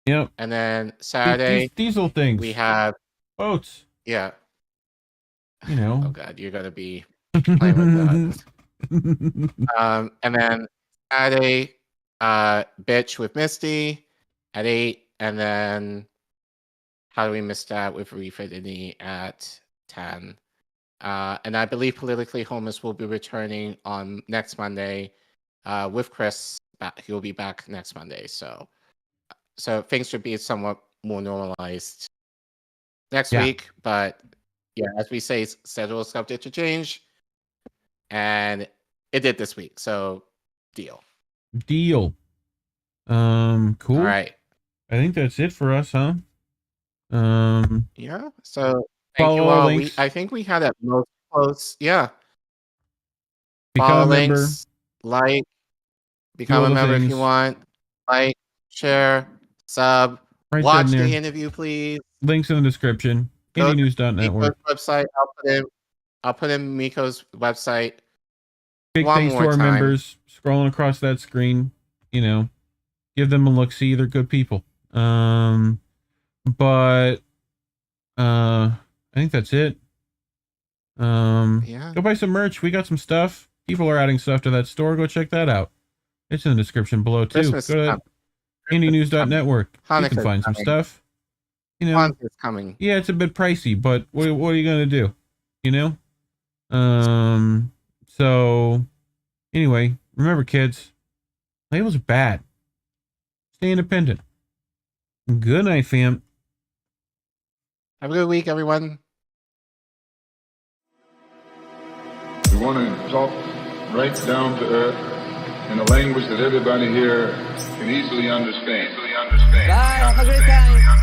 Yep. And then Saturday, diesel things. we have Boats. Yeah. You know. Oh God, you're gonna be playing with that. And then Saturday, Bitch with Misty at 8, and then how do we miss that with Reef at 10? And I believe Politically Homeless will be returning on next Monday with Chris. He will be back next Monday, so things should be somewhat more normalized next week. But yeah, as we say, schedule is subject to change, and it did this week. So deal. Cool. All right. I think that's it for us, huh? Yeah. So thank you all. I think we had it most close. Yeah. Become Follow a member. links, like, become a member if you want. Like, share, sub, watch the interview, please. Links in the description. IndieNews.network. Website. I'll put in Miko's website. Big thanks to our members. Scrolling across that screen, give them a look. See, they're good people. But I think that's it. Yeah. Go buy some merch. We got some stuff. People are adding stuff to that store. Go check that out. It's in the description below too. Christmas Go to IndieNews.network. You can find some stuff. Hanukkah's coming. Yeah, it's a bit pricey, but what are you gonna do? So anyway, remember, kids, labels are bad. Stay independent. Good night, fam. Have a good week, everyone. We want to talk right down to earth in a language that everybody here can easily understand. Bye, have a great time.